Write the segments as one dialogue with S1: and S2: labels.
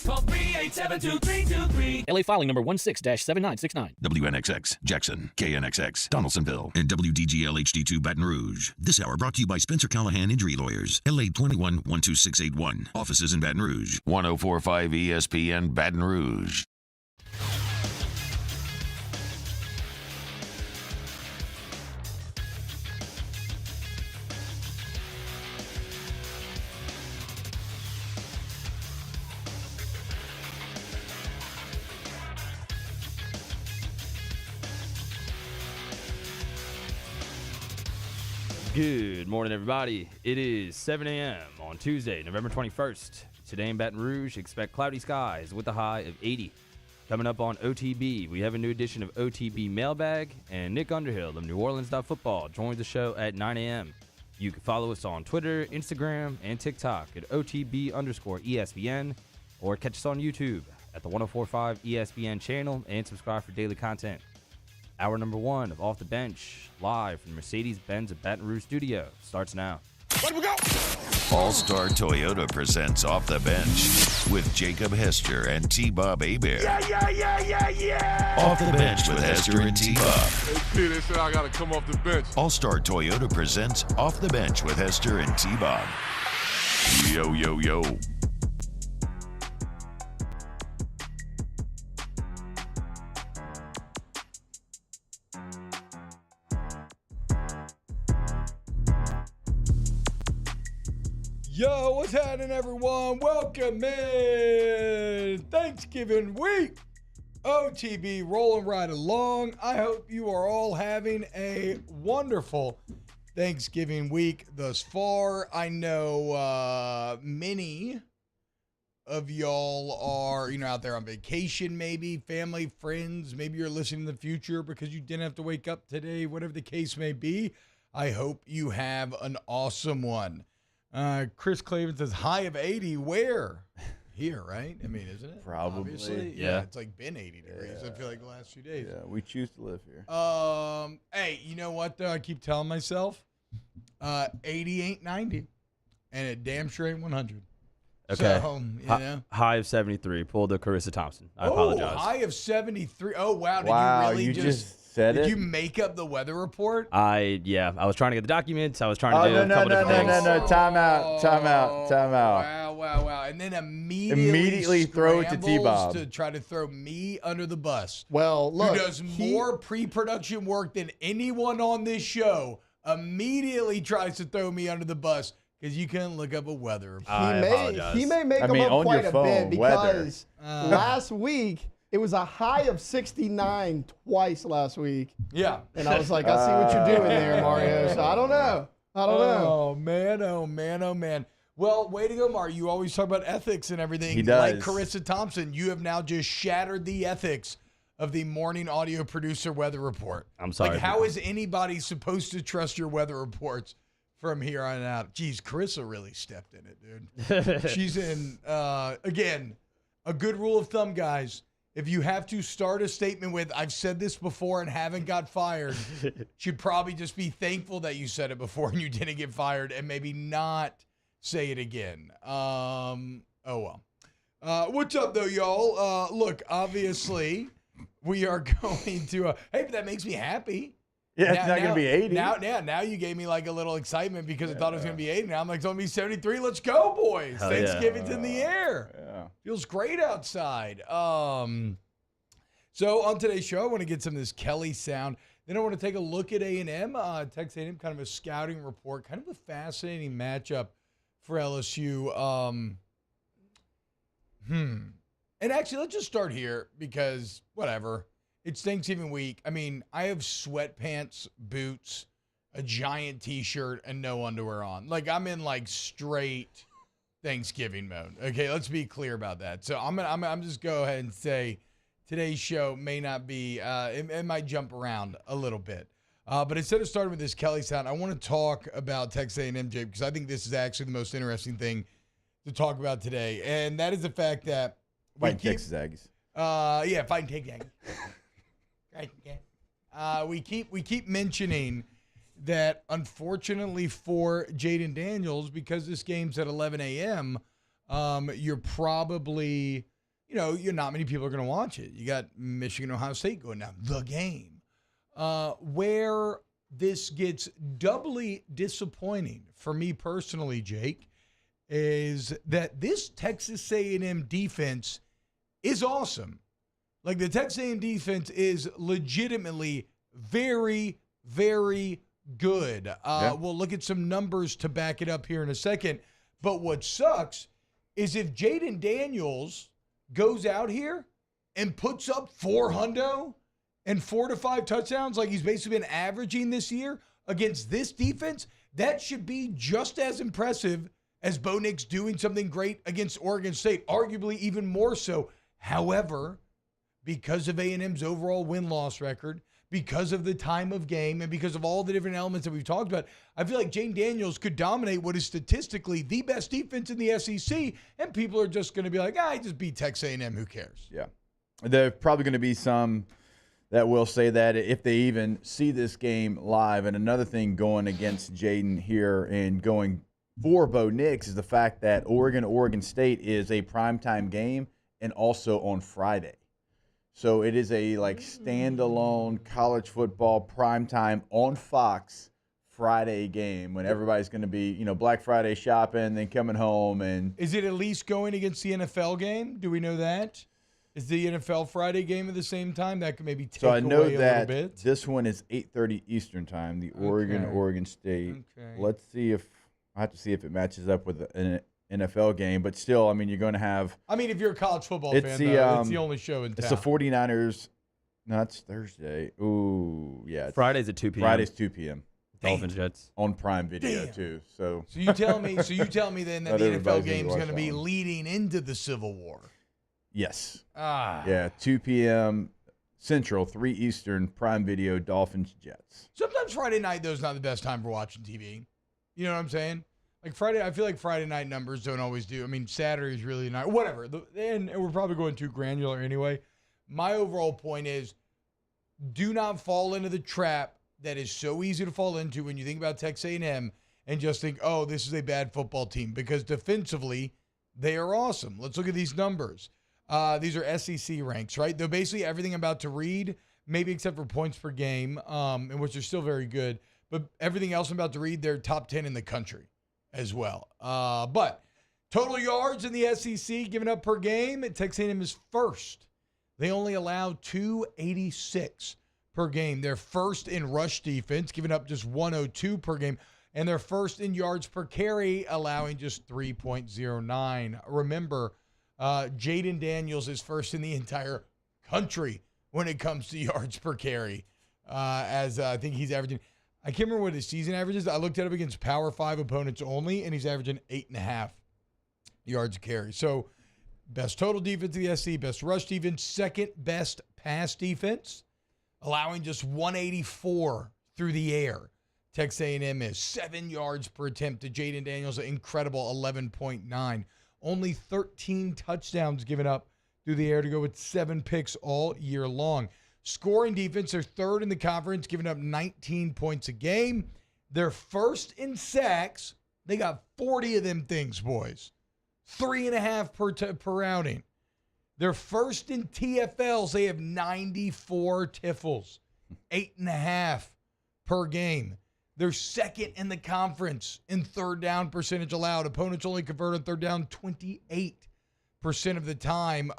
S1: Call 387-2323.
S2: LA filing number 16-7969.
S3: WNXX, Jackson, KNXX, Donaldsonville, and WDGL HD2 Baton Rouge. This hour brought to you by Spencer Callahan Injury Lawyers, LA 21-12681. Offices in Baton Rouge. 1045 ESPN Baton Rouge.
S4: Good morning, everybody. It is 7 a.m. on Tuesday, November 21st. Today in Baton Rouge, expect cloudy skies with a high of 80. Coming up on OTB, we have a new edition of OTB Mailbag, and Nick Underhill of New Orleans Football joins the show at 9 a.m. You can follow us on Twitter, Instagram, and TikTok at OTB_ESPN, or catch us on YouTube at the 1045 ESPN channel and subscribe for daily content. Hour number 1 of Off the Bench, live from the Mercedes-Benz of Baton Rouge studio, starts now.
S1: Let we go.
S3: All-Star Toyota presents Off the Bench with Jacob Hester and T-Bob Hebert.
S1: Yeah.
S3: Off the Bench with Hester and T-Bob.
S5: Hey, they said I got to come off the bench.
S3: All-Star Toyota presents Off the Bench with Hester and T-Bob. Yo, yo, yo.
S6: Yo, what's happening, everyone? Welcome in Thanksgiving week. OTB rolling right along. I hope you are all having a wonderful Thanksgiving week thus far. I know many of y'all are, out there on vacation, maybe family, friends. Maybe you're listening in the future because you didn't have to wake up today, whatever the case may be. I hope you have an awesome one. Chris Clavin says high of 80. Where? Here, right? I mean, isn't it?
S7: Probably.
S6: Obviously.
S4: Yeah.
S6: It's like been 80 degrees. I feel like the last few days.
S7: Yeah, we choose to live here.
S6: Hey, you know what, though? I keep telling myself 80 ain't 90, and it damn sure ain't 100.
S4: Okay.
S6: So, you know.
S4: High of 73. Pulled a Carissa Thompson. I apologize.
S6: High of 73. Oh, wow. Did
S7: Wow,
S6: you really
S7: you just said
S6: Did
S7: it?
S6: you make up the weather report?
S4: I was trying to get the documents. I was trying to do a
S7: no,
S4: couple different things.
S7: no. Time out.
S6: Wow. And then immediately
S7: throw it to
S6: scrambles
S7: T-Bob.
S6: to try to throw me under the bus.
S8: Well, look.
S6: Who does more pre-production work than anyone on this show, immediately tries to throw me under the bus because you couldn't look up a weather report.
S8: He may make them up
S7: on
S8: quite
S7: your
S8: a
S7: phone,
S8: bit
S7: weather.
S8: because last week it was a high of 69 twice last week.
S6: Yeah.
S8: And I was like, I see what you're doing there, Mario. So I don't know.
S6: Oh, man. Well, way to go, Mario. You always talk about ethics and everything.
S7: He does.
S6: Like Carissa Thompson, you have now just shattered the ethics of the morning audio producer weather report.
S4: I'm sorry.
S6: Like, how is anybody supposed to trust your weather reports from here on out? Geez, Carissa really stepped in it, dude. She's in, again, a good rule of thumb, guys. If you have to start a statement with, I've said this before and haven't got fired, should probably just be thankful that you said it before and you didn't get fired and maybe not say it again. Oh, well. What's up, though, y'all? Look, obviously, we are going to, hey, but that makes me happy.
S7: Yeah, it's not going to be 80.
S6: Now you gave me like a little excitement because I thought it was going to be 80. Now I'm like, it's going to be 73. Let's go, boys.
S4: Hell
S6: Thanksgiving's in the air.
S7: Yeah.
S6: Feels great outside. So on today's show, I want to get some of this Kelly sound. Then I want to take a look at A&M. Texas A&M, kind of a scouting report, kind of a fascinating matchup for LSU. And actually, let's just start here because whatever. It's Thanksgiving week. I mean, I have sweatpants, boots, a giant T-shirt, and no underwear on. Like, I'm in, like, straight Thanksgiving mode. Okay, let's be clear about that. So I'm just go ahead and say today's show may not be, it might jump around a little bit. But instead of starting with this Kelly sound, I want to talk about Texas A&M, Jay, because I think this is actually the most interesting thing to talk about today. And that is the fact that
S7: Texas Aggies.
S6: Fighting Texas Aggies. We keep mentioning that, unfortunately for Jaden Daniels, because this game's at 11 a.m., you're probably not many people are going to watch it. You got Michigan, Ohio State going down, the game. Where this gets doubly disappointing for me personally, Jake, is that this Texas A&M defense is awesome. Like, the Texas A&M defense is legitimately very, very good. We'll look at some numbers to back it up here in a second. But what sucks is if Jaden Daniels goes out here and puts up 400 and 4 to 5 touchdowns like he's basically been averaging this year against this defense, that should be just as impressive as Bo Nix doing something great against Oregon State, arguably even more so. However, because of A&M's overall win-loss record, because of the time of game, and because of all the different elements that we've talked about, I feel like Jaden Daniels could dominate what is statistically the best defense in the SEC, and people are just going to be like, I just beat Texas A&M, who cares?
S7: Yeah. There are probably going to be some that will say that if they even see this game live. And another thing going against Jaden here and going for Bo Nix is the fact that Oregon State is a primetime game and also on Friday. So it is a standalone college football primetime on Fox Friday game when everybody's going to be, Black Friday shopping, then coming home. And
S6: is it at least going against the NFL game? Do we know that? Is the NFL Friday game at the same time? That could maybe take away a little bit. So I know that
S7: this one is 8:30 Eastern time, the Oregon State. Okay. Let's see I have to see if it matches up with an NFL game, but still, you're going to have.
S6: If you're a college football fan, it's the only show in town.
S7: It's the 49ers. No, it's Thursday. Ooh, yeah.
S4: Friday's at 2 p.m.
S7: Friday's 2 p.m.
S4: Dolphins Jets
S7: on Prime Video too. So
S6: you tell me. then that the NFL game is going to be leading into the Civil War.
S7: Yes. Yeah, 2 p.m. Central, 3 Eastern, Prime Video, Dolphins Jets.
S6: Sometimes Friday night though is not the best time for watching TV. You know what I'm saying? Like Friday, I feel like Friday night numbers don't always do. Saturday is really not. Whatever. And we're probably going too granular anyway. My overall point is, do not fall into the trap that is so easy to fall into when you think about Texas A&M and just think, oh, this is a bad football team. Because defensively, they are awesome. Let's look at these numbers. These are SEC ranks, right? They're basically everything I'm about to read, maybe except for points per game, in which are still very good. But everything else I'm about to read, they're top 10 in the country as well. But total yards in the SEC given up per game, Texas A&M is first. They only allow 286 per game. They're first in rush defense, giving up just 102 per game. And they're first in yards per carry, allowing just 3.09. Remember, Jaden Daniels is first in the entire country when it comes to yards per carry, as I think he's averaging. I can't remember what his season average is. I looked it up against Power 5 opponents only, and he's averaging 8.5 yards a carry. So, best total defense in the SEC, best rush defense, second best pass defense, allowing just 184 through the air. Texas A&M is 7 yards per attempt to Jaden Daniels, an incredible 11.9. Only 13 touchdowns given up through the air to go with 7 picks all year long. Scoring defense, they're third in the conference, giving up 19 points a game. They're first in sacks. They got 40 of them things, boys. 3.5 per outing. They're first in TFLs. They have 94 TFLs, 8.5 per game. They're second in the conference in third down percentage allowed. Opponents only convert on third down 28% of the time.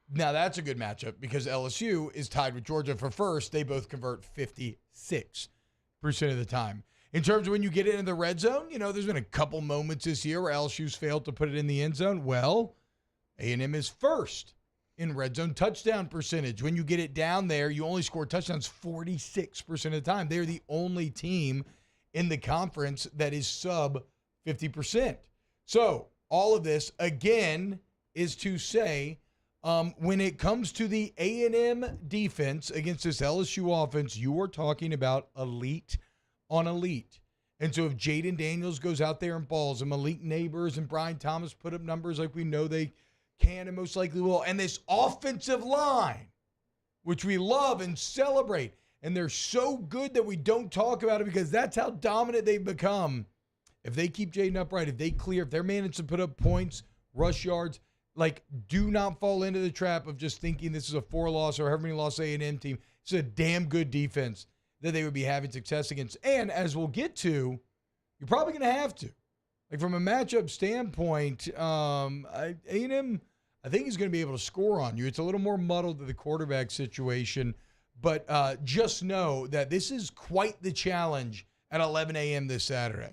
S6: Now, that's a good matchup because LSU is tied with Georgia for first. They both convert 56% of the time. In terms of when you get into the red zone, there's been a couple moments this year where LSU's failed to put it in the end zone. Well, A&M is first in red zone touchdown percentage. When you get it down there, you only score touchdowns 46% of the time. They're the only team in the conference that is sub 50%. So all of this, again, is to say, when it comes to the A&M defense against this LSU offense, you are talking about elite on elite. And so if Jaden Daniels goes out there and balls, and Malik Neighbors and Brian Thomas put up numbers like we know they can and most likely will, and this offensive line, which we love and celebrate, and they're so good that we don't talk about it because that's how dominant they've become. If they keep Jaden upright, if they clear, if they're managed to put up points, rush yards, Like, do not fall into the trap of just thinking this is a 4-loss or however many loss A&M team. It's a damn good defense that they would be having success against. And as we'll get to, you're probably going to have to. Like, from a matchup standpoint, A&M, I think, is going to be able to score on you. It's a little more muddled to the quarterback situation. But just know that this is quite the challenge at 11 a.m. this Saturday.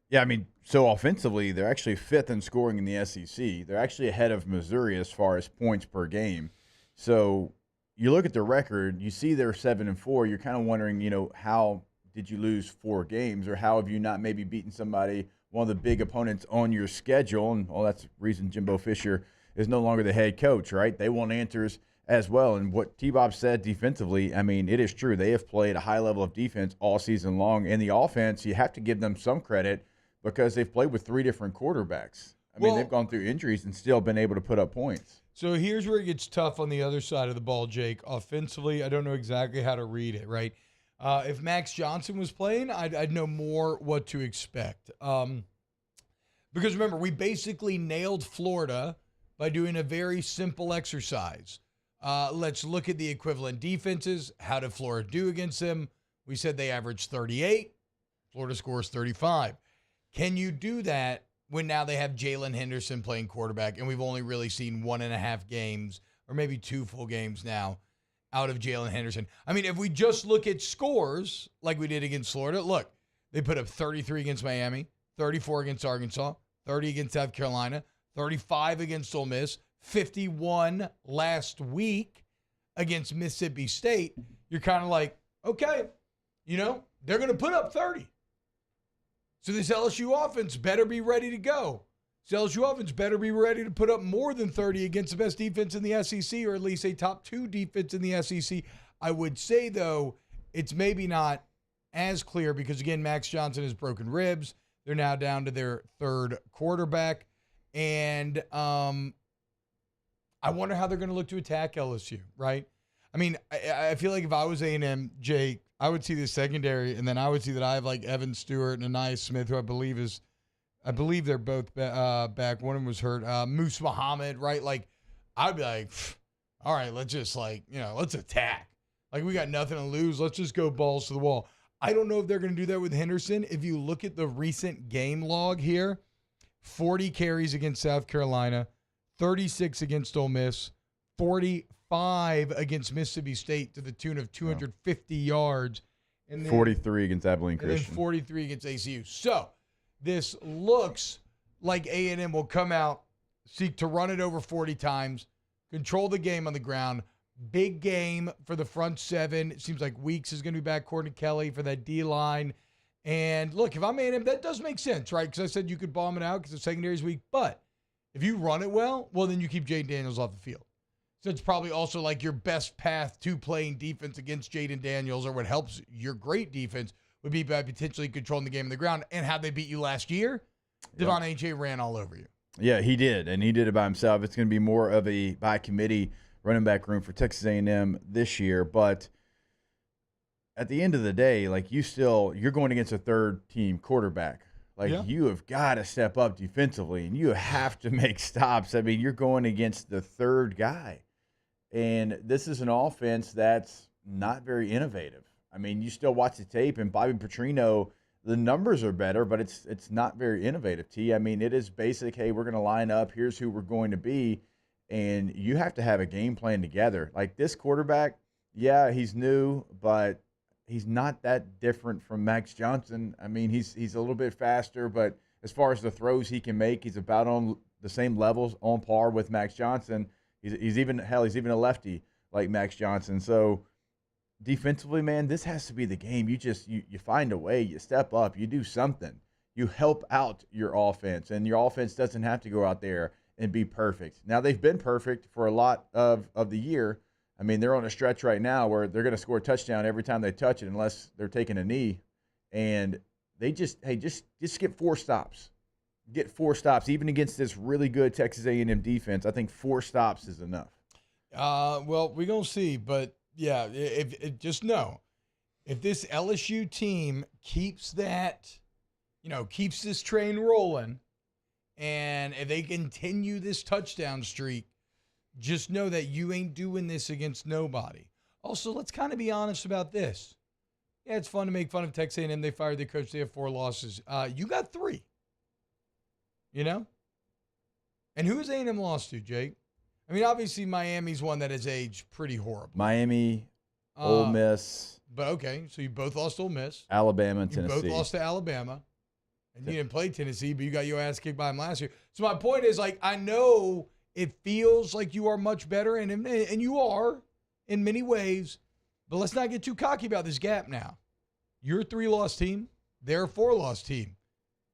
S7: Yeah, I mean, so offensively, they're actually 5th in scoring in the SEC. They're actually ahead of Missouri as far as points per game. So you look at the record, you see they're 7-4. You're kind of wondering, how did you lose 4 games, or how have you not maybe beaten somebody, one of the big opponents on your schedule? And that's the reason Jimbo Fisher is no longer the head coach, right? They want answers as well. And what T-Bob said defensively, I mean, it is true. They have played a high level of defense all season long. And the offense, you have to give them some credit because they've played with 3 different quarterbacks. I mean, they've gone through injuries and still been able to put up points.
S6: So here's where it gets tough on the other side of the ball, Jake. Offensively, I don't know exactly how to read it, right? If Max Johnson was playing, I'd know more what to expect. Because remember, we basically nailed Florida by doing a very simple exercise. Let's look at the equivalent defenses. How did Florida do against them? We said they averaged 38. Florida scores 35. Can you do that when now they have Jalen Henderson playing quarterback, and we've only really seen 1.5 games, or maybe 2 full games now, out of Jalen Henderson? I mean, if we just look at scores like we did against Florida, look, they put up 33 against Miami, 34 against Arkansas, 30 against South Carolina, 35 against Ole Miss, 51 last week against Mississippi State. You're kind of like, okay, they're going to put up 30. So this LSU offense better be ready to go. This LSU offense better be ready to put up more than 30 against the best defense in the SEC, or at least a top 2 defense in the SEC. I would say, though, it's maybe not as clear because, again, Max Johnson has broken ribs. They're now down to their 3rd quarterback. And I wonder how they're going to look to attack LSU, right? I mean, I feel like if I was A&M, Jake, I would see the secondary, and then I would see that I have like Evan Stewart and Anais Smith, who I believe they're both back. One of them was hurt. Moose Muhammad, right? Like, I'd be like, all right, let's just let's attack. Like, we got nothing to lose. Let's just go balls to the wall. I don't know if they're going to do that with Henderson. If you look at the recent game log here, 40 carries against South Carolina, 36 against Ole Miss, 45 against Mississippi State to the tune of 250 yards. And then
S7: 43 against Abilene Christian.
S6: And then 43 against ACU. So this looks like A&M will come out, seek to run it over 40 times, control the game on the ground. Big game for the front 7. It seems like Weeks is going to be back, Courtney Kelly for that D-line. And look, if I'm A&M, that does make sense, right? Because I said you could bomb it out because the secondary is weak. But if you run it well, then you keep Jaden Daniels off the field. So it's probably also like your best path to playing defense against Jaden Daniels, or what helps your great defense would be by potentially controlling the game on the ground. And how they beat you last year, Devon A.J. ran all over you.
S7: Yeah, he did, and he did it by himself. It's going to be more of a by committee running back room for Texas A&M this year. But at the end of the day, like, you're going against a 3rd-team quarterback. Like, you have got to step up defensively, and you have to make stops. I mean, you're going against the 3rd guy. And this is an offense that's not very innovative. I mean, you still watch the tape, and Bobby Petrino, the numbers are better, but it's not very innovative, T. I mean, it is basic, hey, we're going to line up, here's who we're going to be, and you have to have a game plan together. Like, this quarterback, yeah, he's new, but he's not that different from Max Johnson. I mean, he's a little bit faster, but as far as the throws he can make, he's about on the same levels, on par with Max Johnson. He's even a lefty like Max Johnson. So defensively, man, this has to be the game. You find a way, you step up, you do something. You help out your offense, and your offense doesn't have to go out there and be perfect. Now, they've been perfect for a lot of the year. I mean, they're on a stretch right now where they're going to score a touchdown every time they touch it unless they're taking a knee. And they just get 4 stops. Get 4 stops, even against this really good Texas A&M defense. I think 4 stops is enough.
S6: Well, we're going to see. But, yeah, just know, if this LSU team keeps this train rolling And if they continue this touchdown streak, just know that you ain't doing this against nobody. Also, let's kind of be honest about this. Yeah, it's fun to make fun of Texas A&M. They fired their coach. They have 4 losses. You got 3. You know? And who has A&M lost to, Jake? I mean, obviously Miami's one that has aged pretty horribly.
S7: Miami, Ole Miss.
S6: But okay, so you both lost to Ole Miss.
S7: Alabama and
S6: You
S7: Tennessee.
S6: both lost to Alabama. And you didn't play Tennessee, but you got your ass kicked by them last year. So my point is, like, I know it feels like you are much better, and you are in many ways, but let's not get too cocky about this gap now. You're a 3-loss team. They're a 4-loss team.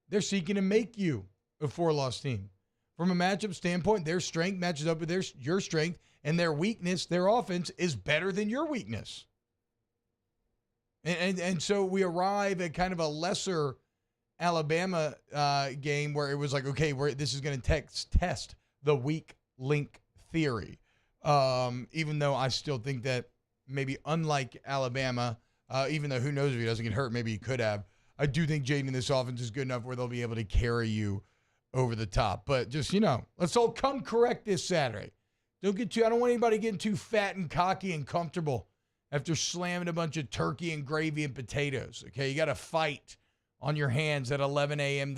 S6: They're seeking to make you a 4-loss team. From a matchup standpoint, their strength matches up with your strength, and their weakness, their offense, is better than your weakness. And so we arrive at kind of a lesser Alabama game where it was like, okay, this is going to test the weak link theory. Even though I still think that maybe unlike Alabama, even though who knows if he doesn't get hurt, maybe he could have. I do think Jaden in this offense is good enough where they'll be able to carry you over the top. But just, let's all come correct this Saturday. I don't want anybody getting too fat and cocky and comfortable after slamming a bunch of turkey and gravy and potatoes. Okay, you got to fight on your hands at 11 a.m.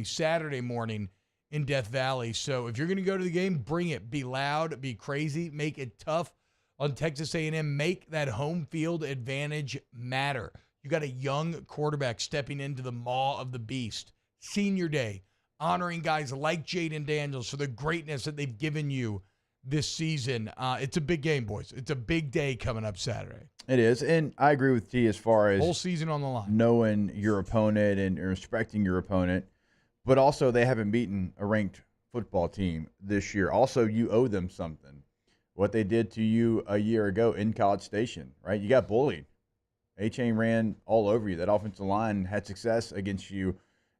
S6: Saturday morning in Death Valley. So if you're going to go to the game, bring it. Be loud, be crazy, make it tough on Texas A&M. Make that home field advantage matter. You got a young quarterback stepping into the maw of the beast. Senior day, honoring guys like Jaden Daniels for the greatness that they've given you this season. It's a big game, boys. It's a big day coming up Saturday.
S7: It is, and I agree with T as far as
S6: whole season on the line,
S7: knowing your opponent and respecting your opponent, but also they haven't beaten a ranked football team this year. Also, you owe them something. What they did to you a year ago in College Station, right? You got bullied. A-Chain ran all over you. That offensive line had success against you.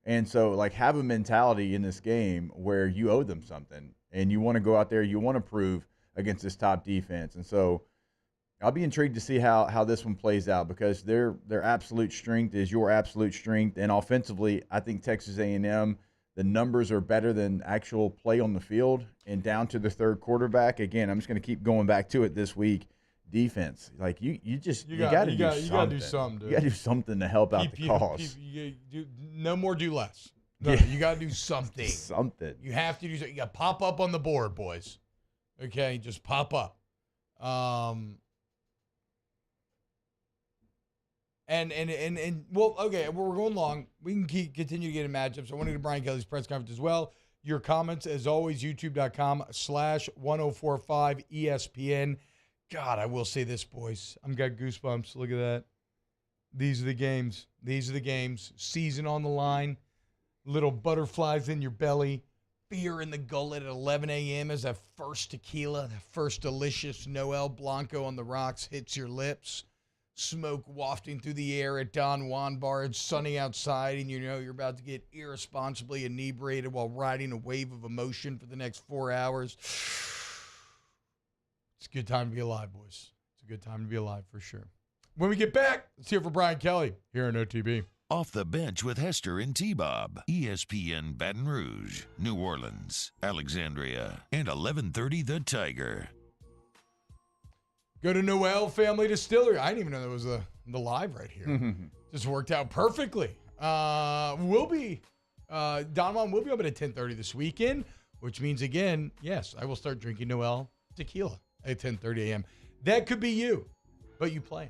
S7: And so, like, have a mentality in this game where you owe them something, and you want to go out there, you want to prove against this top defense. And so I'll be intrigued to see how this one plays out, because their absolute strength is your absolute strength. And offensively, I think Texas A&M, the numbers are better than actual play on the field. And down to the third quarterback, again, I'm just going to keep going back to it this week. Defense, like you got to do something.
S6: You got to do something, dude.
S7: You got to do something to help out the cause.
S6: No more, do less. No,
S7: Yeah.
S6: you got to do something.
S7: Something.
S6: You have to do something. You got to pop up on the board, boys. Okay, just pop up. Well, okay, we're going long. We can continue to get in matchups. I want to get to Brian Kelly's press conference as well. Your comments, as always, youtube.com/1045 ESPN. God, I will say this, boys. I've got goosebumps. Look at that. These are the games. These are the games. Season on the line. Little butterflies in your belly. Fear in the gullet at 11 a.m. as that first tequila, that first delicious Noel Blanco on the rocks hits your lips. Smoke wafting through the air at Don Juan Bar. It's sunny outside, and you know you're about to get irresponsibly inebriated while riding a wave of emotion for the next 4 hours. It's a good time to be alive, boys. It's a good time to be alive for sure. When we get back, let's hear from Brian Kelly here on OTB.
S3: Off the Bench with Hester and T-Bob. ESPN Baton Rouge, New Orleans, Alexandria, and 1130 The Tiger.
S6: Go to Noel Family Distillery. I didn't even know that was the live right here. Just worked out perfectly. Don Juan will be open at 10:30 this weekend, which means, again, yes, I will start drinking Noel tequila at 10:30 a.m. That could be you, but you plan.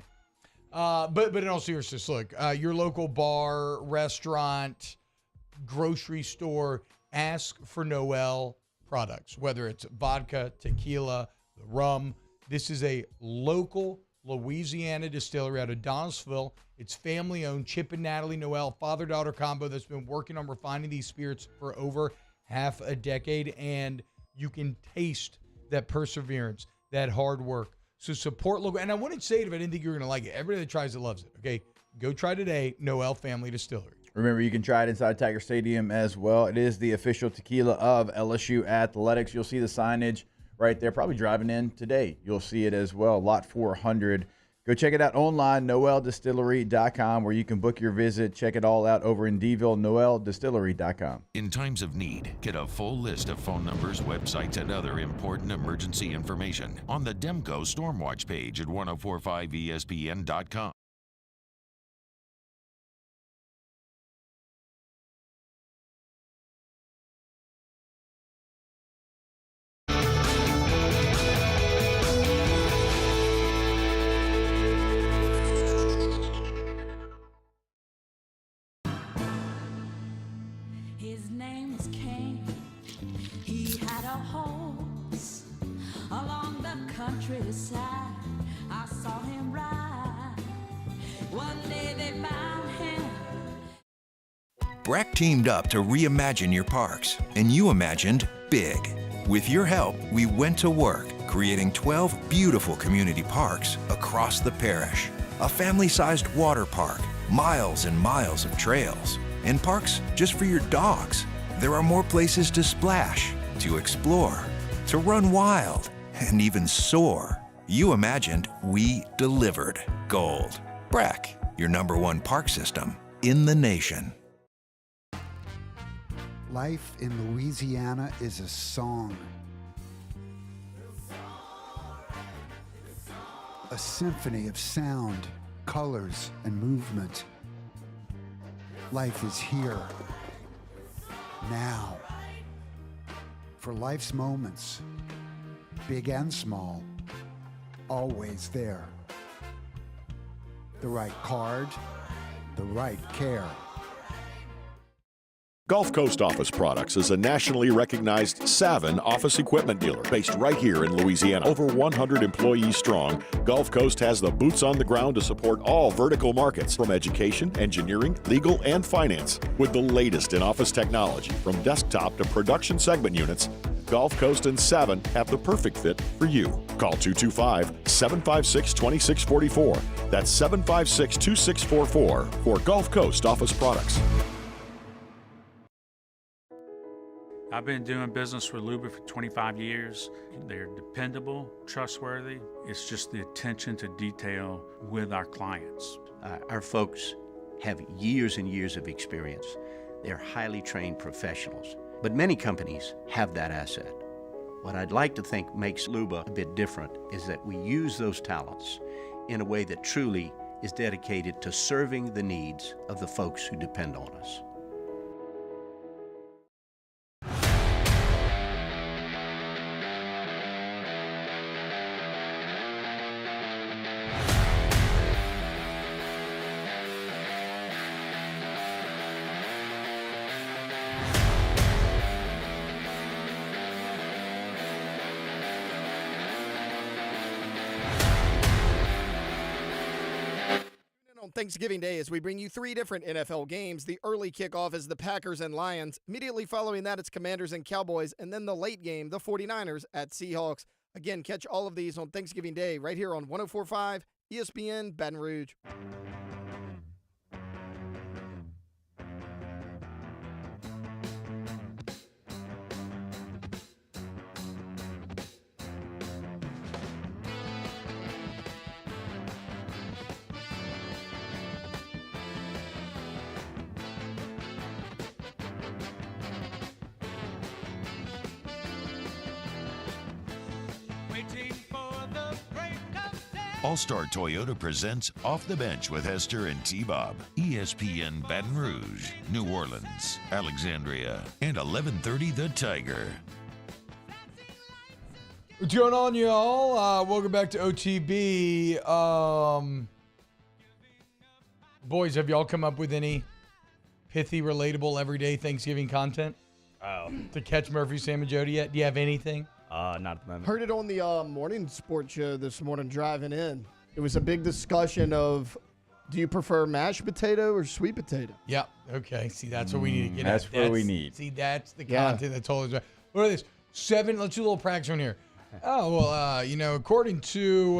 S6: But in all seriousness, look, your local bar, restaurant, grocery store, ask for Noel products, whether it's vodka, tequila, the rum. This is a local Louisiana distillery out of Donaldsonville. It's family-owned. Chip and Natalie Noel, father-daughter combo that's been working on refining these spirits for over half a decade, and you can taste that perseverance, that hard work. So support local. And I wouldn't say it if I didn't think you were going to like it. Everybody that tries it loves it. Okay, go try today, Noel Family Distillery.
S7: Remember, you can try it inside Tiger Stadium as well. It is the official tequila of LSU Athletics. You'll see the signage right there. Probably driving in today, you'll see it as well. Lot 400 Go check it out online, noeldistillery.com, where you can book your visit. Check it all out over in Deville, noeldistillery.com.
S3: In times of need, get a full list of phone numbers, websites, and other important emergency information on the Demco Stormwatch page at 1045ESPN.com.
S9: His name was Cain. He had a horse along the countryside. I saw him ride. One day they found him.
S10: BRAC teamed up to reimagine your parks, and you imagined big. With your help, we went to work creating 12 beautiful community parks across the parish. A family-sized water park, miles and miles of trails, and parks just for your dogs. There are more places to splash, to explore, to run wild, and even soar. You imagined, we delivered. Gold. BRAC, your #1 park system in the nation.
S11: Life in Louisiana is a song. A symphony of sound, colors, and movement. Life is here, now. For life's moments, big and small, always there. The right card, the right care.
S12: Gulf Coast Office Products is a nationally recognized Savin office equipment dealer based right here in Louisiana. Over 100 employees strong, Gulf Coast has the boots on the ground to support all vertical markets, from education, engineering, legal, and finance. With the latest in office technology, from desktop to production segment units, Gulf Coast and Savin have the perfect fit for you. Call 225-756-2644. That's 756-2644 for Gulf Coast Office Products.
S13: I've been doing business with Luba for 25 years. They're dependable, trustworthy. It's just the attention to detail with our clients.
S14: Our folks have years and years of experience. They're highly trained professionals, but many companies have that asset. What I'd like to think makes Luba a bit different is that we use those talents in a way that truly is dedicated to serving the needs of the folks who depend on us.
S8: Thanksgiving Day, as we bring you 3 different NFL games. The early kickoff is the Packers and Lions. Immediately following that, it's Commanders and Cowboys. And then the late game, the 49ers at Seahawks. Again, catch all of these on Thanksgiving Day right here on 104.5 ESPN Baton Rouge.
S3: All-Star Toyota presents Off the Bench with Hester and T-Bob. ESPN Baton Rouge, New Orleans, Alexandria, and 1130 The Tiger.
S6: What's going on, y'all? Welcome back to OTB. Boys, have y'all come up with any pithy, relatable, everyday Thanksgiving content to catch Murphy, Sam, and Jody yet? Do you have anything?
S4: Not at the moment.
S8: Heard it on the morning sports show this morning driving in. It was a big discussion of, do you prefer mashed potato or sweet potato?
S6: Yeah. Okay. See, that's what we need to get
S7: That's
S6: at.
S7: what we need.
S6: See, that's the content that told us. What are this? 7. Let's do a little practice on here. Oh, well, according to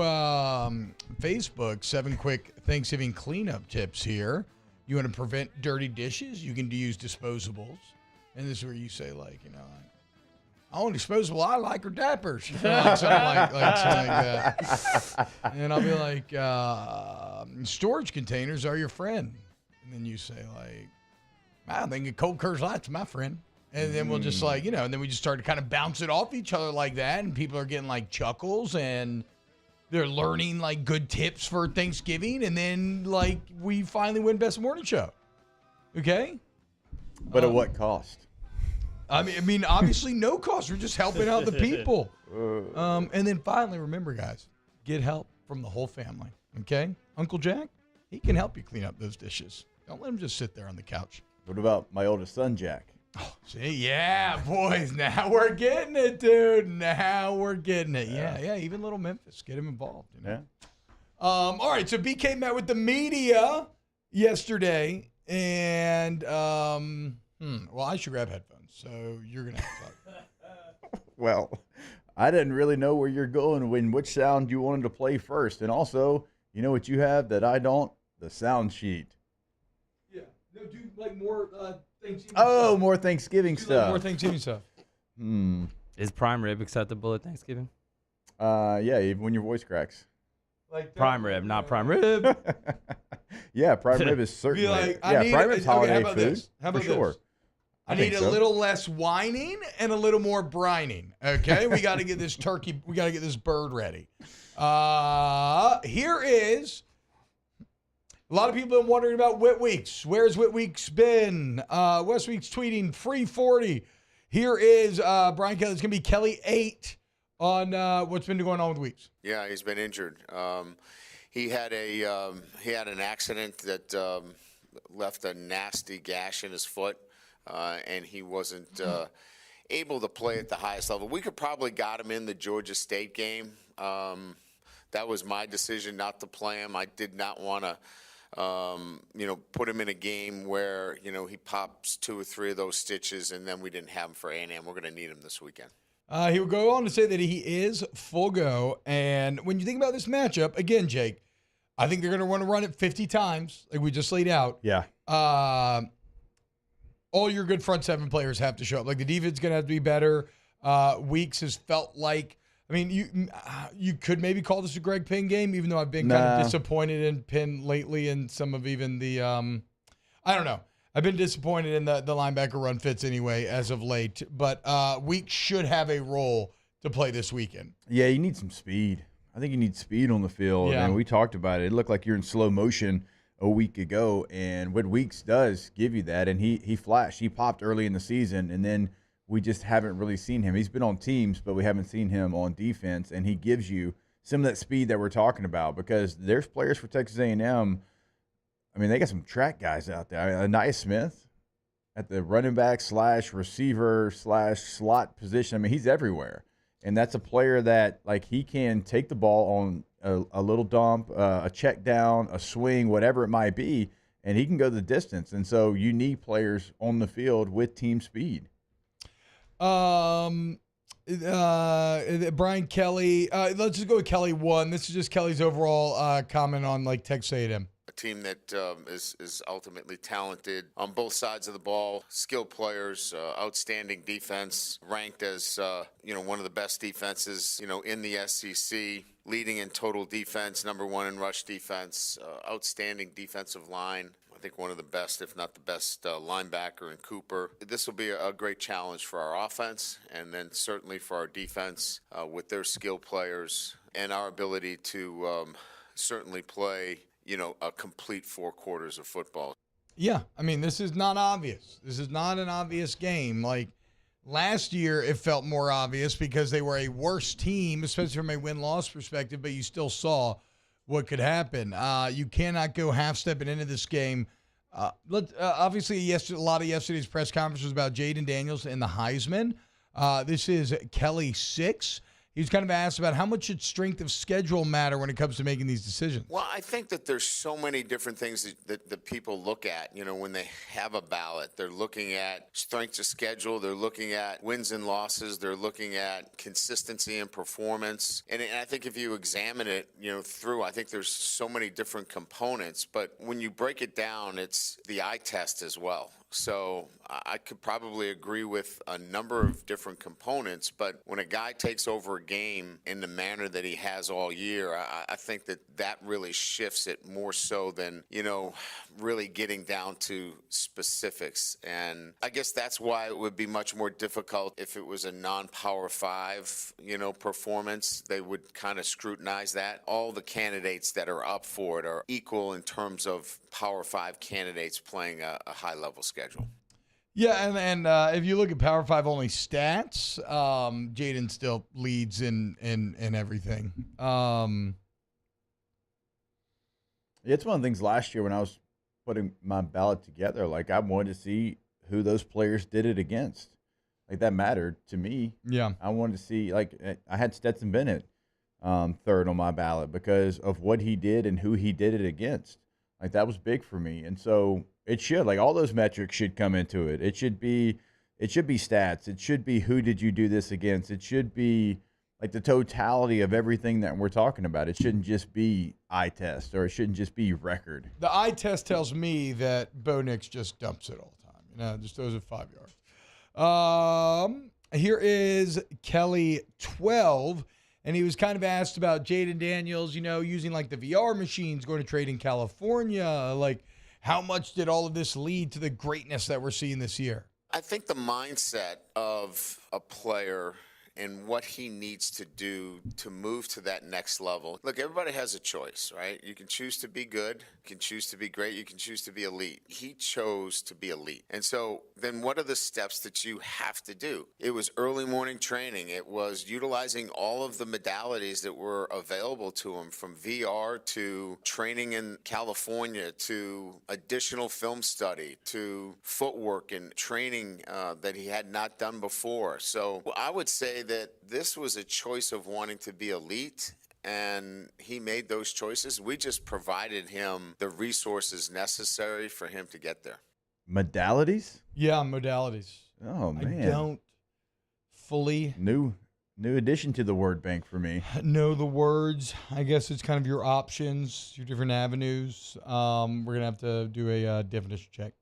S6: Facebook, 7 quick Thanksgiving cleanup tips here. You want to prevent dirty dishes? You can use disposables. And this is where you say, Oh, disposable I like her dappers. Like something like that. And I'll be like, storage containers are your friend. And then you say, like, I think a cold Coors Light's my friend. And then we'll just and then we just start to kind of bounce it off each other like that. And people are getting like chuckles and they're learning like good tips for Thanksgiving. And then like we finally win Best Morning Show. Okay?
S7: But at what cost?
S6: I mean, obviously no cost. We're just helping out the people. And then finally, remember, guys, get help from the whole family. Okay? Uncle Jack, he can help you clean up those dishes. Don't let him just sit there on the couch.
S7: What about my oldest son, Jack?
S6: Oh, see, yeah, boys, now we're getting it, dude. Now we're getting it. Yeah, even little Memphis, get him involved. You know?
S7: Yeah.
S6: All right, so BK met with the media yesterday, and well, I should grab headphones, so you're gonna have to talk.
S7: Well, I didn't really know where you're going which sound you wanted to play first, and also, you know what you have that I don't? The sound sheet.
S6: Yeah, no, do like more Thanksgiving.
S7: Oh,
S6: stuff.
S7: more Thanksgiving stuff.
S6: Like more Thanksgiving stuff.
S4: Is prime rib acceptable at Thanksgiving?
S7: Yeah, even when your voice cracks.
S6: Like
S4: prime rib, not prime rib.
S7: Yeah, prime rib is certainly.
S6: Like,
S7: prime rib's holiday
S6: how about
S7: food.
S6: This? How about
S7: for sure.
S6: this? I need a little less whining and a little more brining. Okay, we got to get this turkey. We got to get this bird ready. Here is. A lot of people have been wondering about Whit Weeks. Where's Whit Weeks been? West Weeks tweeting free 40. Here is Brian Kelly. It's going to be Kelly 8 on what's been going on with Weeks.
S15: Yeah, he's been injured. He had an accident that left a nasty gash in his foot, and he wasn't able to play at the highest level. We could probably got him in the Georgia State game. That was my decision not to play him. I did not want to. Put him in a game where, he pops 2 or 3 of those stitches, and then we didn't have him for A&M. We're going to need him this weekend.
S6: He will go on to say that he is full go. And when you think about this matchup, again, Jake, I think they're going to want to run it 50 times, like we just laid out.
S7: Yeah.
S6: All your good front 7 players have to show up. Like the defense is going to have to be better. Weeks has felt like, you could maybe call this a Greg Penn game, even though I've been kind of disappointed in Penn lately and some of even the I don't know. I've been disappointed in the linebacker run fits anyway as of late. But Weeks should have a role to play this weekend.
S7: Yeah, you need some speed. I think you need speed on the field.
S6: Yeah.
S7: And we talked about it. It looked like you're in slow motion a week ago. And what Weeks does give you that. And he flashed. He popped early in the season. And then we just haven't really seen him. He's been on teams, but we haven't seen him on defense, and he gives you some of that speed that we're talking about because there's players for Texas A&M. They got some track guys out there. Anaya Smith at the running back / receiver / slot position. He's everywhere, and that's a player that he can take the ball on a little dump, a check down, a swing, whatever it might be, and he can go the distance. And so you need players on the field with team speed.
S6: Brian Kelly. Let's just go with Kelly 1. This is just Kelly's overall comment on Texas A&M.
S15: A team that is ultimately talented on both sides of the ball, skilled players, outstanding defense, ranked as one of the best defenses in the SEC, leading in total defense, number 1 in rush defense, outstanding defensive line. I think one of the best, if not the best, linebacker in Cooper. This will be a great challenge for our offense and then certainly for our defense with their skilled players and our ability to certainly play, a complete 4 quarters of football.
S6: Yeah, this is not obvious. This is not an obvious game. Last year, it felt more obvious because they were a worse team, especially from a win-loss perspective, but you still saw what could happen. You cannot go half-stepping into this game. Obviously, a lot of yesterday's press conference was about Jaden Daniels and the Heisman. This is Kelly 6. He was kind of asked about how much should strength of schedule matter when it comes to making these decisions.
S15: Well, I think that there's so many different things that people look at, when they have a ballot. They're looking at strength of schedule. They're looking at wins and losses. They're looking at consistency and performance. And I think if you examine it, through, I think there's so many different components. But when you break it down, it's the eye test as well. So I could probably agree with a number of different components, but when a guy takes over a game in the manner that he has all year, I think that really shifts it more so than, really getting down to specifics. And I guess that's why it would be much more difficult if it was a non-Power 5, performance. They would kind of scrutinize that. All the candidates that are up for it are equal in terms of Power 5 candidates playing a high-level schedule.
S6: Yeah, and if you look at Power 5 only stats, Jaden still leads in everything.
S7: It's one of the things last year when I was putting my ballot together, like I wanted to see who those players did it against. Like that mattered to me.
S6: Yeah.
S7: I wanted to see, like I had Stetson Bennett third on my ballot because of what he did and who he did it against. Like that was big for me. And so it should, like all those metrics should come into it. It should be stats. It should be who did you do this against. It should be like the totality of everything that we're talking about. It shouldn't just be eye test or it shouldn't just be record.
S6: The eye test tells me that Bo Nix just dumps it all the time. Just throws it 5 yards. Here is Kelly 12, and he was kind of asked about Jaden Daniels, using like the VR machines, going to trade in California. Like, how much did all of this lead to the greatness that we're seeing this year?
S15: I think the mindset of a player and what he needs to do to move to that next level. Look, everybody has a choice, right? You can choose to be good, you can choose to be great, you can choose to be elite. He chose to be elite. And so then what are the steps that you have to do? It was early morning training. It was utilizing all of the modalities that were available to him, from VR to training in California to additional film study to footwork and training that he had not done before. So I would say that this was a choice of wanting to be elite, and he made those choices. We just provided him the resources necessary for him to get there.
S7: Modalities?
S6: Yeah, modalities.
S7: Oh, man.
S6: I don't fully
S7: New addition to the word bank for me.
S6: know the words. I guess it's kind of your options, your different avenues. We're going to have to do a definition check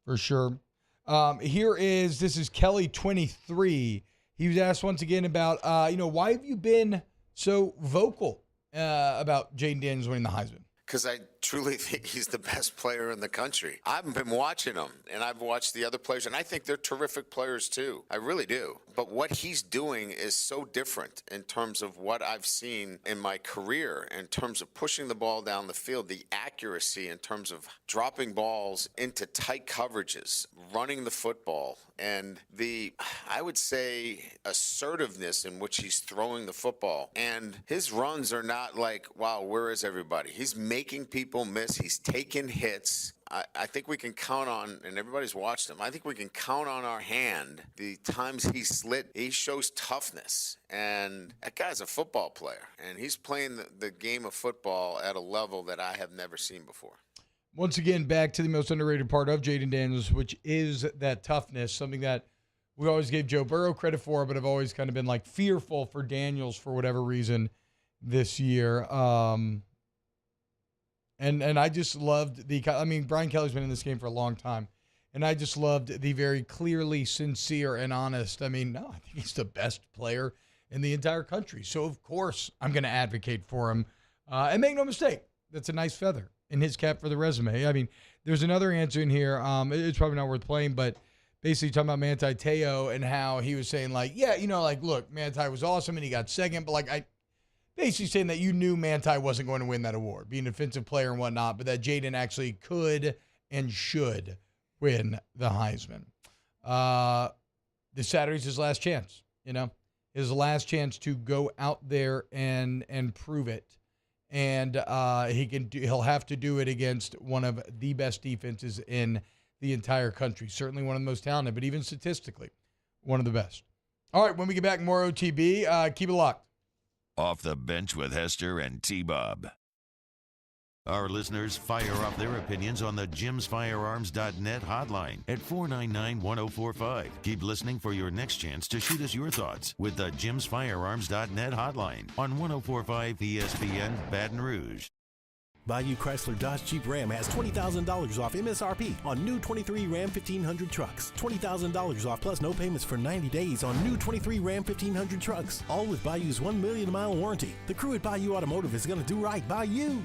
S6: for sure. This is Kelly 23. He was asked once again about, why have you been so vocal about Jaden Daniels winning the Heisman?
S15: Because I truly think he's the best player in the country. I've been watching him, and I've watched the other players, and I think they're terrific players too. I really do. But what he's doing is so different in terms of what I've seen in my career, in terms of pushing the ball down the field, the accuracy in terms of dropping balls into tight coverages, running the football, and the, I would say, assertiveness in which he's throwing the football. And his runs are not like, wow, where is everybody? He's making people miss. He's taking hits. I think we can count on, and everybody's watched him, I think we can count on our hand the times he shows toughness. And that guy's a football player, and he's playing the game of football at a level that I have never seen before.
S6: Once again, back to the most underrated part of Jaden Daniels, which is that toughness, something that we always gave Joe Burrow credit for, but have always kind of been like fearful for Daniels for whatever reason this year. And I just loved Brian Kelly's been in this game for a long time, and I just loved the very clearly sincere and honest. I think he's the best player in the entire country. So, of course, I'm going to advocate for him. And make no mistake, that's a nice feather in his cap for the resume. There's another answer in here. It's probably not worth playing, but basically talking about Manti Te'o and how he was saying, look, Manti was awesome and he got second, but basically saying that you knew Manti wasn't going to win that award, being an defensive player and whatnot, but that Jaden actually could and should win the Heisman. This Saturday's his last chance, his last chance to go out there and prove it. And he'll have to do it against one of the best defenses in the entire country. Certainly one of the most talented, but even statistically, one of the best. All right, when we get back, more OTB. Keep it locked.
S3: Off the Bench with Hester and T-Bob. Our listeners fire off their opinions on the jimsfirearms.net hotline at 499-1045. Keep listening for your next chance to shoot us your thoughts with the jimsfirearms.net hotline on 1045 ESPN Baton Rouge.
S16: Bayou Chrysler Dodge Jeep Ram has $20,000 off MSRP on new 23 Ram 1500 trucks. $20,000 off plus no payments for 90 days on new 23 Ram 1500 trucks. All with Bayou's 1 million mile warranty. The crew at Bayou Automotive is going to do right by you.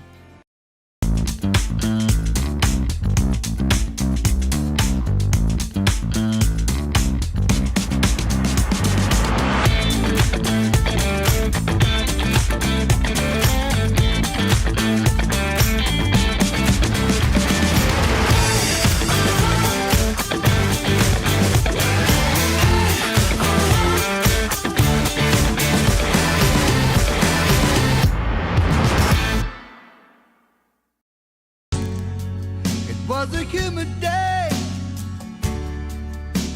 S17: Was a humid day,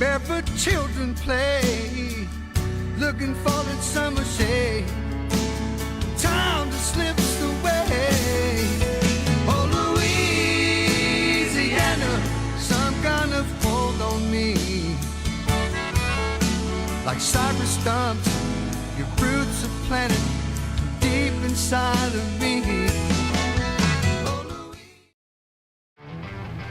S17: barefoot children play, looking for that summer shade. Time just slips away. Oh, Louisiana, some kind of hold on me. Like cypress stumps, your roots are planted deep inside of me.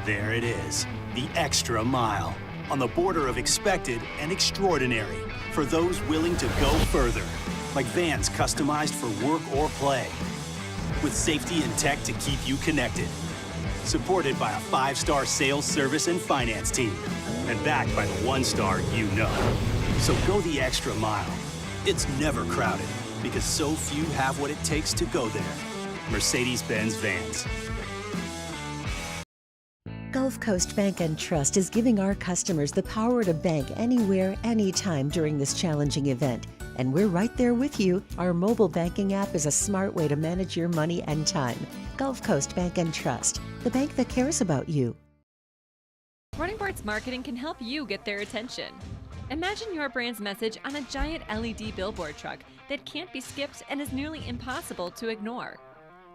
S18: There it is, the extra mile, on the border of expected and extraordinary for those willing to go further, like vans customized for work or play, with safety and tech to keep you connected, supported by a 5-star sales, service, and finance team, and backed by the 1-star you know. So go the extra mile. It's never crowded, because so few have what it takes to go there. Mercedes-Benz Vans.
S19: Gulf Coast Bank and Trust is giving our customers the power to bank anywhere, anytime during this challenging event. And we're right there with you. Our mobile banking app is a smart way to manage your money and time. Gulf Coast Bank and Trust, the bank that cares about you.
S20: Running Boards Marketing can help you get their attention. Imagine your brand's message on a giant LED billboard truck that can't be skipped and is nearly impossible to ignore.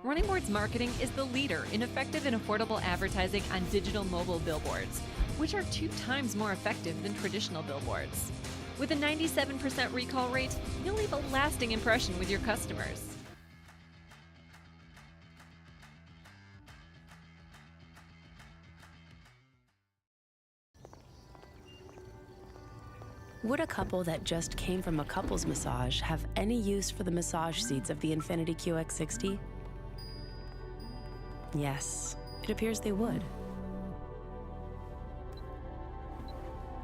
S20: Running Boards Marketing is the leader in effective and affordable advertising on digital mobile billboards, which are 2 times more effective than traditional billboards. With a 97% recall rate, you'll leave a lasting impression with your customers.
S21: Would a couple that just came from a couples massage have any use for the massage seats of the Infiniti QX60? Yes, it appears they would.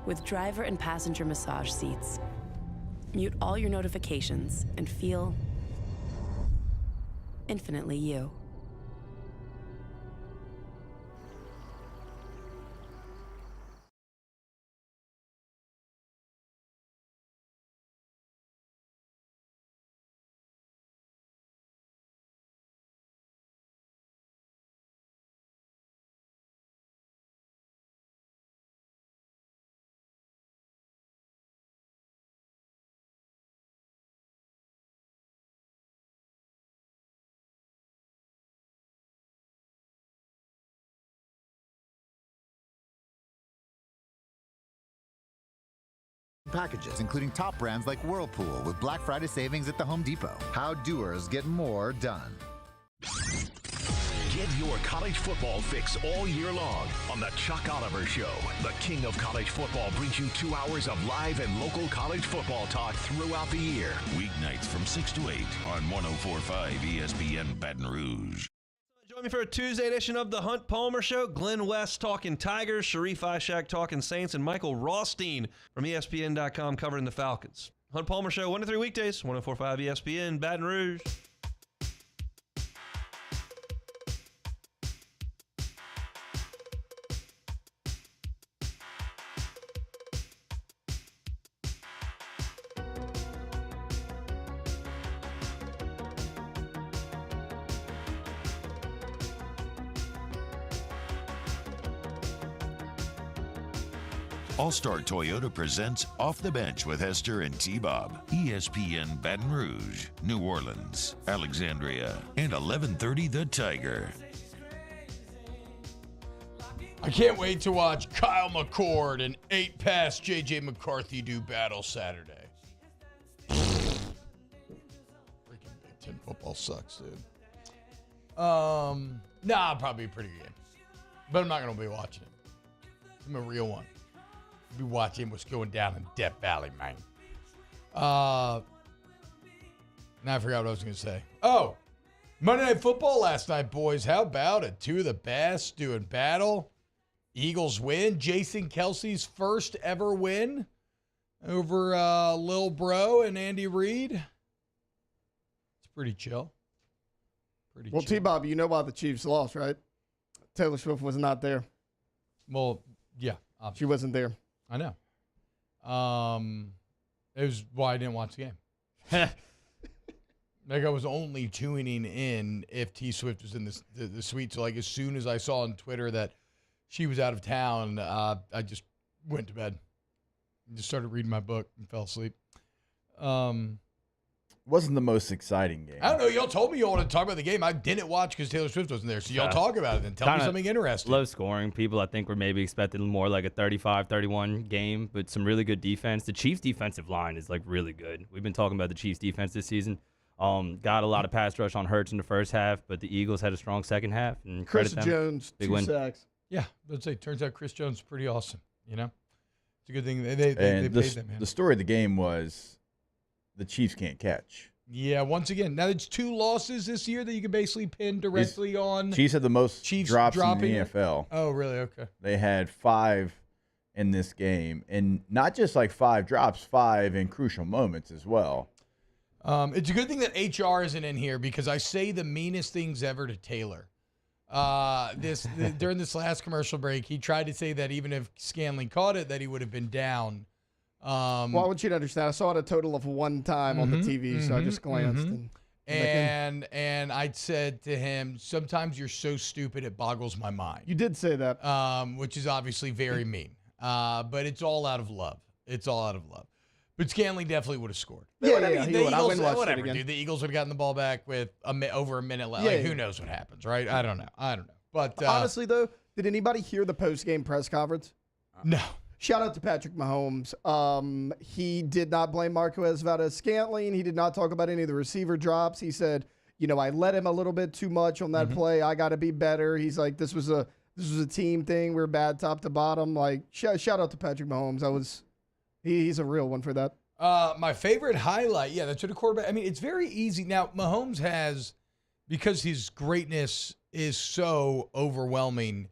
S21: With driver and passenger massage seats, mute all your notifications and feel infinitely you.
S22: Packages, including top brands like Whirlpool with Black Friday savings at the Home Depot. How doers get more done.
S23: Get your college football fix all year long on the Chuck Oliver Show. The king of college football brings you 2 hours of live and local college football talk throughout the year.
S3: Weeknights from 6 to 8 on 104.5 ESPN Baton Rouge.
S24: Join me for a Tuesday edition of the Hunt Palmer Show. Glenn West talking Tigers, Sharif Ishak talking Saints, and Michael Rothstein from ESPN.com covering the Falcons. Hunt Palmer Show, 1 to 3 weekdays, 104.5 ESPN, Baton Rouge.
S3: All-Star Toyota presents Off the Bench with Hester and T-Bob. ESPN Baton Rouge, New Orleans, Alexandria, and 1130 The Tiger.
S6: I can't wait to watch Kyle McCord and 8-pass J.J. McCarthy do battle Saturday. Freaking Big Ten football sucks, dude. Nah, probably a pretty good game. But I'm not going to be watching it. I'm a real one. I'll be watching what's going down in Death Valley, man. Now I forgot what I was going to say. Oh, Monday Night Football last night, boys. How about it? Two of the best doing battle. Eagles win. Jason Kelsey's first ever win over Lil Bro and Andy Reid. It's pretty chill.
S8: Well,
S6: chill.
S8: T-Bob, you know why the Chiefs lost, right? Taylor Swift was not there.
S6: Well, yeah. Obviously.
S8: She wasn't there.
S6: I know. It was why I didn't watch the game. Like, I was only tuning in if T Swift was in the suite. So, like, as soon as I saw on Twitter that she was out of town, I just went to bed. Just started reading my book and fell asleep.
S7: Wasn't the most exciting game.
S6: I don't know. Y'all told me you wanted to talk about the game. I didn't watch because Taylor Swift wasn't there. So y'all talk about it and tell me something interesting.
S4: Low scoring. People, I think, were maybe expecting more like a 35-31 game, but some really good defense. The Chiefs' defensive line is like really good. We've been talking about the Chiefs' defense this season. Got a lot of pass rush on Hurts in the first half, but the Eagles had a strong second half. And
S8: Chris
S4: them.
S8: Jones,
S4: Big
S8: 2
S4: win.
S8: sacks.
S6: Yeah, let's say turns out Chris Jones is pretty awesome. You know, it's a good thing they paid them. Man.
S7: The story of the game was the Chiefs can't catch.
S6: Yeah, once again, now it's 2 losses this year that you can basically pin directly on.
S7: Chiefs had the most
S6: Chiefs
S7: drops in the
S6: dropping it?
S7: NFL.
S6: Oh, really? Okay.
S7: They had 5 in this game, and not just like 5 drops, 5 in crucial moments as well.
S6: It's a good thing that HR isn't in here because I say the meanest things ever to Taylor. During this last commercial break, he tried to say that even if Scanlon caught it, that he would have been down.
S8: Well, I want you to understand, I saw it a total of 1 time on the TV, so I just glanced.
S6: And I said to him, sometimes you're so stupid it boggles my mind.
S8: You did say that.
S6: Which is obviously very mean. But it's all out of love. It's all out of love. But Scanlon definitely would have scored.
S8: Yeah,
S6: I mean, the Eagles,
S8: whatever,
S6: dude. The Eagles would have gotten the ball back with over a minute left. Who knows what happens, right? I don't know. But
S8: honestly, though, did anybody hear the post-game press conference?
S6: No.
S8: Shout out to Patrick Mahomes. He did not blame Marquez Valdes-Scantling. He did not talk about any of the receiver drops. He said, I let him a little bit too much on that play. I got to be better. He's like, this was a team thing. We're bad top to bottom. Like, shout out to Patrick Mahomes. He's a real one for that.
S6: My favorite highlight, that's what a quarterback. I mean, it's very easy. Now, Mahomes has, because his greatness is so overwhelming,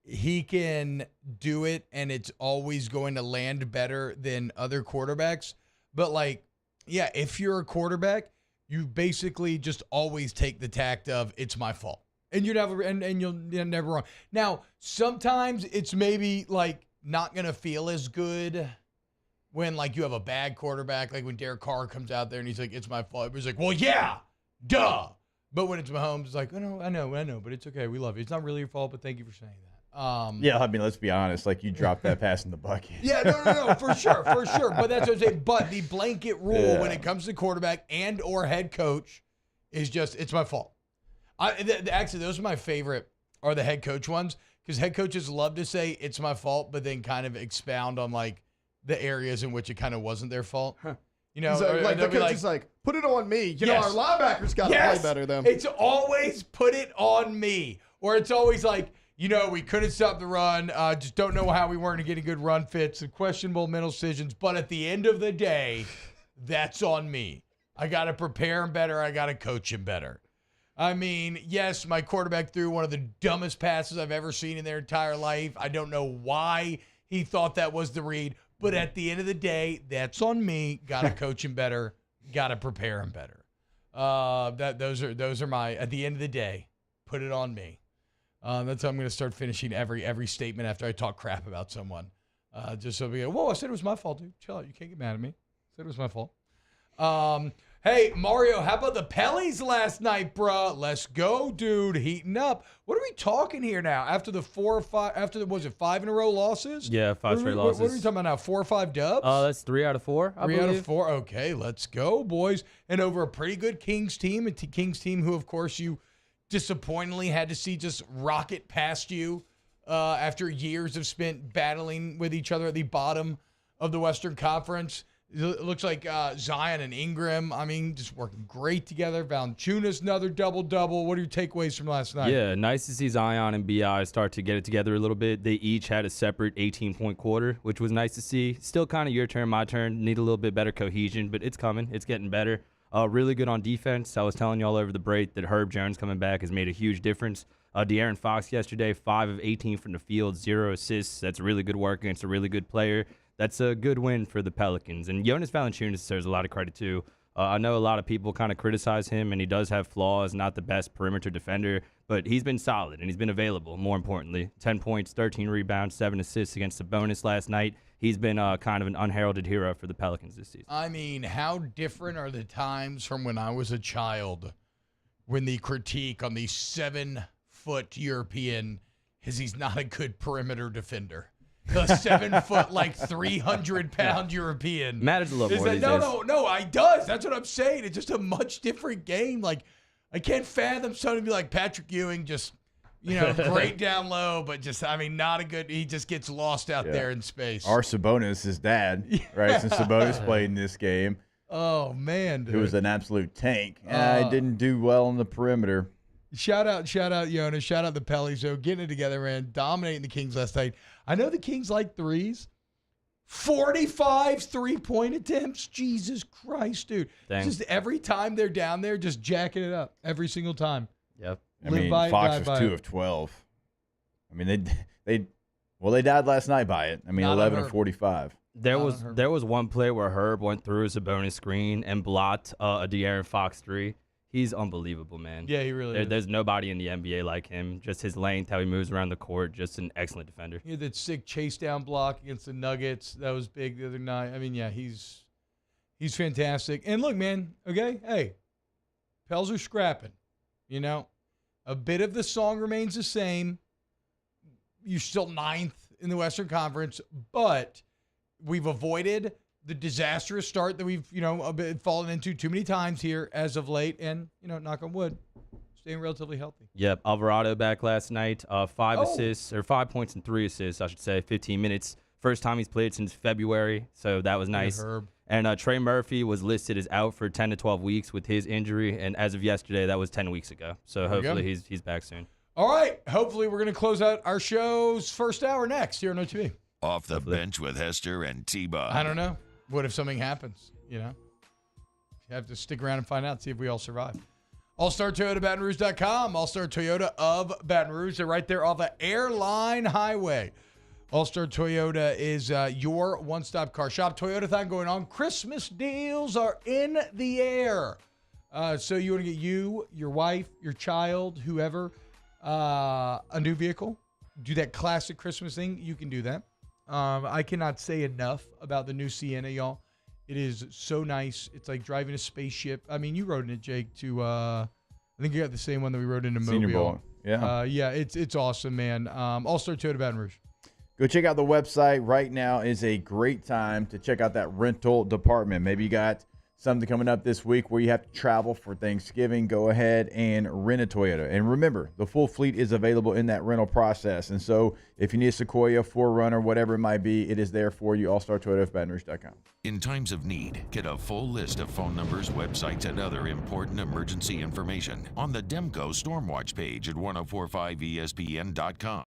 S6: he can do it, and it's always going to land better than other quarterbacks. But, if you're a quarterback, you basically just always take the tact of, it's my fault. And you're never, and you're never wrong. Now, sometimes it's maybe, not going to feel as good when, you have a bad quarterback, like when Derek Carr comes out there and he's like, it's my fault. He's like, well, yeah, duh. But when it's Mahomes, it's like, I know, but it's okay. We love you. It's not really your fault, but thank you for saying that.
S7: Let's be honest. You dropped that pass in the bucket.
S6: Yeah, no, for sure. But that's what I'm saying. But the blanket rule when it comes to quarterback and or head coach is just, it's my fault. Actually, those are my favorite, are the head coach ones, because head coaches love to say it's my fault, but then kind of expound on the areas in which it kind of wasn't their fault. Huh.
S8: The coach is like, put it on me. Our linebackers got to play better than.
S6: It's always put it on me. Or it's always we couldn't stop the run. Just don't know how we weren't getting good run fits and questionable mental decisions. But at the end of the day, that's on me. I got to prepare him better. I got to coach him better. I mean, yes, my quarterback threw one of the dumbest passes I've ever seen in their entire life. I don't know why he thought that was the read. But at the end of the day, that's on me. Got to coach him better. Got to prepare him better. Those are my, at the end of the day, put it on me. That's how I'm going to start finishing every statement after I talk crap about someone. Just so we go, whoa, I said it was my fault, dude. Chill out. You can't get mad at me. I said it was my fault. Hey, Mario, how about the Pellies last night, bruh? Let's go, dude. Heating up. What are we talking here now? After the 4 or 5, was it 5 in a row losses?
S4: Yeah, 5 straight losses.
S6: What are we talking about now? 4 or 5 dubs?
S4: That's 3 out of 4, I believe.
S6: 3 out of 4. Okay, let's go, boys. And over a pretty good Kings team, who, of course, you disappointingly had to see just rocket past you after years of spent battling with each other at the bottom of the Western Conference. It looks like Zion and Ingram, just working great together. Valanciunas, another double-double. What are your takeaways from last night?
S4: Yeah, nice to see Zion and B.I. start to get it together a little bit. They each had a separate 18-point quarter, which was nice to see. Still kind of your turn, my turn. Need a little bit better cohesion, but it's coming. It's getting better. Really good on defense. I was telling you all over the break that Herb Jones coming back has made a huge difference. De'Aaron Fox yesterday, 5 of 18 from the field, 0 assists. That's really good work against a really good player. That's a good win for the Pelicans. And Jonas Valanciunas deserves a lot of credit, too. I know a lot of people kind of criticize him, and he does have flaws, not the best perimeter defender, but he's been solid, and he's been available, more importantly. 10 points, 13 rebounds, 7 assists against Sabonis last night. He's been kind of an unheralded hero for the Pelicans this season.
S6: How different are the times from when I was a child when the critique on the 7-foot European is he's not a good perimeter defender? The 7-foot, 300-pound European.
S4: Matters a little more these
S6: days. No, it does. That's what I'm saying. It's just a much different game. I can't fathom someone to be like Patrick Ewing, just, great down low, but just, not a good, he just gets lost out there in space.
S7: Our Sabonis, his dad, right? Since Sabonis played in this game.
S6: Oh, man, dude.
S7: It was an absolute tank. I didn't do well on the perimeter.
S6: Shout out, Jonas. Shout out the Pellies, though. Getting it together, man. Dominating the Kings last night. I know the Kings like threes. 45 3-point attempts. Jesus Christ, dude. Just every time they're down there, just jacking it up. Every single time.
S4: Yep.
S7: Fox was 2 of 12. They died last night by it. 11 of 45.
S4: There was one play where Herb went through a Sabonis screen and blocked a De'Aaron Fox 3. He's unbelievable, man.
S6: Yeah, he really is.
S4: There's nobody in the NBA like him. Just his length, how he moves around the court, just an excellent defender.
S6: He had that sick chase down block against the Nuggets. That was big the other night. He's fantastic. And look, man, okay, hey, Pels are scrapping. A bit of the song remains the same. You're still 9th in the Western Conference, but we've avoided the disastrous start that we've, fallen into too many times here as of late, and, knock on wood, staying relatively healthy.
S4: Yep, Alvarado back last night, 5 assists, or 5 points and 3 assists, I should say, 15 minutes. First time he's played since February, so that was nice.
S6: Herb.
S4: And Trey Murphy was listed as out for 10 to 12 weeks with his injury, and as of yesterday, that was 10 weeks ago. So hopefully he's back soon.
S6: All right, hopefully we're going to close out our show's first hour next here on OTB.
S3: Off the bench with Hester and T-Bug.
S6: I don't know. What if something happens, You have to stick around and find out, see if we all survive. All-Star Toyota, BatonRouge.com. All-Star Toyota of Baton Rouge. They're right there off the Airline Highway. All-Star Toyota is your one-stop car shop. Toyota-thon going on. Christmas deals are in the air. So you want to get you, your wife, your child, whoever, a new vehicle. Do that classic Christmas thing. You can do that. I cannot say enough about the new Sienna, y'all. It is so nice. It's like driving a spaceship. You rode in it, Jake, to I think you got the same one that we rode into
S7: Senior
S6: Mobile.
S7: Bowl. Yeah.
S6: Yeah, it's awesome, man. All-Star Toyota Baton Rouge.
S7: Go check out the website. Right now is a great time to check out that rental department. Maybe you got something coming up this week where you have to travel for Thanksgiving. Go ahead and rent a Toyota. And remember, the full fleet is available in that rental process. And so if you need a Sequoia, 4Runner, whatever it might be, it is there for you. All-Star Toyota of BatonRouge.com.
S3: In times of need, get a full list of phone numbers, websites, and other important emergency information on the Demco Stormwatch page at 1045ESPN.com.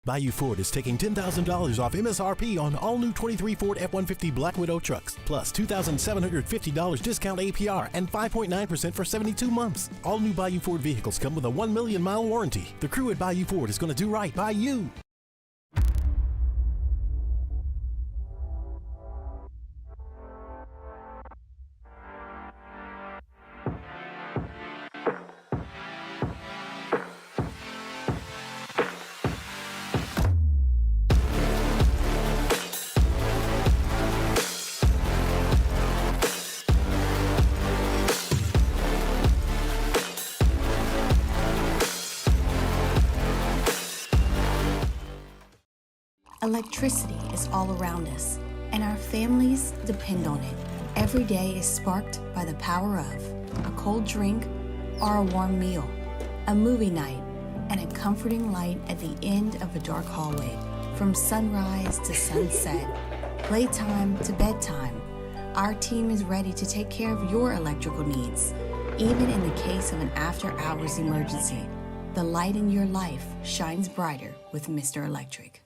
S16: Bayou Ford is taking $10,000 off MSRP on all new 23 Ford F-150 Black Widow trucks, plus $2,750 discount APR and 5.9% for 72 months. All new Bayou Ford vehicles come with a 1 million mile warranty. The crew at Bayou Ford is going to do right by you.
S21: Electricity is all around us, and our families depend on it. Every day is sparked by the power of a cold drink or a warm meal, a movie night, and a comforting light at the end of a dark hallway. From sunrise to sunset, playtime to bedtime, Our team is ready to take care of your electrical needs, even in the case of an after-hours emergency. The light in your life shines brighter with Mr. Electric.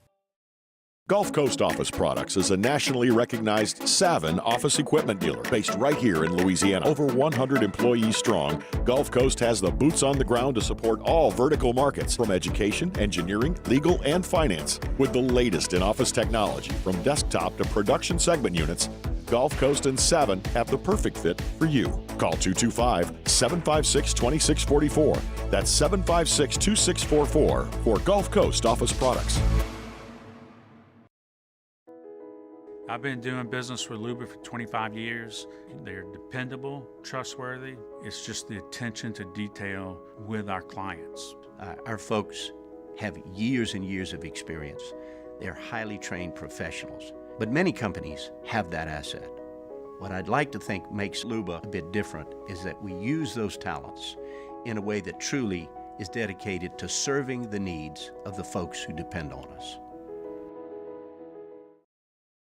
S12: Gulf Coast Office Products is a nationally recognized Savin office equipment dealer based right here in Louisiana. Over 100 employees strong, Gulf Coast has the boots on the ground to support all vertical markets from education, engineering, legal, and finance. With the latest in office technology from desktop to production segment units, Gulf Coast and Savin have the perfect fit for you. Call 225-756-2644. That's 756-2644 for Gulf Coast Office Products.
S13: I've been doing business with Luba for 25 years. They're dependable, trustworthy. It's just the attention to detail with our clients.
S14: Our folks have years and years of experience. They're highly trained professionals. But many companies have that asset. What I'd like to think makes Luba a bit different is that we use those talents in a way that truly is dedicated to serving the needs of the folks who depend on us.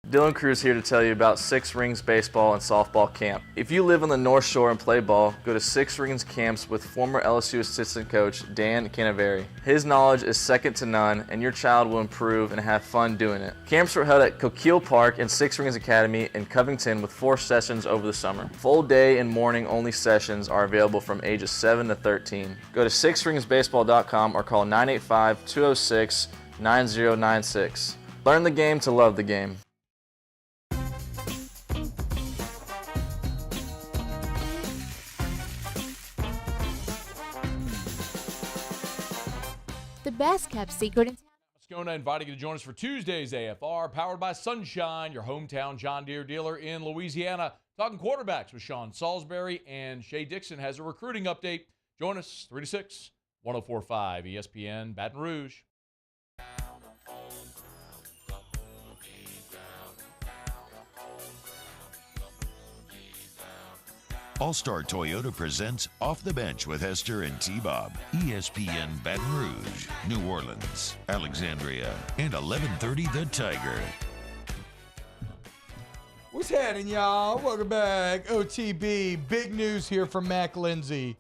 S1: Dylan Cruz here to tell you about Six Rings Baseball and Softball Camp. If you live on the North Shore and play ball, go to Six Rings Camps with former LSU assistant coach Dan Canaveri. His knowledge is second to none, and your child will improve and have fun doing it. Camps were held at Coquille Park and Six Rings Academy in Covington with 4 sessions over the summer. Full day and morning only sessions are available from ages 7 to 13. Go to sixringsbaseball.com or call 985-206-9096. Learn the game to love the game.
S2: The best kept secret in
S5: Moscona inviting you to join us for Tuesday's AFR, powered by Sunshine, your hometown John Deere dealer in Louisiana. Talking quarterbacks with Sean Salisbury, and Shay Dixon has a recruiting update. Join us 3 to 6, 104.5 ESPN Baton Rouge.
S3: All-Star Toyota presents Off the Bench with Hester and T-Bob. ESPN Baton Rouge, New Orleans, Alexandria, and 1130 The Tiger.
S6: What's happening, y'all? Welcome back. OTB. Big news here from Mac Lindsay.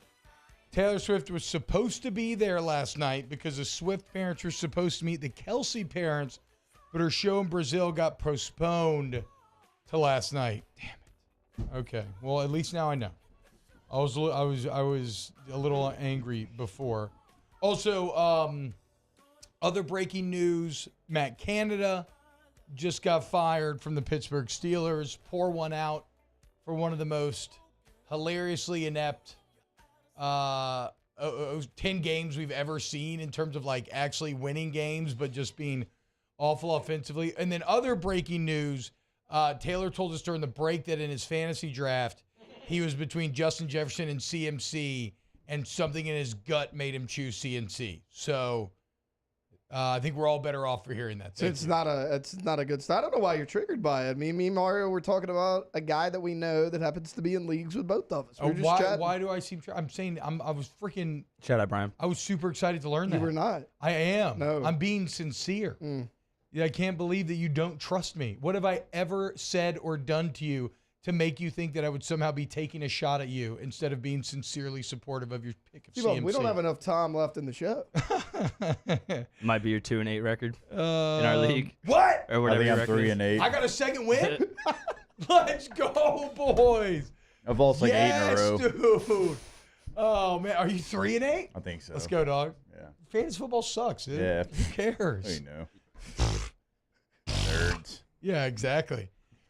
S6: Taylor Swift was supposed to be there last night because the Swift parents were supposed to meet the Kelsey parents, but her show in Brazil got postponed to last night. Damn it. Okay. Well, at least now I know. I was a little angry before. Also, other breaking news: Matt Canada just got fired from the Pittsburgh Steelers. Pour one out for one of the most hilariously inept 10 games we've ever seen in terms of like actually winning games, but just being awful offensively. And then other breaking news. Taylor told us during the break that in his fantasy draft, he was between Justin Jefferson and CMC, and something in his gut made him choose CMC. So I think we're all better off for hearing that.
S8: So it's not a good start. I don't know why you're triggered by it. Me and Mario, we're talking about a guy that we know that happens to be in leagues with both of us. We're just chatting.
S6: Why do I seem? I'm saying I was freaking.
S4: Shout out, Brian.
S6: I was super excited to learn that.
S8: You were not.
S6: I am.
S8: No.
S6: I'm being sincere. I can't believe that you don't trust me. What have I ever said or done to you to make you think that I would somehow be taking a shot at you instead of being sincerely supportive of your pick of CMC?
S8: We don't have enough time left in the show.
S4: Might be your 2-8 record in our league.
S6: What?
S4: Or whatever
S7: I
S4: your
S7: think I'm
S4: record
S7: 3-8.
S6: I got a second win? Let's go, boys.
S7: I've lost like 8 in a row.
S6: Dude. Oh, man. Are you 3-8?
S7: I think so.
S6: Let's go, dog.
S7: Yeah.
S6: Fantasy football sucks, dude.
S7: Yeah.
S6: Who cares?
S7: You know. Nerds.
S6: Yeah, exactly.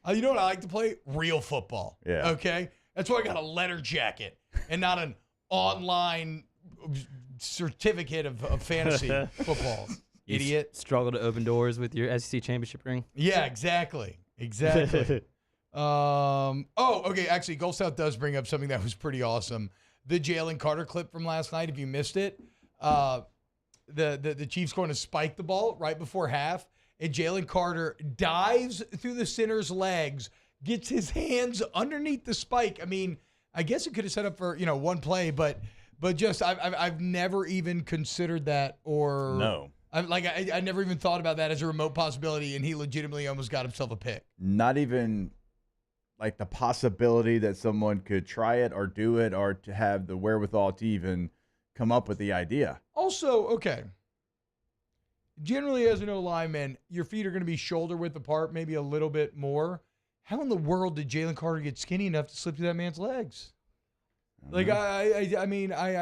S6: You know what I like to play? Real football.
S7: Yeah.
S6: Okay? That's why I got a letter jacket and not an online certificate of fantasy football. Idiot.
S4: Struggle to open doors with your SEC championship ring.
S6: Yeah, exactly. Exactly. Okay. Actually, Gulf South does bring up something that was pretty awesome. The Jalen Carter clip from last night, if you missed it, the Chiefs going to spike the ball right before half, and Jalen Carter dives through the center's legs, gets his hands underneath the spike. I mean, I guess it could have set up for, one play, but just I've never even considered that, or
S7: no.
S6: I never even thought about that as a remote possibility, and he legitimately almost got himself a pick.
S7: Not even like the possibility that someone could try it or do it or to have the wherewithal to even come up with the idea.
S6: Also, okay. Generally, as an O-lineman, your feet are going to be shoulder width apart, maybe a little bit more. How in the world did Jalen Carter get skinny enough to slip through that man's legs? Like, I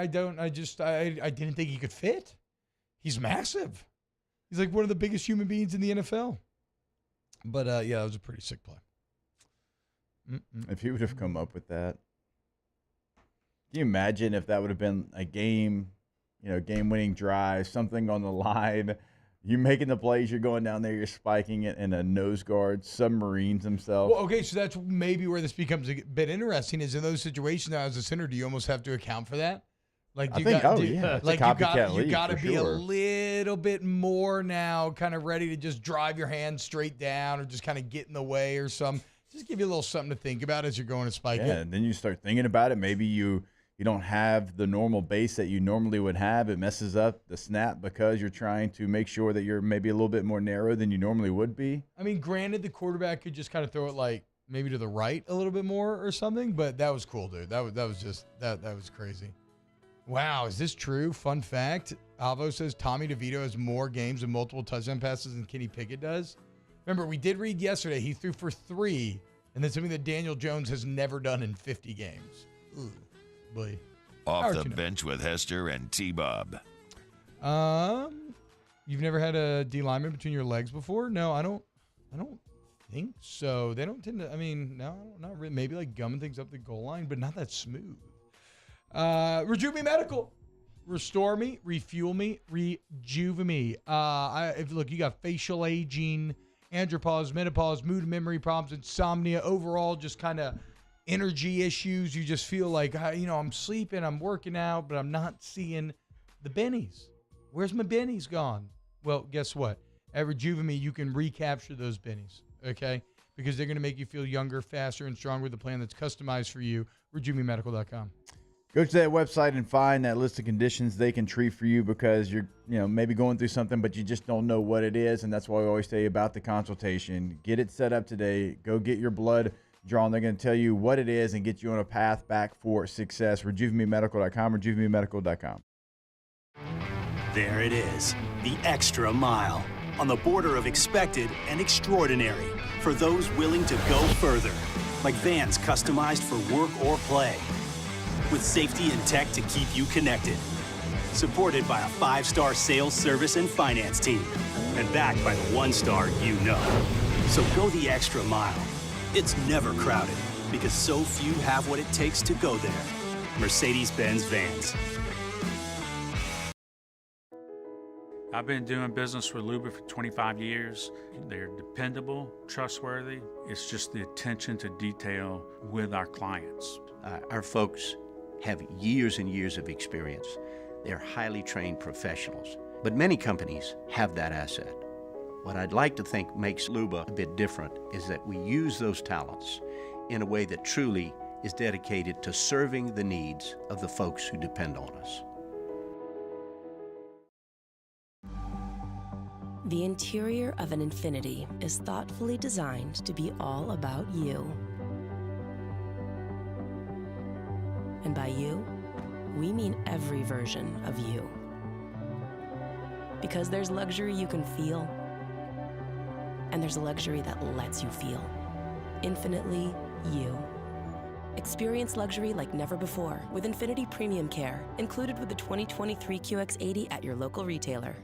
S6: didn't think he could fit. He's massive. He's like one of the biggest human beings in the NFL. But, yeah, that was a pretty sick play.
S7: If he would have come up with that. Can you imagine if that would have been a game, game-winning drive, something on the line, you making the plays, you're going down there, you're spiking it, and a nose guard submarines himself.
S6: Well, okay, so that's maybe where this becomes a bit interesting is in those situations now as a center, do you almost have to account for that? Like you got to be a little bit more now kind of ready to just drive your hand straight down or just kind of get in the way or something. Just give you a little something to think about as you're going to spike it.
S7: Yeah, and then you start thinking about it. Maybe you don't have the normal base that you normally would have. It messes up the snap because you're trying to make sure that you're maybe a little bit more narrow than you normally would be.
S6: I mean, granted, the quarterback could just kind of throw it like maybe to the right a little bit more or something, but that was cool, dude. That was crazy. Wow, is this true? Fun fact, Avo says Tommy DeVito has more games and multiple touchdown passes than Kenny Pickett does. Remember, we did read yesterday he threw for 3, and that's something that Daniel Jones has never done in 50 games. Ooh, boy.
S3: Off the bench with Hester and T-Bob.
S6: You've never had a D lineman between your legs before? No, I don't think so. They don't tend to. I mean, no, not really. Maybe like gumming things up the goal line, but not that smooth. Rejuve Me Medical. Restore me, refuel me, rejuve me. Look, you got facial aging, andropause, menopause, mood and memory problems, insomnia, overall just kind of energy issues. You just feel like, I'm sleeping, I'm working out, but I'm not seeing the bennies. Where's my bennies gone? Well, guess what? At Rejuve Me, you can recapture those bennies, okay? Because they're going to make you feel younger, faster, and stronger with a plan that's customized for you. RejuveMeMedical.com.
S7: Go to that website and find that list of conditions they can treat for you because you're, maybe going through something, but you just don't know what it is. And that's why we always say about the consultation. Get it set up today. Go get your blood drawn. They're going to tell you what it is and get you on a path back for success. RejuveMeMedical.com, RejuveMeMedical.com.
S18: There it is, the extra mile. On the border of expected and extraordinary for those willing to go further. Like vans customized for work or play. With safety and tech to keep you connected. Supported by a 5-star sales, service, and finance team. And backed by the 1-star you know. So go the extra mile. It's never crowded because so few have what it takes to go there. Mercedes-Benz Vans.
S13: I've been doing business with Luba for 25 years. They're dependable, trustworthy. It's just the attention to detail with our clients.
S14: Our folks have years and years of experience. They're highly trained professionals. But many companies have that asset. What I'd like to think makes Luba a bit different is that we use those talents in a way that truly is dedicated to serving the needs of the folks who depend on us.
S9: The interior of an Infiniti is thoughtfully designed to be all about you. And by you, we mean every version of you. Because there's luxury you can feel, and there's luxury that lets you feel. Infinitely you. Experience luxury like never before with Infiniti Premium Care, included with the 2023 QX80 at your local retailer.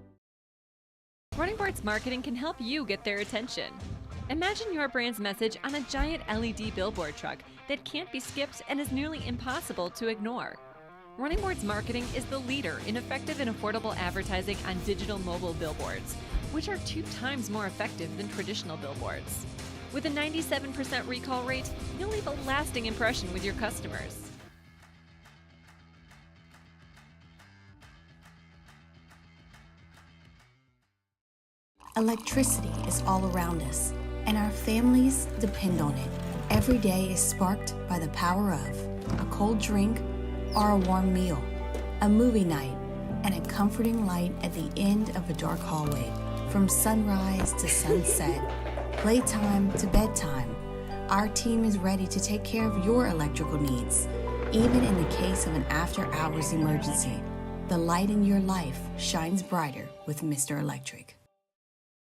S20: Running Boards Marketing can help you get their attention. Imagine your brand's message on a giant LED billboard truck that can't be skipped and is nearly impossible to ignore. Running Boards Marketing is the leader in effective and affordable advertising on digital mobile billboards, which are 2 times more effective than traditional billboards. With a 97% recall rate, you'll leave a lasting impression with your customers.
S21: Electricity is all around us, and our families depend on it. Every day is sparked by the power of a cold drink or a warm meal, a movie night, and a comforting light at the end of a dark hallway. From sunrise to sunset, playtime to bedtime, Our team is ready to take care of your electrical needs, even in the case of an after-hours emergency. The light in your life shines brighter with Mr. Electric.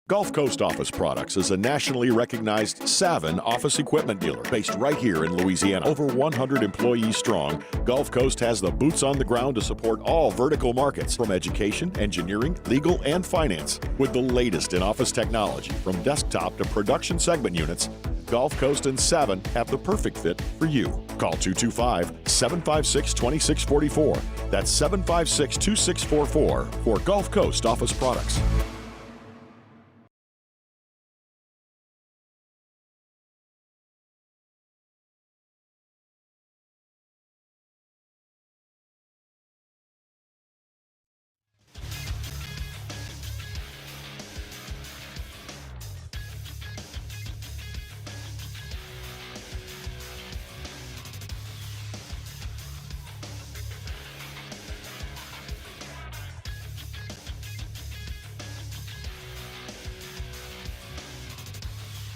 S12: Gulf Coast Office Products is a nationally recognized Savin office equipment dealer based right here in Louisiana. Over 100 employees strong, Gulf Coast has the boots on the ground to support all vertical markets from education, engineering, legal, and finance. With the latest in office technology, from desktop to production segment units, Gulf Coast and Savin have the perfect fit for you. Call 225-756-2644. That's 756-2644 for Gulf Coast Office Products.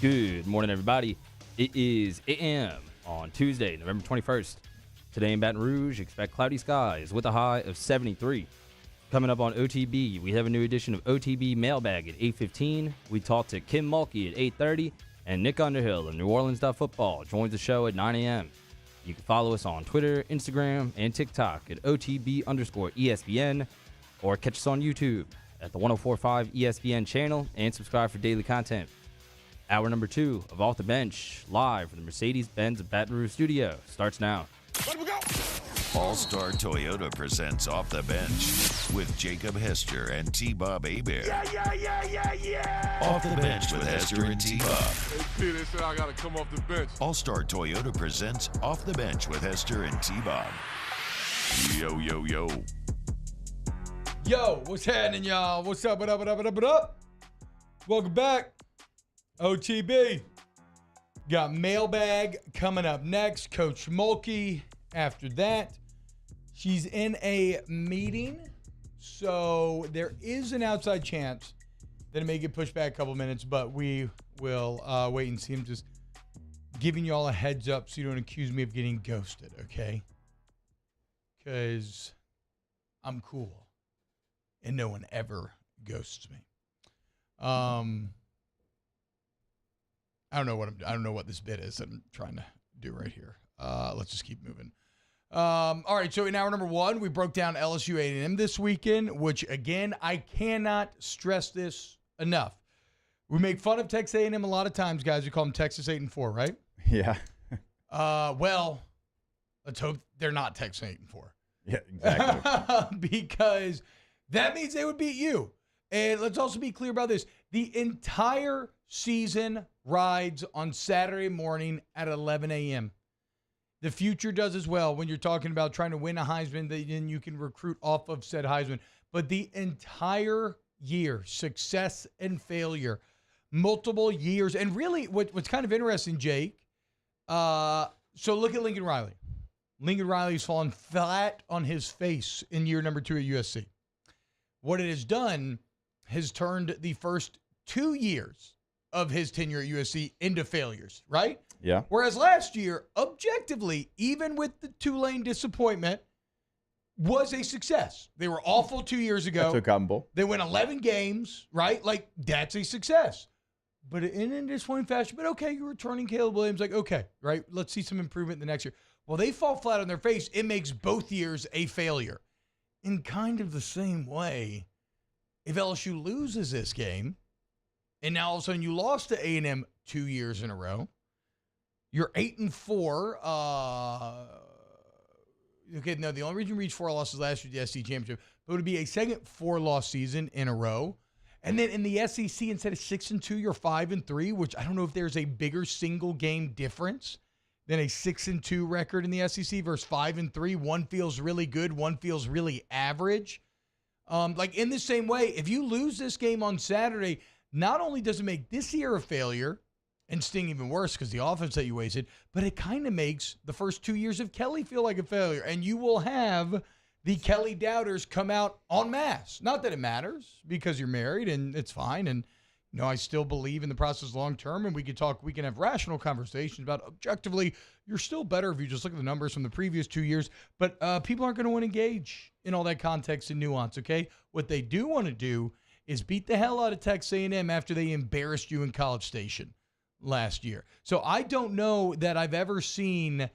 S4: Good morning, everybody. It is a.m. on Tuesday, November 21st. Today in Baton Rouge, expect cloudy skies with a high of 73. Coming up on OTB, we have a new edition of OTB Mailbag at 8:15. We talk to Kim Mulkey at 8:30, and Nick Underhill of New Orleans.Football joins the show at 9 a.m. You can follow us on Twitter, Instagram, and TikTok at OTB_ESPN, or catch us on YouTube at the 1045 ESPN channel and subscribe for daily content. Hour number 2 of Off the Bench, live from the Mercedes-Benz Baton Rouge studio, starts now.
S3: All-Star Toyota presents Off the Bench with Jacob Hester and T-Bob Hebert.
S10: Yeah.
S3: Off the Bench with Hester and T-Bob.
S10: Hey, they said I got to come off the bench.
S3: All-Star Toyota presents Off the Bench with Hester and T-Bob. Yo, yo, yo.
S6: Yo, what's happening, y'all? What's up? What up? Welcome back. OTB. Got Mailbag coming up next. Coach Mulkey after that. She's in a meeting, so there is an outside chance that it may get pushed back a couple minutes, but we will wait and see. I'm just giving you all a heads up so you don't accuse me of getting ghosted, okay? Because I'm cool, and no one ever ghosts me. I don't know what this bit is that I'm trying to do right here. Let's just keep moving. All right, so in hour number 1, we broke down LSU A&M this weekend, which, again, I cannot stress this enough. We make fun of Texas A&M a lot of times, guys. We call them Texas 8-4, right?
S7: Yeah.
S6: Well, let's hope they're not Texas 8-4.
S7: Yeah, exactly.
S6: Because that means they would beat you. And let's also be clear about this. The entire season rides on Saturday morning at 11 a.m. The future does as well when you're talking about trying to win a Heisman, then you can recruit off of said Heisman. But the entire year, success and failure, multiple years. And really, what's kind of interesting, Jake, so look at Lincoln Riley. Lincoln Riley's fallen flat on his face in year number 2 at USC. What it has done has turned the first 2 years of his tenure at USC into failures, right?
S7: Yeah.
S6: Whereas last year, objectively, even with the Tulane disappointment, was a success. They were awful 2 years ago.
S7: That's accountable.
S6: They went 11 games, right? Like, that's a success. But in a disappointing fashion, but okay, you're returning Caleb Williams. Like, okay, right? Let's see some improvement the next year. Well, they fall flat on their face. It makes both years a failure. In kind of the same way, if LSU loses this game, and now all of a sudden you lost to A&M 2 years in a row, you're 8-4. Okay, no, the only reason you reached 4 losses last year, the SEC championship, but it would be a second 4-loss season in a row. And then in the SEC, instead of 6-2, you're 5-3, which I don't know if there's a bigger single game difference than a 6-2 record in the SEC versus 5-3. One feels really good, one feels really average. Like in the same way, if you lose this game on Saturday, not only does it make this year a failure and sting even worse because the offense that you wasted, but it kind of makes the first 2 years of Kelly feel like a failure. And you will have the Kelly doubters come out en masse. Not that it matters because you're married and it's fine. And I still believe in the process long term, and we can have rational conversations about objectively, you're still better if you just look at the numbers from the previous 2 years, but people aren't going to want to engage in all that context and nuance, okay? What they do want to do is beat the hell out of Texas A&M after they embarrassed you in College Station last year. So I don't know that I've ever seen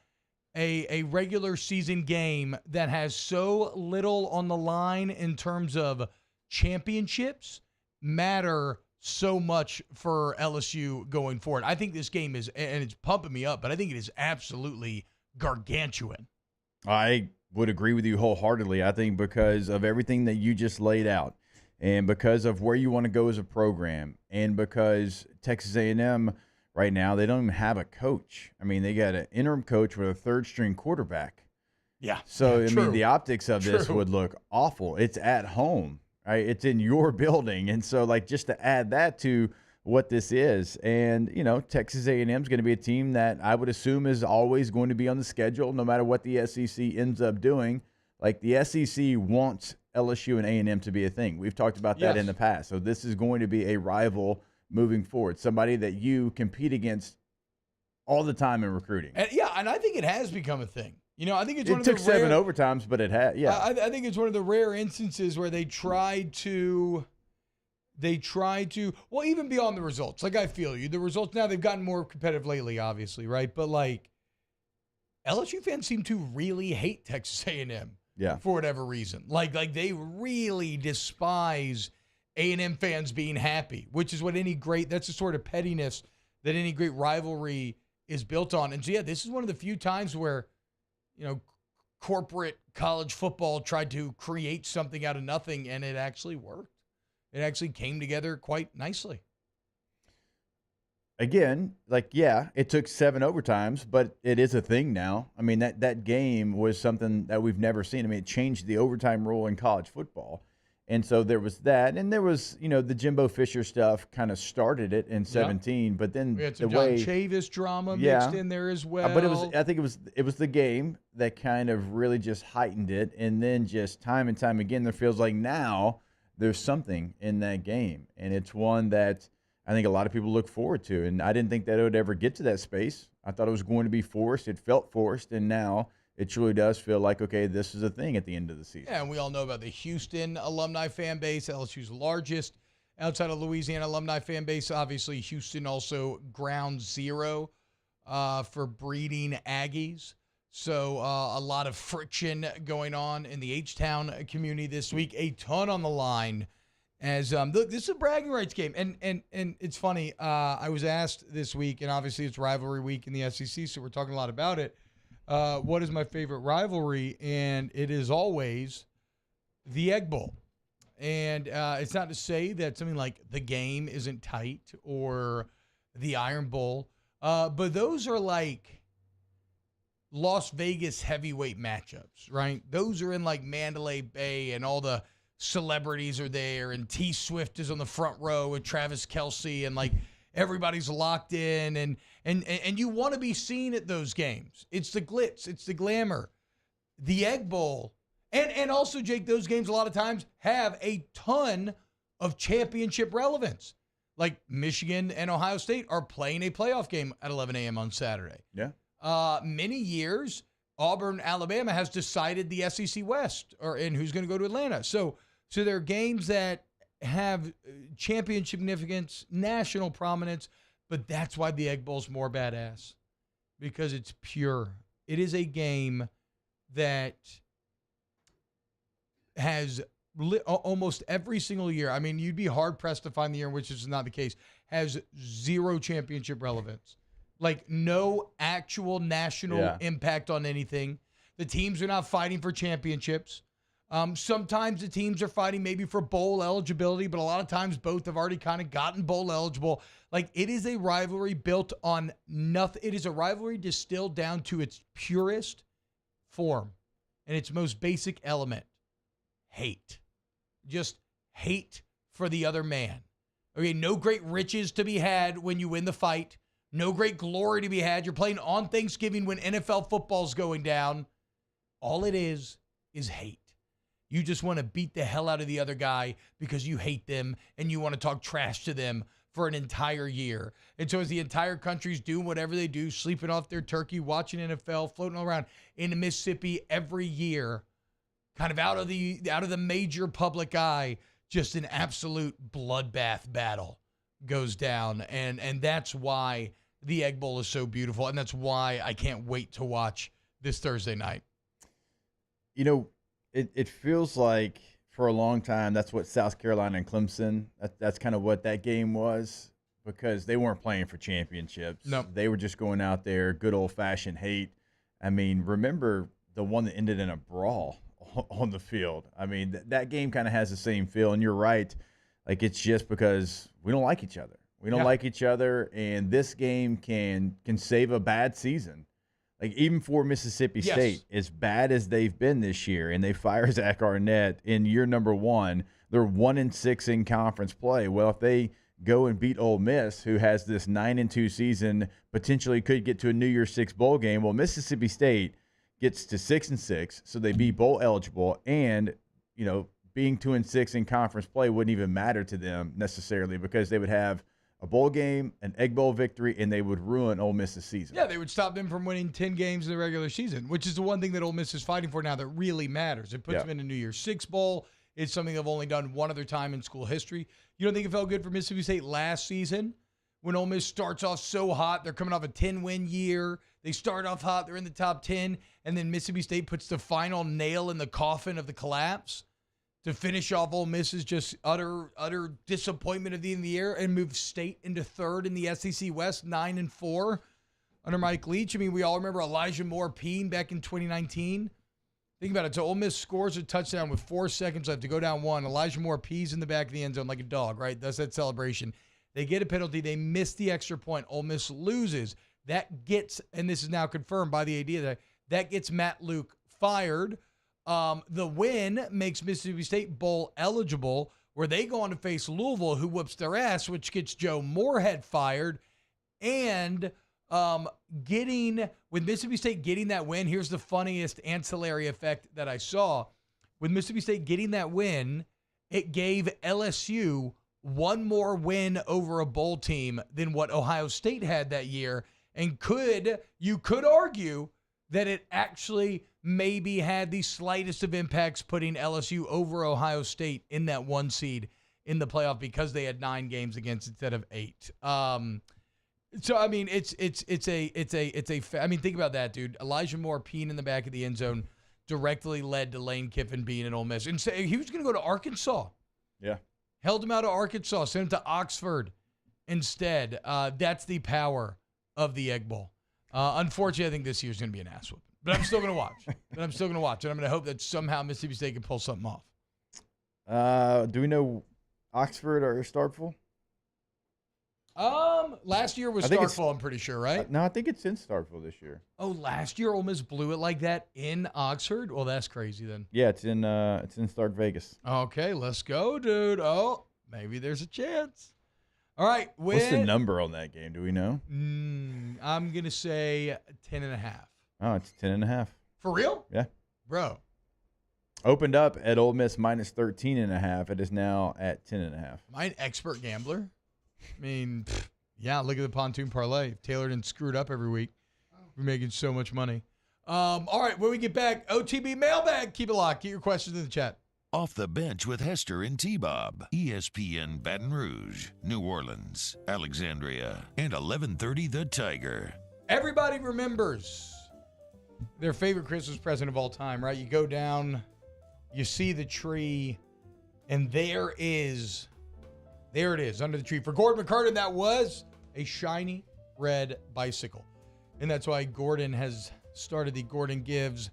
S6: a regular season game that has so little on the line in terms of championships matter so much for LSU going forward. I think this game is, and it's pumping me up, but I think it is absolutely gargantuan.
S7: I would agree with you wholeheartedly. I think because of everything that you just laid out, and because of where you want to go as a program, and because Texas A&M right now, they don't even have a coach. I mean, they got an interim coach with a third-string quarterback.
S6: Yeah.
S7: So, I
S6: true.
S7: mean, the optics of this
S6: True.
S7: would look awful. It's at home, right? It's in your building. And so, like, just to add that to what this is, and, you know, Texas A&M is going to be a team that I would assume is always going to be on the schedule no matter what the SEC ends up doing. Like, the SEC wants LSU and A&M to be a thing. We've talked about that in the past. So this is going to be a rival moving forward, somebody that you compete against all the time in recruiting.
S6: And I think it has become a thing. You know, I think it's
S7: It
S6: one of the
S7: took 7
S6: rare,
S7: overtimes, but it had, yeah.
S6: I think it's one of the rare instances where they tried to, well, even beyond the results. Like, I feel you. The results now, they've gotten more competitive lately, obviously, right? But, like, LSU fans seem to really hate Texas A&M.
S7: Yeah.
S6: For whatever reason. Like they really despise A&M fans being happy, which is what that's the sort of pettiness that any great rivalry is built on. And so, yeah, this is one of the few times where, you know, corporate college football tried to create something out of nothing, and it actually worked. It actually came together quite nicely.
S7: Again, like, yeah, it took 7 overtimes, but it is a thing now. I mean, that game was something that we've never seen. I mean, it changed the overtime rule in college football. And so there was that. And there was, you know, the Jimbo Fisher stuff kind of started it in 17. But then
S6: We had some John Chavis drama mixed in there as well.
S7: But I think it was the game that kind of really just heightened it. And then just time and time again, there feels like now there's something in that game. And it's one that I think a lot of people look forward to. And I didn't think that it would ever get to that space. I thought it was going to be forced. It felt forced. And now it truly does feel like, okay, this is a thing at the end of the season.
S6: Yeah, and we all know about the Houston alumni fan base, LSU's largest outside of Louisiana alumni fan base. Obviously, Houston also ground zero for breeding Aggies. So a lot of friction going on in the H-Town community this week. A ton on the line. As look, this is a bragging rights game, and it's funny. I was asked this week, and obviously it's rivalry week in the SEC, so we're talking a lot about it. What is my favorite rivalry? And it is always the Egg Bowl. And it's not to say that something like the Game isn't tight or the Iron Bowl, but those are like Las Vegas heavyweight matchups, right? Those are in like Mandalay Bay, and all the celebrities are there, and T Swift is on the front row with Travis Kelce, and like everybody's locked in, and you want to be seen at those games. It's the glitz, it's the glamour. The Egg Bowl, and also, Jake, those games a lot of times have a ton of championship relevance. Like Michigan and Ohio State are playing a playoff game at 11 a.m. on Saturday.
S7: Yeah.
S6: Many years, Auburn, Alabama has decided the SEC West, and who's going to go to Atlanta. So there are games that have championship significance, national prominence, but that's why the Egg Bowl's more badass, because it's pure. It is a game that has almost every single year. I mean, you'd be hard-pressed to find the year in which this is not the case, has zero championship relevance. Like, no actual national impact on anything. The teams are not fighting for championships. Sometimes the teams are fighting maybe for bowl eligibility, but a lot of times both have already kind of gotten bowl eligible. Like, it is a rivalry built on nothing. It is a rivalry distilled down to its purest form and its most basic element: hate. Just hate for the other man. Okay, no great riches to be had when you win the fight. No great glory to be had. You're playing on Thanksgiving when NFL football's going down. All it is hate. You just want to beat the hell out of the other guy because you hate them and you want to talk trash to them for an entire year. And so as the entire country's doing whatever they do, sleeping off their turkey, watching NFL, floating around in Mississippi every year, kind of out of the major public eye, just an absolute bloodbath battle goes down. And that's why the Egg Bowl is so beautiful, and that's why I can't wait to watch this Thursday night.
S7: You know, it feels like for a long time that's what South Carolina and Clemson, that's kind of what that game was, because they weren't playing for championships.
S6: No.
S7: They were just going out there, good old-fashioned hate. I mean, remember the one that ended in a brawl on the field. I mean, that game kind of has the same feel, and you're right. Like, it's just because we don't like each other. We don't like each other, and this game can save a bad season. Like, even for Mississippi State, as bad as they've been this year, and they fire Zach Arnett in year number 1, they're 1-6 in conference play. Well, if they go and beat Ole Miss, who has this 9-2 season, potentially could get to a New Year's Six bowl game. Well, Mississippi State gets to 6-6, so they be bowl eligible, and you know, being 2-6 in conference play wouldn't even matter to them necessarily, because they would have a bowl game, an Egg Bowl victory, and they would ruin Ole Miss's season.
S6: Yeah, they would stop them from winning 10 games in the regular season, which is the one thing that Ole Miss is fighting for now that really matters. It puts them in a New Year's Six bowl. It's something they've only done one other time in school history. You don't think it felt good for Mississippi State last season when Ole Miss starts off so hot? They're coming off a 10-win year. They start off hot. They're in the top 10. And then Mississippi State puts the final nail in the coffin of the collapse to finish off Ole Miss's just utter disappointment of the end of the year and move State into third in the SEC West, 9-4 under Mike Leach. I mean, we all remember Elijah Moore-Peen back in 2019. Think about it. So Ole Miss scores a touchdown with 4 seconds left to go down 1. Elijah Moore-Pee's in the back of the end zone like a dog, right? That's that celebration. They get a penalty. They miss the extra point. Ole Miss loses. That gets, and this is now confirmed by the AD, that gets Matt Luke fired. The win makes Mississippi State bowl eligible, where they go on to face Louisville, who whoops their ass, which gets Joe Moorhead fired. And with Mississippi State getting that win, here's the funniest ancillary effect that I saw. With Mississippi State getting that win, it gave LSU one more win over a bowl team than what Ohio State had that year. And you could argue that it actually maybe had the slightest of impacts putting LSU over Ohio State in that 1 seed in the playoff, because they had 9 games against instead of 8. So I mean, it's I mean, think about that, dude. Elijah Moore-Peen in the back of the end zone directly led to Lane Kiffin being in Ole Miss, and say he was going to go to Arkansas.
S7: Yeah,
S6: held him out of Arkansas, sent him to Oxford instead. That's the power of the Egg Bowl. Unfortunately, I think this year's going to be an ass whooping. But I'm still going to watch. And I'm going to hope that somehow Mississippi State can pull something off.
S7: Do we know Oxford or Starkville?
S6: Last year was Starkville, I'm pretty sure, right?
S7: No, I think it's in Starkville this year.
S6: Oh, last year Ole Miss blew it like that in Oxford? Well, that's crazy then.
S7: Yeah, it's in Stark Vegas.
S6: Okay, let's go, dude. Oh, maybe there's a chance. All right.
S7: What's the number on that game? Do we know?
S6: I'm going to say 10.5.
S7: Oh, it's 10.5.
S6: For real?
S7: Yeah.
S6: Bro.
S7: Opened up at Ole Miss minus 13.5. It is now at 10.5.
S6: Am I an expert gambler? I mean, yeah, look at the pontoon parlay. Tailored and screwed up every week. We're making so much money. All right, when we get back, OTB Mailbag. Keep it locked. Get your questions in the chat.
S3: Off the Bench with Hester and T-Bob. ESPN Baton Rouge, New Orleans, Alexandria, and 1130 The Tiger.
S6: Everybody remembers their favorite Christmas present of all time, right? You go down, you see the tree, and there it is under the tree. For Gordon McCartan, that was a shiny red bicycle. And that's why Gordon has started the Gordon Gives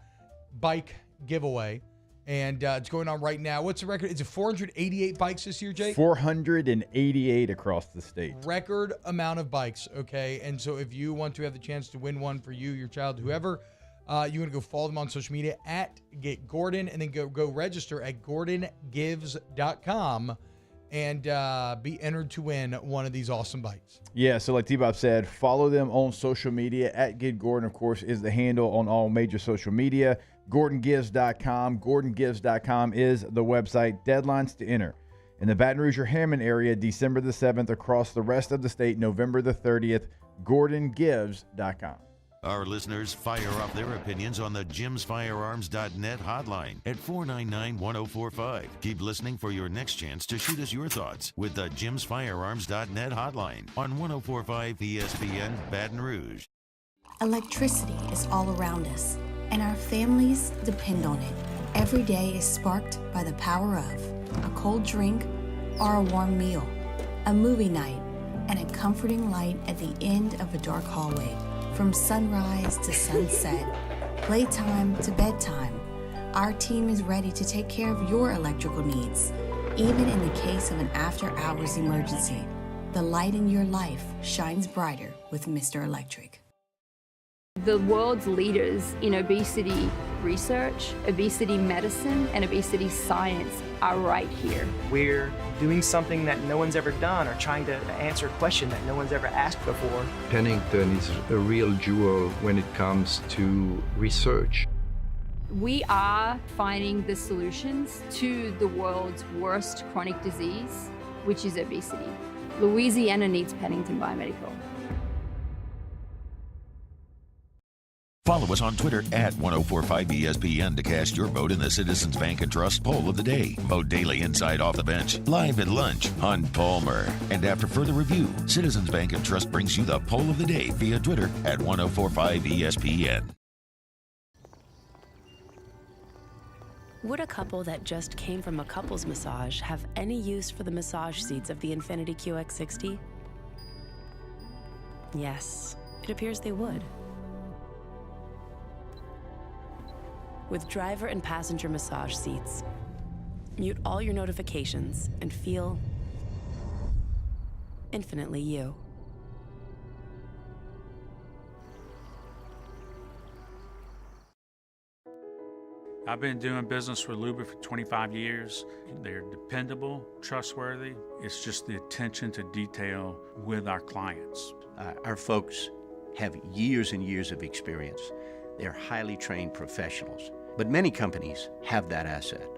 S6: bike giveaway. And it's going on right now. What's the record? Is it 488 bikes this year, Jake?
S7: 488 across the state.
S6: Record amount of bikes, okay? And so if you want to have the chance to win one for you, your child, whoever, you want to go follow them on social media at Get Gordon, and then go register at GordonGives.com and be entered to win one of these awesome bikes.
S7: Yeah, so like T-Bob said, follow them on social media. At Get Gordon, of course, is the handle on all major social media. GordonGives.com. GordonGives.com is the website. Deadlines to enter In the Baton Rouge or Hammond area, December the 7th. Across the rest of the state, November the 30th. GordonGives.com.
S3: Our listeners fire off their opinions on the jimsfirearms.net hotline at 499-1045. Keep listening for your next chance to shoot us your thoughts with the jimsfirearms.net hotline on 1045 ESPN Baton Rouge.
S21: Electricity is all around us, and our families depend on it. Every day is sparked by the power of a cold drink or a warm meal, a movie night, and a comforting light at the end of a dark hallway. From sunrise to sunset, playtime to bedtime, our team is ready to take care of your electrical needs. Even in the case of an after-hours emergency, the light in your life shines brighter with Mr. Electric.
S11: The world's leaders in obesity research, obesity medicine, and obesity science are right here.
S15: We're doing something that no one's ever done or trying to answer a question that no one's ever asked before.
S17: Pennington is a real jewel when it comes to research.
S11: We are finding the solutions to the world's worst chronic disease, which is obesity. Louisiana needs Pennington Biomedical.
S3: Follow us on Twitter at 1045ESPN to cast your vote in the Citizens Bank and Trust Poll of the Day. Vote daily inside Off the Bench, live at lunch, Hunt Palmer. And after further review, Citizens Bank and Trust brings you the Poll of the Day via Twitter at 1045ESPN.
S9: Would a couple that just came from a couples massage have any use for the massage seats of the Infiniti QX60? Yes, it appears they would. With driver and passenger massage seats, mute all your notifications and feel infinitely you.
S13: I've been doing business with Luba for 25 years. They're dependable, trustworthy. It's just the attention to detail with our clients.
S14: Our folks have years and years of experience. They're highly trained professionals. But many companies have that asset.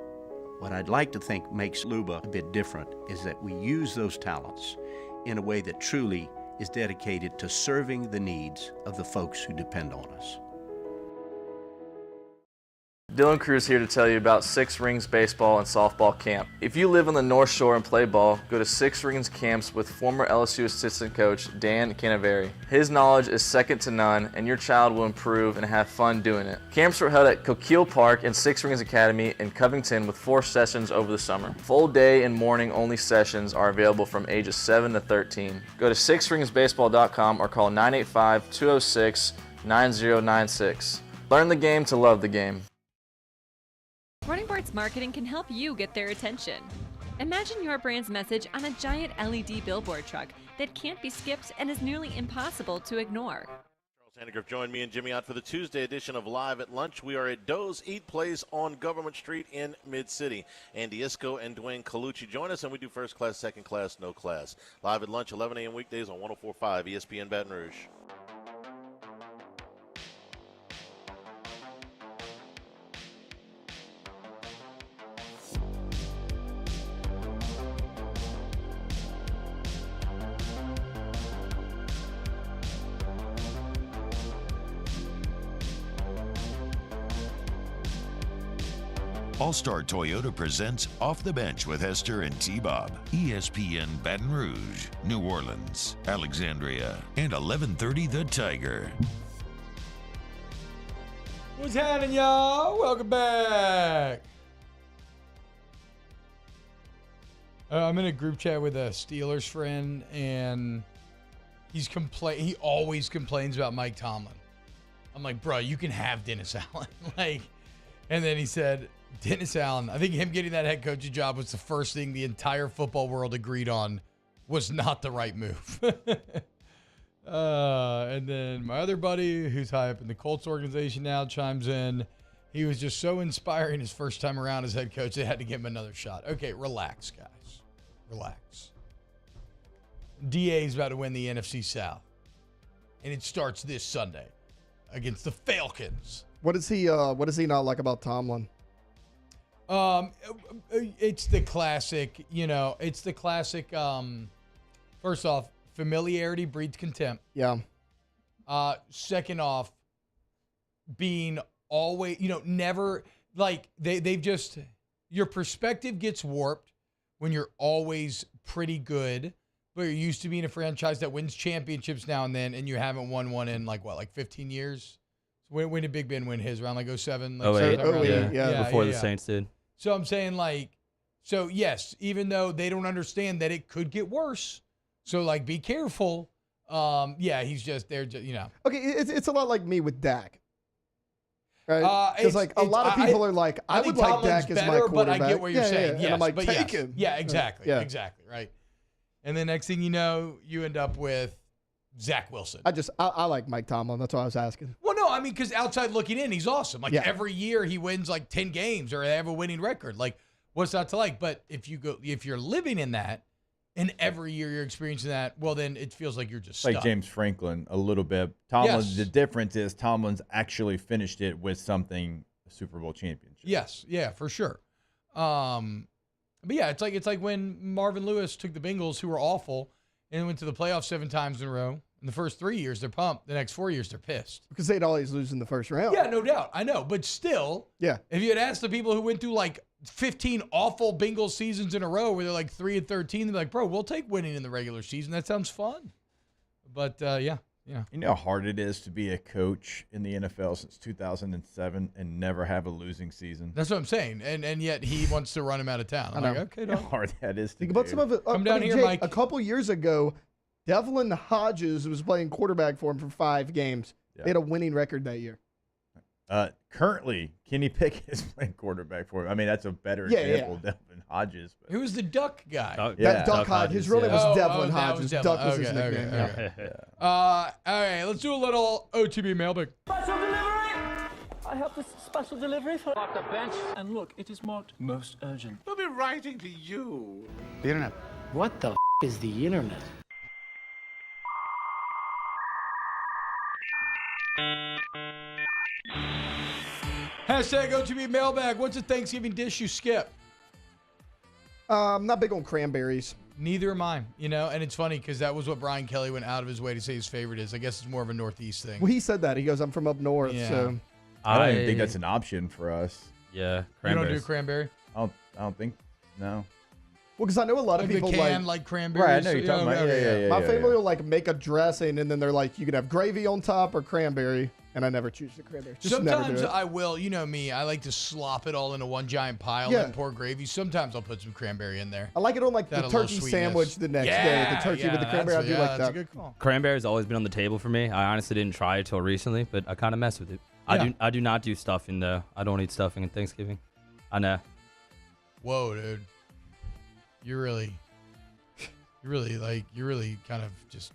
S14: What I'd like to think makes Luba a bit different is that we use those talents in a way that truly is dedicated to serving the needs of the folks who depend on us.
S1: Dylan Cruz here to tell you about Six Rings Baseball and Softball Camp. If you live on the North Shore and play ball, go to Six Rings Camps with former LSU assistant coach Dan Canaveri. His knowledge is second to none, and your child will improve and have fun doing it. Camps were held at Coquille Park and Six Rings Academy in Covington with 4 sessions over the summer. Full day and morning only sessions are available from ages 7 to 13. Go to sixringsbaseball.com or call 985-206-9096. Learn the game to love the game.
S20: Running Bart's marketing can help you get their attention. Imagine your brand's message on a giant LED billboard truck that can't be skipped and is nearly impossible to ignore.
S19: Charles Handegriff joined me and Jimmy out for the Tuesday edition of Live at Lunch. We are at Doe's Eat Place on Government Street in Mid-City. Andy Isco and Dwayne Colucci join us, and we do first class, second class, no class. Live at Lunch, 11 a.m. weekdays on 104.5 ESPN Baton Rouge.
S3: All-Star Toyota presents Off the Bench with Hester and T-Bob. ESPN Baton Rouge, New Orleans, Alexandria, and 1130 The Tiger.
S6: What's happening, y'all? Welcome back. I'm in a group chat with a Steelers friend, and he always complains about Mike Tomlin. I'm like, bro, you can have Dennis Allen. And then he said, Dennis Allen, I think him getting that head coaching job was the first thing the entire football world agreed on was not the right move. And then my other buddy, who's high up in the Colts organization now, chimes in. He was just so inspiring his first time around as head coach, they had to give him another shot. Okay, relax, guys. Relax. DA's about to win the NFC South. And it starts this Sunday against the Falcons.
S8: What does he not like about Tomlin?
S6: It's the classic, it's the classic, first off, familiarity breeds contempt.
S8: Yeah.
S6: Second off, being always, never, like, they've just, your perspective gets warped when you're always pretty good, but you're used to being a franchise that wins championships now and then, and you haven't won one in, like 15 years? So when did Big Ben win his? Around, 07? Like
S4: 08, yeah. Before the Saints did.
S6: So I'm saying, yes, even though they don't understand that it could get worse, so, be careful. He's just there,
S8: Okay, it's a lot like me with Dak. Right? Because, a lot of people are like, I would like Dak as my quarterback.
S6: But I get what you're saying. Yes,
S8: and I'm like,
S6: but
S8: take him.
S6: Yeah, exactly. Exactly, right? And the next thing you know, you end up with Zach Wilson.
S8: I like Mike Tomlin. That's what I was asking.
S6: Well, no, I mean, because outside looking in, he's awesome. Every year he wins 10 games or they have a winning record. What's not to like? But if you're living in that, and every year you're experiencing that, well, then it feels like you're just stuck.
S7: Like James Franklin a little bit. Tomlin,
S6: Yes.
S7: The difference is Tomlin's actually finished it with something, a Super Bowl championship.
S6: Yes, yeah, for sure. But yeah, it's like when Marvin Lewis took the Bengals, who were awful, and went to the playoffs 7 times in a row. In the first 3 years, they're pumped. The next 4 years, they're pissed.
S8: Because they'd always lose in the first round.
S6: Yeah, no doubt. I know. But still, if you had asked the people who went through 15 awful Bengals seasons in a row where they're 3-13, they'd be like, bro, we'll take winning in the regular season. That sounds fun. But, yeah.
S7: You know how hard it is to be a coach in the NFL since 2007 and never have a losing season?
S6: That's what I'm saying. And yet he wants to run him out of town. I'm like, okay,
S7: how hard that is to
S8: Think about
S7: do.
S8: some of it.
S6: Come down here,
S8: Jake,
S6: Mike.
S8: A couple years ago, Devlin Hodges was playing quarterback for him for 5 games.
S7: Yeah.
S8: They had a winning record that year.
S7: Currently, Kenny Pickett is playing quarterback for him. I mean, that's a better example of Devlin Hodges. But.
S6: Who was the Duck guy?
S8: Duck Hodges. His real name was Devlin
S6: that
S8: Hodges.
S6: was Devlin.
S8: Duck was his
S6: Okay,
S8: nickname.
S6: okay. All right, let's do a little OTB mailbag.
S16: Special delivery! I have this special delivery for off the bench. And look, it is marked most urgent.
S10: We'll be writing to you.
S16: The internet. What the is the internet?
S6: Hashtag OTB mailbag. What's a Thanksgiving dish you skip?
S8: I'm not big on cranberries.
S6: Neither am I, and it's funny because that was what Brian Kelly went out of his way to say his favorite is. I guess it's more of a Northeast thing.
S8: Well, he said that. He goes, I'm from up north, so.
S7: I don't even think that's an option for us.
S4: Yeah,
S6: you don't do cranberry?
S7: I don't think, no.
S8: Well, because I know a lot of people
S6: like cranberries.
S7: Right, I know you're talking about. Yeah.
S8: My family will make a dressing, and then they're like, you can have gravy on top or cranberry, and I never choose the cranberry.
S6: Sometimes I will. You know me. I like to slop it all in a one giant pile and pour gravy. Sometimes I'll put some cranberry in there.
S8: I like it on the turkey sandwich the next day. The turkey with the cranberry. I do like that.
S6: That's a good call.
S4: Cranberry's always been on the table for me. I honestly didn't try it till recently, but I kind of mess with it. I do not do stuffing though. I don't eat stuffing at Thanksgiving. I know.
S6: Whoa, dude. You're really kind of just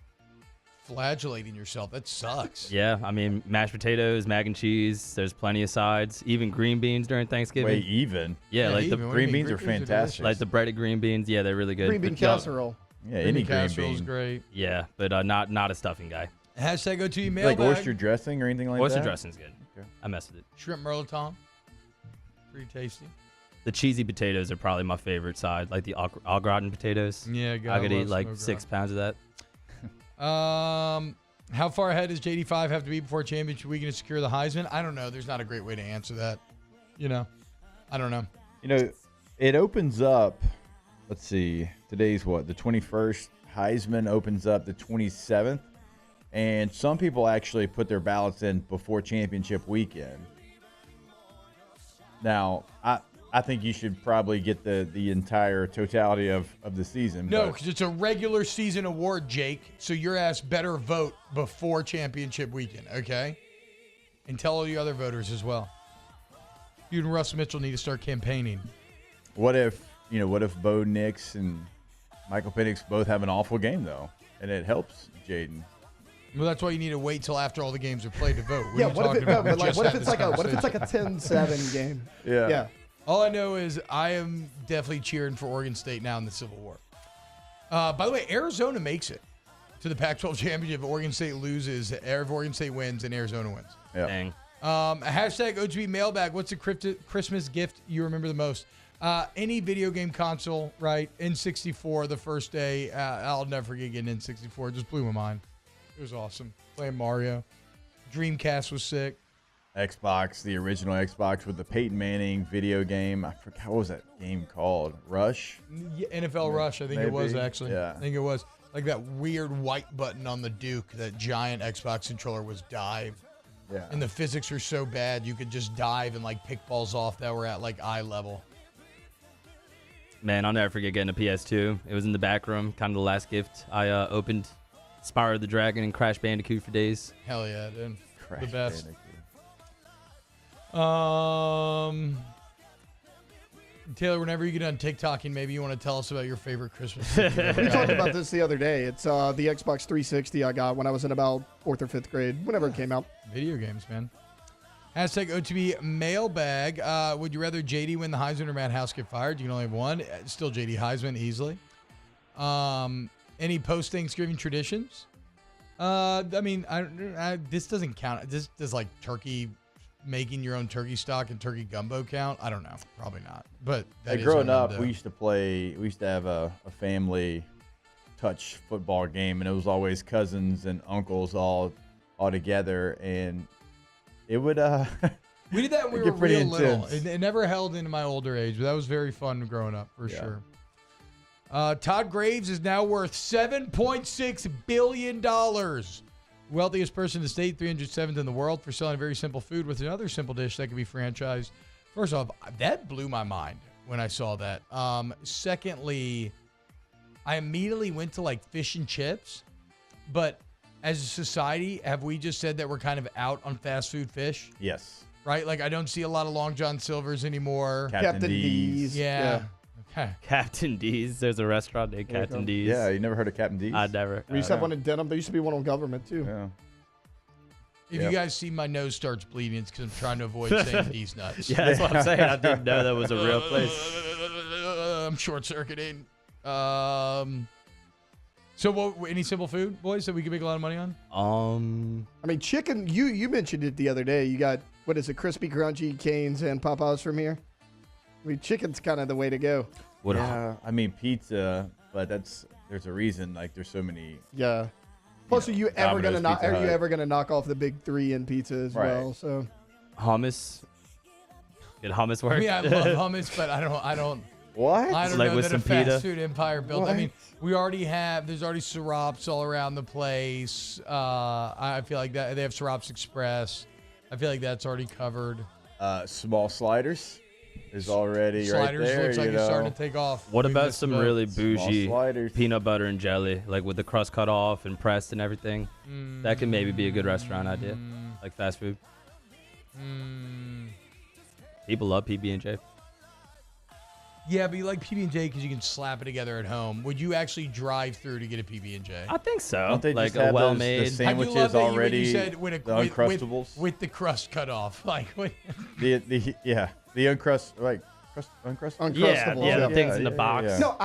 S6: flagellating yourself. That sucks.
S4: Yeah, I mean, mashed potatoes, mac and cheese. There's plenty of sides. Even green beans during Thanksgiving.
S7: Wait, even?
S4: Yeah, like
S7: the green beans are fantastic.
S4: Like the breaded green beans. Yeah, they're really good.
S8: Green bean casserole.
S7: Yeah, any green
S6: casserole is
S7: bean.
S6: great.
S4: Yeah, but not a stuffing guy.
S6: Hashtag go to your mailbag.
S7: Like oyster dressing or anything like
S4: oyster
S7: that?
S4: dressing's good.
S7: Okay.
S4: I mess with it.
S6: Shrimp mirliton. Pretty tasty.
S4: The cheesy potatoes are probably my favorite side, like the au gratin potatoes.
S6: Yeah,
S4: I could eat like 6 pounds of that.
S6: How far ahead does JD5 have to be before championship weekend to secure the Heisman? I don't know. There's not a great way to answer that. I don't know.
S7: It opens up. Let's see. Today's what? The 21st. Heisman opens up the 27th. And some people actually put their ballots in before championship weekend. Now, I think you should probably get the entire totality of the season.
S6: No, because it's a regular season award, Jake. So your ass better vote before championship weekend, okay? And tell all the other voters as well. You and Russ Mitchell need to start campaigning.
S7: What if Bo Nix and Michael Penix both have an awful game, though, and it helps Jaden?
S6: Well, that's why you need to wait till after all the games are played to vote.
S8: What if it's like a 10-7 game?
S7: Yeah.
S6: All I know is I am definitely cheering for Oregon State now in the Civil War. By the way, Arizona makes it to the Pac-12 championship. Oregon State loses, Oregon State wins, and Arizona wins.
S7: Yeah.
S4: Dang.
S6: Hashtag OTB Mailbag. What's a Christmas gift you remember the most? Any video game console, right? N64 the first day. I'll never forget getting N64. It just blew my mind. It was awesome. Playing Mario. Dreamcast was sick.
S7: Xbox, the original Xbox with the Peyton Manning video game. I forgot, what was that game called? Rush?
S6: Yeah, NFL Rush, I think it was actually.
S7: Yeah.
S6: I think it was. Like that weird white button on the Duke, that giant Xbox controller was dive.
S7: Yeah.
S6: And the physics are so bad, you could just dive and like pick balls off that were at like eye level.
S4: Man, I'll never forget getting a PS2. It was in the back room, kind of the last gift. I opened Spyro the Dragon and Crash Bandicoot for days.
S6: Hell yeah, dude.
S7: Crash
S6: The best.
S7: Bandicoot.
S6: Taylor, whenever you get done TikToking, maybe you want to tell us about your favorite Christmas.
S8: We talked about this the other day. It's the Xbox 360 I got when I was in about 4th or 5th grade, whenever it came out.
S6: Video games, man. Hashtag OTB Mailbag. Would you rather JD win the Heisman or Matt House get fired? You can only have one. Still JD Heisman easily. Any post-Thanksgiving traditions? I mean, this doesn't count. This does like turkey, making your own turkey stock and turkey gumbo count? I don't know. Probably not. But that
S7: growing up, we used to have a family touch football game, and it was always cousins and uncles all together, and it would
S6: we did that when we were real little. It never held into my older age, but that was very fun growing up for sure. Todd Graves is now worth $7.6 billion. Wealthiest person in the state, 307th in the world for selling very simple food with another simple dish that can be franchised. First off, that blew my mind when I saw that. Secondly, I immediately went to like fish and chips, but as a society, have we just said that we're kind of out on fast food fish?
S7: Yes.
S6: Right? Like I don't see a lot of Long John Silvers anymore.
S7: Captain D's.
S6: Yeah. Okay.
S4: Captain D's. There's a restaurant named Captain D's.
S7: Yeah, you never heard of Captain D's?
S4: I never.
S8: We used to have one in Denham. There used to be one on Government, too.
S7: Yeah.
S6: If you guys see my nose starts bleeding, it's because I'm trying to avoid saying D's nuts.
S4: Yeah, that's what I'm saying. I didn't know that was a real place.
S6: I'm short-circuiting. So, what? Any simple food, boys, that we can make a lot of money on?
S8: I mean, chicken. You mentioned it the other day. You got what is it? Crispy, crunchy, Cane's, and Popeyes from here. I mean, chicken's kind of the way to go.
S7: I mean pizza, but there's a reason. Like there's so many.
S8: Yeah. Plus, are you ever gonna knock off the big three in pizza as
S7: Right.
S8: well? So
S4: Hummus. Did hummus work?
S6: I mean, I love hummus, but I don't.
S7: What?
S6: I don't
S4: Like
S6: know
S4: with
S6: that
S4: some
S6: a fast
S4: pita?
S6: food empire built. I
S7: What?
S6: mean, there's already syrups all around the place. I feel like that they have Syrups Express. I feel like that's already covered.
S7: Small sliders is already
S6: Sliders
S7: right there.
S6: looks like it's starting to take off.
S4: What
S6: We
S4: about
S6: missed
S4: some
S6: the boat.
S4: really bougie
S7: sliders.
S4: peanut butter and jelly, like with the crust cut off and pressed and everything? That could maybe be a good restaurant idea, like fast food. People love PB&J.
S6: Yeah, but you like PB&J because you can slap it together at home. Would you actually drive through to get a PB&J?
S4: I think so.
S7: Don't they
S4: like
S7: just have
S4: a well-made.
S7: the sandwiches already?
S6: You said when
S7: the Uncrustables
S6: with the crust cut off, like what?
S7: the Uncrustables.
S4: Yeah, the things in the box.
S7: Yeah.
S8: no,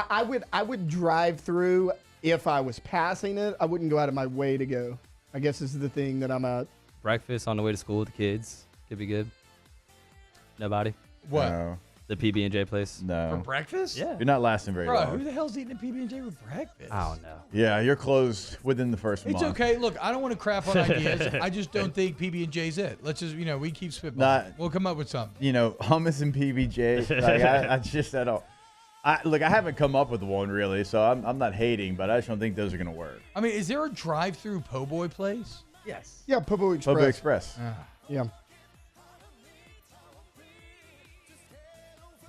S8: I would drive through if I was passing it. I wouldn't go out of my way to go. I guess this is the thing that I'm at.
S4: Breakfast on the way to school with the kids could be good. Nobody.
S6: What?
S7: No.
S4: The PB&J place.
S6: For
S7: No.
S6: breakfast?
S4: Yeah.
S7: You're not lasting very
S6: Bro,
S7: long.
S6: who the hell's eating a PB&J with breakfast?
S4: I don't know.
S7: Yeah, you're closed within the first
S6: It's
S7: month.
S6: okay. Look, I don't want to crap on ideas. I just don't think PB&J's it. Let's just, we keep spitballing.
S7: Not-
S6: We'll come up with something.
S7: Hummus and PB&J. Like, I don't. I haven't come up with one really, so I'm not hating, but I just don't think those are gonna work.
S6: I mean, is there a drive-through po' boy place?
S4: Yes.
S8: Yeah, Pobo Express.
S7: Pobo Express.
S8: Yeah.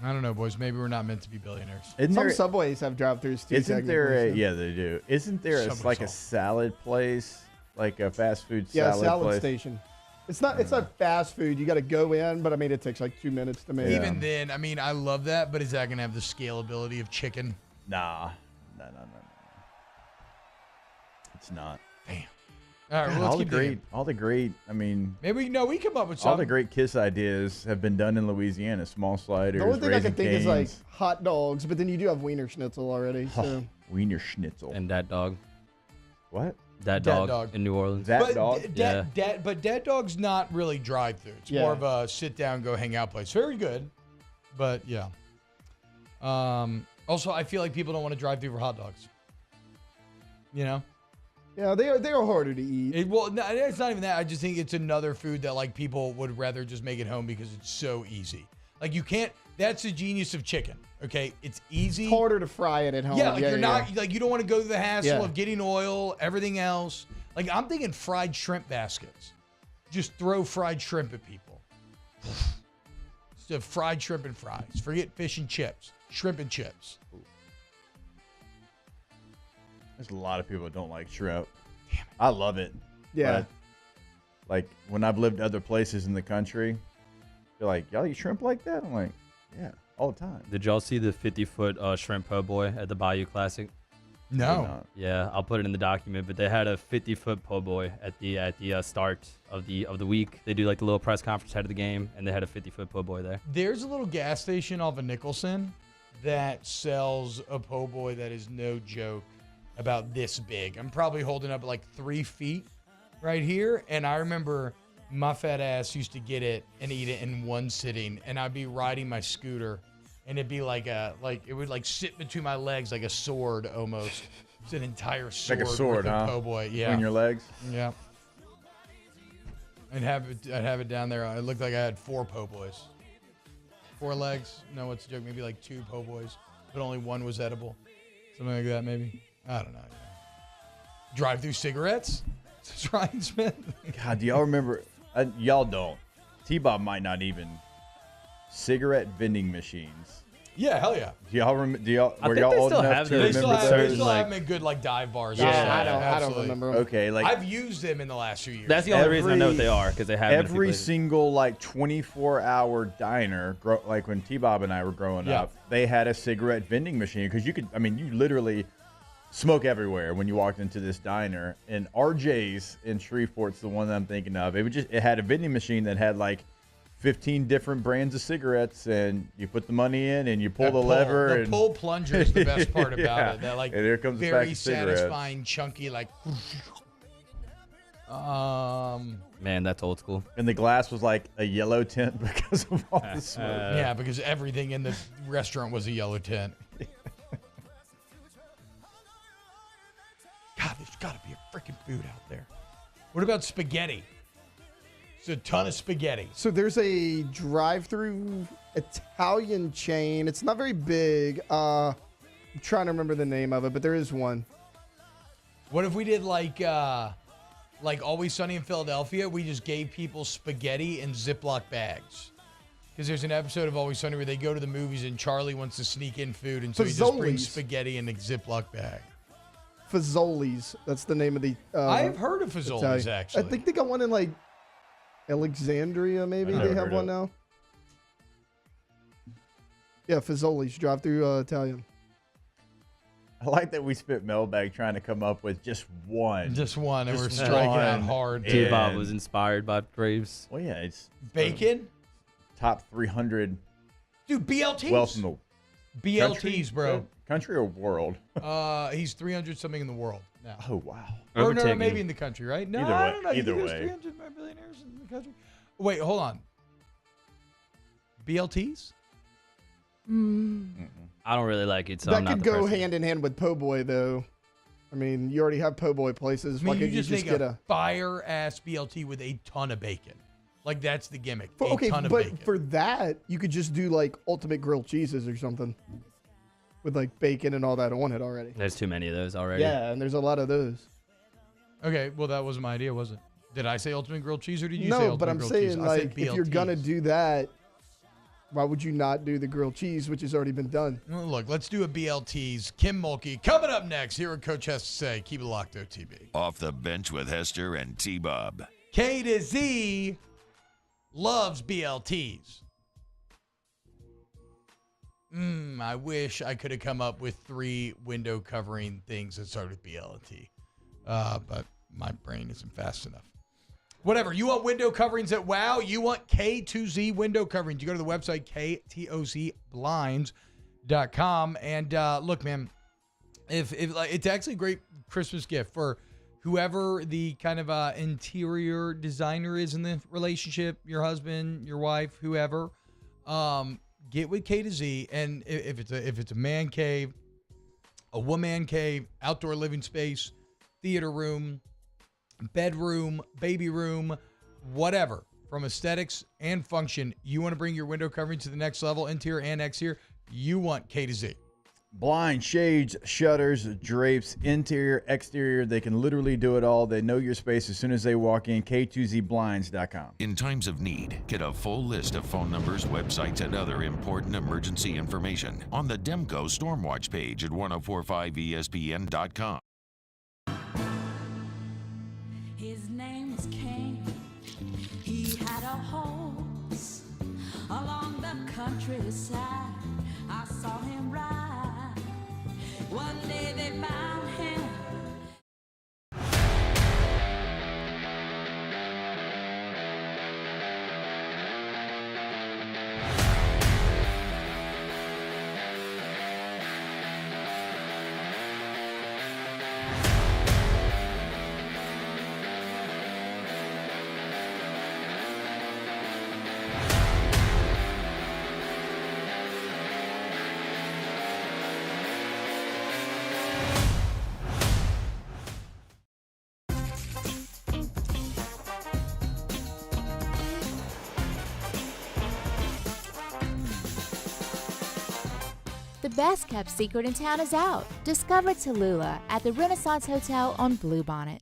S6: I don't know, boys. Maybe we're not meant to be billionaires.
S8: Some Subways have drive-thrus too.
S7: Isn't there
S8: technically,
S7: yeah, they do. Isn't there
S6: Subway's
S7: a salad place, like a fast food
S8: Yeah,
S7: salad place?
S8: station. It's not fast food. You got to go in, but I mean, it takes like 2 minutes to make.
S6: Even then, I mean, I love that, but is that going to have the scalability of chicken?
S7: Nah. No. It's not.
S6: Damn. All right, well,
S7: God,
S6: let's
S7: all the
S6: keep
S7: great,
S6: digging.
S7: all the great. I mean,
S6: Maybe we come up with
S7: all the
S6: something.
S7: great Kiss ideas have been done in Louisiana. Small sliders.
S8: The only thing I
S7: Raising
S8: can think is like
S7: Cane's.
S8: hot dogs, but then you do have Wiener Schnitzel already. So
S7: Wiener Schnitzel.
S4: And that dog.
S7: What?
S4: Dat Dog in New Orleans.
S6: But
S7: Dog?
S6: But Dat Dog's not really drive-through. It's more of a sit-down, go hang out place. Very good, but yeah. Also, I feel like people don't want to drive through for hot dogs. You know?
S8: Yeah, they are harder to eat.
S6: It's not even that. I just think it's another food that like people would rather just make at home because it's so easy. Like you can't. That's the genius of chicken. Okay, it's easy.
S8: It's harder to fry it at home.
S6: Yeah, like like you don't want to go through the hassle of getting oil, everything else. Like I'm thinking fried shrimp baskets. Just throw fried shrimp at people. So fried shrimp and fries. Forget fish and chips. Shrimp and chips.
S7: There's a lot of people that don't like shrimp. Damn it. I love it.
S8: Yeah.
S7: But, like when I've lived other places in the country, they're like, y'all eat shrimp like that? I'm like, yeah, all the time.
S4: Did y'all see the 50-foot shrimp po' boy at the Bayou Classic?
S6: No.
S4: Yeah, I'll put it in the document. But they had a 50-foot po' boy at the start of the week. They do like the little press conference ahead of the game, and they had a 50-foot po' boy there.
S6: There's a little gas station off of Nicholson that sells a po' boy that is no joke, about this big. I'm probably holding up like 3 feet right here, and I remember my fat ass used to get it and eat it in one sitting, and I'd be riding my scooter, and it'd be it would like sit between my legs like a sword almost. It's an entire sword.
S7: Like a sword,
S6: with
S7: huh?
S6: a po' boy, yeah.
S7: Between your legs?
S6: Yeah. I'd have it down there. It looked like I had 4 po' boys. 4 legs. No, what's the joke? Maybe like 2 po' boys, but only one was edible. Something like that, maybe. I don't know. Drive-through cigarettes? It's Ryan Smith.
S7: God, do y'all remember? Y'all don't. T-Bob might not even. Cigarette vending machines.
S6: Yeah, hell yeah.
S7: Do y'all remember? Were
S4: think
S7: y'all
S4: they
S7: old
S4: still
S7: enough
S4: have
S7: to
S4: those.
S7: remember
S6: They
S7: those?
S6: still have them in good like dive bars.
S8: I don't remember them.
S7: Okay, like
S6: I've used them in the last few years.
S4: That's the only reason I know what they are, because they have them in a few
S7: every
S4: places.
S7: single like 24-hour diner, like when T-Bob and I were growing up, they had a cigarette vending machine because you literally smoke everywhere when you walked into this diner. And RJ's in Shreveport's the one that I'm thinking of. It had a vending machine that had like 15 different brands of cigarettes, and you put the money in and you pull the lever.
S6: The pull plunger is the best part about it. That like
S7: and here comes the pack
S6: very
S7: of cigarettes.
S6: satisfying, chunky, like.
S4: Man, that's old school.
S7: And the glass was like a yellow tint because of all the smoke.
S6: Yeah, because everything in the restaurant was a yellow tint. God, there's got to be a freaking food out there. What about spaghetti? It's a ton of spaghetti.
S8: So there's a drive-through Italian chain. It's not very big. I'm trying to remember the name of it, but there is one.
S6: What if we did like Always Sunny in Philadelphia? We just gave people spaghetti in Ziploc bags. Because there's an episode of Always Sunny where they go to the movies and Charlie wants to sneak in food, and so he just brings spaghetti in a Ziploc bag.
S8: Fazoli's. That's the name of the.
S6: I have heard of Fazoli's, actually.
S8: I think they got one in like Alexandria, maybe they have one now. Yeah, Fazoli's drive-through Italian.
S7: I like that we spent Mailbag trying to come up with just one.
S6: Just one, and we're striking out hard.
S4: T-Bob was inspired by Braves.
S7: Well, yeah, it's
S6: bacon.
S7: Top 300.
S6: Dude, BLTs.
S7: Wealth in the
S6: BLTs, bro.
S7: Country or world?
S6: He's 300 something in the world now.
S7: Oh wow.
S6: Or no, maybe in the country, right? No,
S7: either
S6: I
S7: way,
S6: don't know.
S7: Either
S6: you think
S7: way.
S6: there's 300 billionaires in the country? Wait, hold on. BLTs?
S4: I don't really like it, so
S8: that
S4: I'm not
S8: could
S4: the
S8: go
S4: person.
S8: hand in hand with po' boy, though. I mean, you already have po' boy places.
S6: I mean,
S8: Why
S6: you
S8: could
S6: just make
S8: get
S6: a fire-ass BLT with a ton of bacon. Like, that's the gimmick. A ton of bacon.
S8: But for that, you could just do, like, ultimate grilled cheeses or something. With, like, bacon and all that on it already.
S4: There's too many of those already.
S8: Yeah, and there's a lot of those.
S6: Okay, well, that wasn't my idea, was it? Did I say ultimate grilled cheese, or did you say
S8: No,
S6: ultimate
S8: but I'm
S6: grilled cheese?
S8: saying,
S6: I said
S8: like, if you're
S6: BLTs.
S8: going to do that, why would you not do the grilled cheese, which has already been done?
S6: Well, look, let's do a BLTs. Kim Mulkey coming up next. Here what Coach has to say. Keep it locked, OTB.
S3: Off the bench with Hester and T-Bob.
S6: K to Z loves BLTs. I wish I could have come up with 3 window covering things that start with BLT. But my brain isn't fast enough. Whatever. You want window coverings at WOW? You want K2Z window coverings. You go to the website, ktozblinds.com. And look, man, if it's actually a great Christmas gift for whoever the kind of interior designer is in the relationship, your husband, your wife, whoever, get with K to Z. And if it's a man cave, a woman cave, outdoor living space, theater room, bedroom, baby room, whatever, from aesthetics and function, you want to bring your window covering to the next level, interior and exterior, you want K to Z.
S7: Blind, shades, shutters, drapes, interior, exterior. They can literally do it all. They know your space as soon as they walk in. K2ZBlinds.com.
S3: In times of need, get a full list of phone numbers, websites, and other important emergency information on the Demco Stormwatch page at 1045ESPN.com.
S2: His name was King. He had a horse along the countryside. I saw him ride. One day they found him.
S22: The best kept secret in town is out. Discover Tallulah at the Renaissance Hotel on Bluebonnet.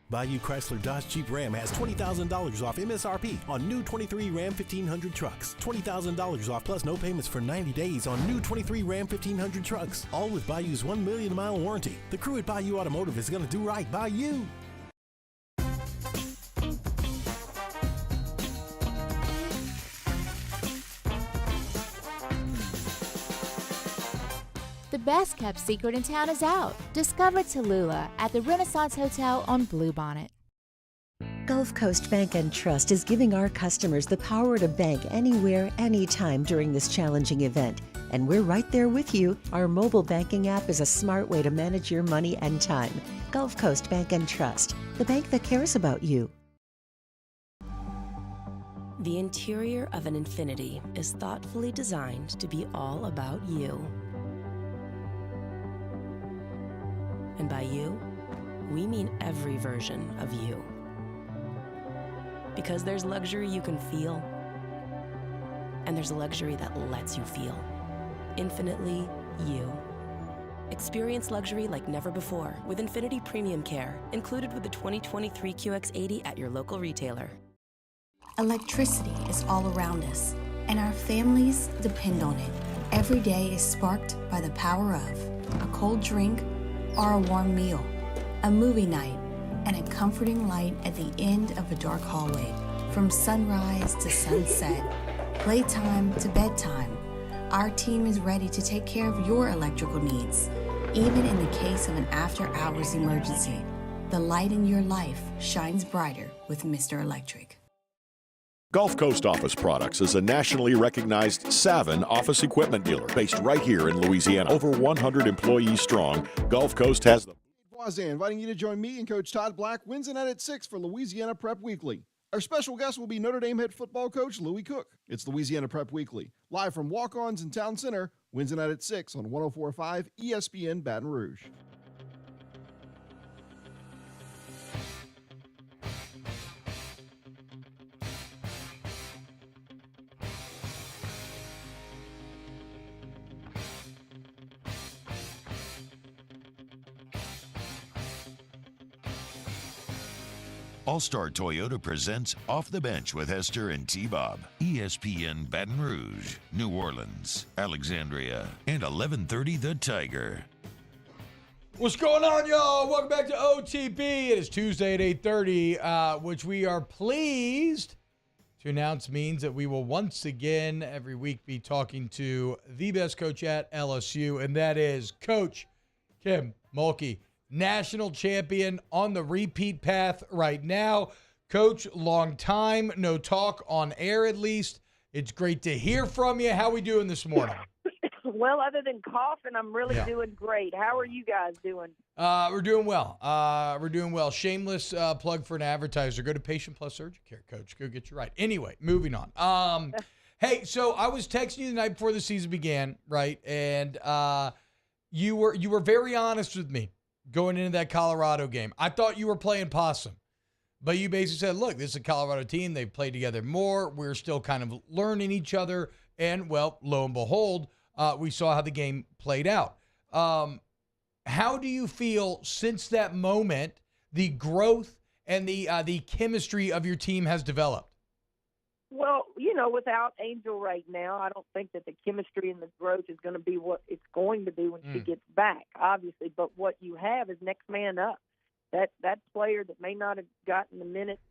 S23: Bayou Chrysler Dodge Jeep Ram has $20,000 off MSRP on new 23 Ram 1500 trucks. $20,000 off plus no payments for 90 days on new 23 Ram 1500 trucks. All with Bayou's 1 million mile warranty. The crew at Bayou Automotive is going to do right by you.
S22: The best kept secret in town is out. Discover Tallulah at the Renaissance Hotel on Bluebonnet.
S24: Gulf Coast Bank and Trust is giving our customers the power to bank anywhere, anytime during this challenging event. And we're right there with you. Our mobile banking app is a smart way to manage your money and time. Gulf Coast Bank and Trust, the bank that cares about you.
S9: The interior of an Infiniti is thoughtfully designed to be all about you. And by you, we mean every version of you. Because there's luxury you can feel, and there's luxury that lets you feel. Infinitely you. Experience luxury like never before with Infiniti Premium Care, included with the 2023 QX80 at your local retailer.
S21: Electricity is all around us, and our families depend on it. Every day is sparked by the power of a cold drink or a warm meal, a movie night, and a comforting light at the end of a dark hallway. From sunrise to sunset, playtime to bedtime, our team is ready to take care of your electrical needs. Even in the case of an after-hours emergency, the light in your life shines brighter with Mr. Electric.
S12: Gulf Coast Office Products is a nationally recognized Savin office equipment dealer based right here in Louisiana. Over 100 employees strong, Gulf Coast has the
S25: Voisin inviting you to join me and Coach Todd Black Wednesday night at 6 for Louisiana Prep Weekly. Our special guest will be Notre Dame head football coach Louis Cook. It's Louisiana Prep Weekly, live from Walk-Ons in Town Center, Wednesday night at 6 on 104.5 ESPN Baton Rouge.
S3: All-Star Toyota presents Off the Bench with Hester and T-Bob. ESPN Baton Rouge, New Orleans, Alexandria, and 1130 The Tiger.
S6: What's going on, y'all? Welcome back to OTB. It is Tuesday at 8:30, which we are pleased to announce means that we will once again every week be talking to the best coach at LSU, and that is Coach Kim Mulkey. National champion on the repeat path right now. Coach, long time, no talk on air at least. It's great to hear from you. How we doing this morning?
S26: Well, other than coughing, I'm really doing great. How are you guys doing?
S6: We're doing well. We're doing well. Shameless plug for an advertiser. Go to Patient Plus Urgent Care, Coach. Go get you right. Anyway, moving on. Hey, so I was texting you the night before the season began, right? And you were very honest with me going into that Colorado game. I thought you were playing possum. But you basically said, look, this is a Colorado team. They've played together more. We're still kind of learning each other. And, well, lo and behold, we saw how the game played out. How do you feel since that moment, the growth and the chemistry of your team has developed?
S5: Well, you know, without Angel right now, I don't think that the chemistry and the growth is going to be what it's going to be when she gets back, obviously. But what you have is next man up. That player that may not have gotten the minutes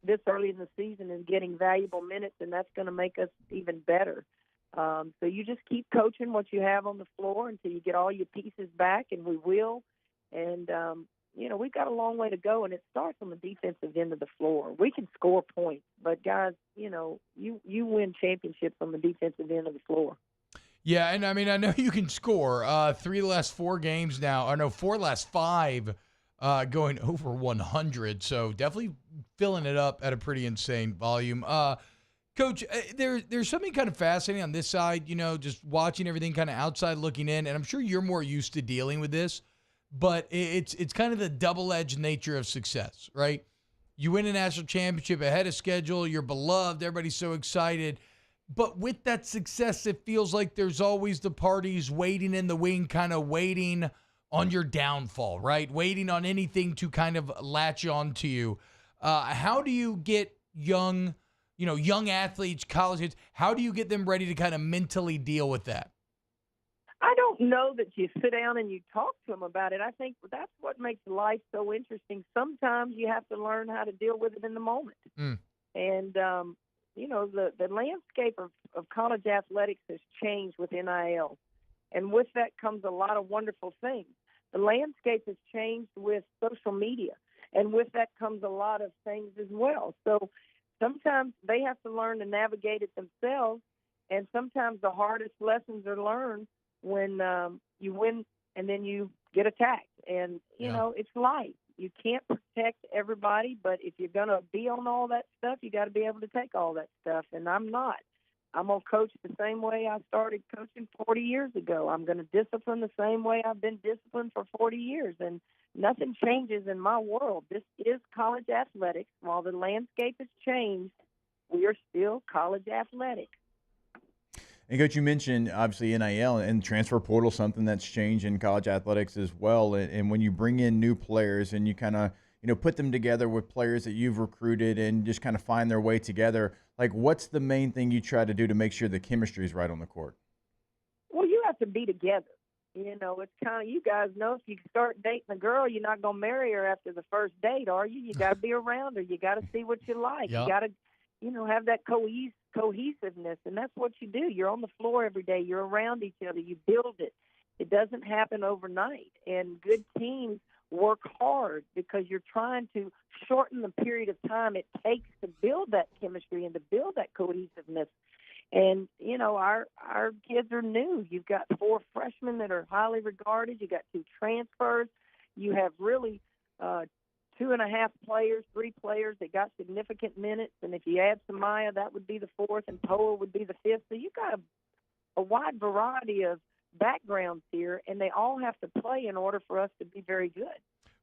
S5: this early in the season is getting valuable minutes, and that's going to make us even better. So you just keep coaching what you have on the floor until you get all your pieces back, and we will. And, you know, we've got a long way to go, and it starts on the defensive end of the floor. We can score points, but, guys, you know, you win championships on the defensive end of the floor.
S6: Yeah, and, I mean, I know you can score 3 of the last 4 games now. Or no, 4 of the last 5 going over 100. So definitely filling it up at a pretty insane volume. Coach, there's something kind of fascinating on this side, you know, just watching everything kind of outside looking in, and I'm sure you're more used to dealing with this, but it's kind of the double-edged nature of success, right? You win a national championship ahead of schedule, you're beloved, everybody's so excited, but with that success, it feels like there's always the parties waiting in the wing, kind of waiting on your downfall, right? Waiting on anything to kind of latch on to you. How do you get young athletes, college kids, how do you get them ready to kind of mentally deal with that?
S5: I don't know that you sit down and you talk to them about it. I think that's what makes life so interesting. Sometimes you have to learn how to deal with it in the moment. And, you know, the landscape of college athletics has changed with NIL. And with that comes a lot of wonderful things. The landscape has changed with social media. And with that comes a lot of things as well. So sometimes they have to learn to navigate it themselves, and sometimes the hardest lessons are learned when you win and then you get attacked. And, you know, it's life. You can't protect everybody, but if you're going to be on all that stuff, you got to be able to take all that stuff, and I'm not. I'm going to coach the same way I started coaching 40 years ago. I'm going to discipline the same way I've been disciplined for 40 years, and nothing changes in my world. This is college athletics. While the landscape has changed, we are still college athletics.
S7: And, Coach, you mentioned, obviously, NIL and transfer portal, something that's changed in college athletics as well. And when you bring in new players and you kind of, you know, put them together with players that you've recruited and just kind of find their way together, like, what's the main thing you try to do to make sure the chemistry is right on the court?
S5: Well, you have to be together. You know, it's kind of, you guys know if you start dating a girl, you're not going to marry her after the first date, are you? You got to be around her. You got to see what you like.
S6: Yep.
S5: You got to, you know, have that cohesiveness, and that's what you do. You're on the floor every day. You're around each other. You build it. It doesn't happen overnight, and good teams work hard because you're trying to shorten the period of time it takes to build that chemistry and to build that cohesiveness. And, you know, our kids are new. You've got 4 freshmen that are highly regarded. You got 2 transfers. You have really 2.5 players, 3 players that got significant minutes. And if you add Samaya, that would be the 4th, and Poa would be the 5th. So you've got a wide variety of backgrounds here, and they all have to play in order for us to be very good.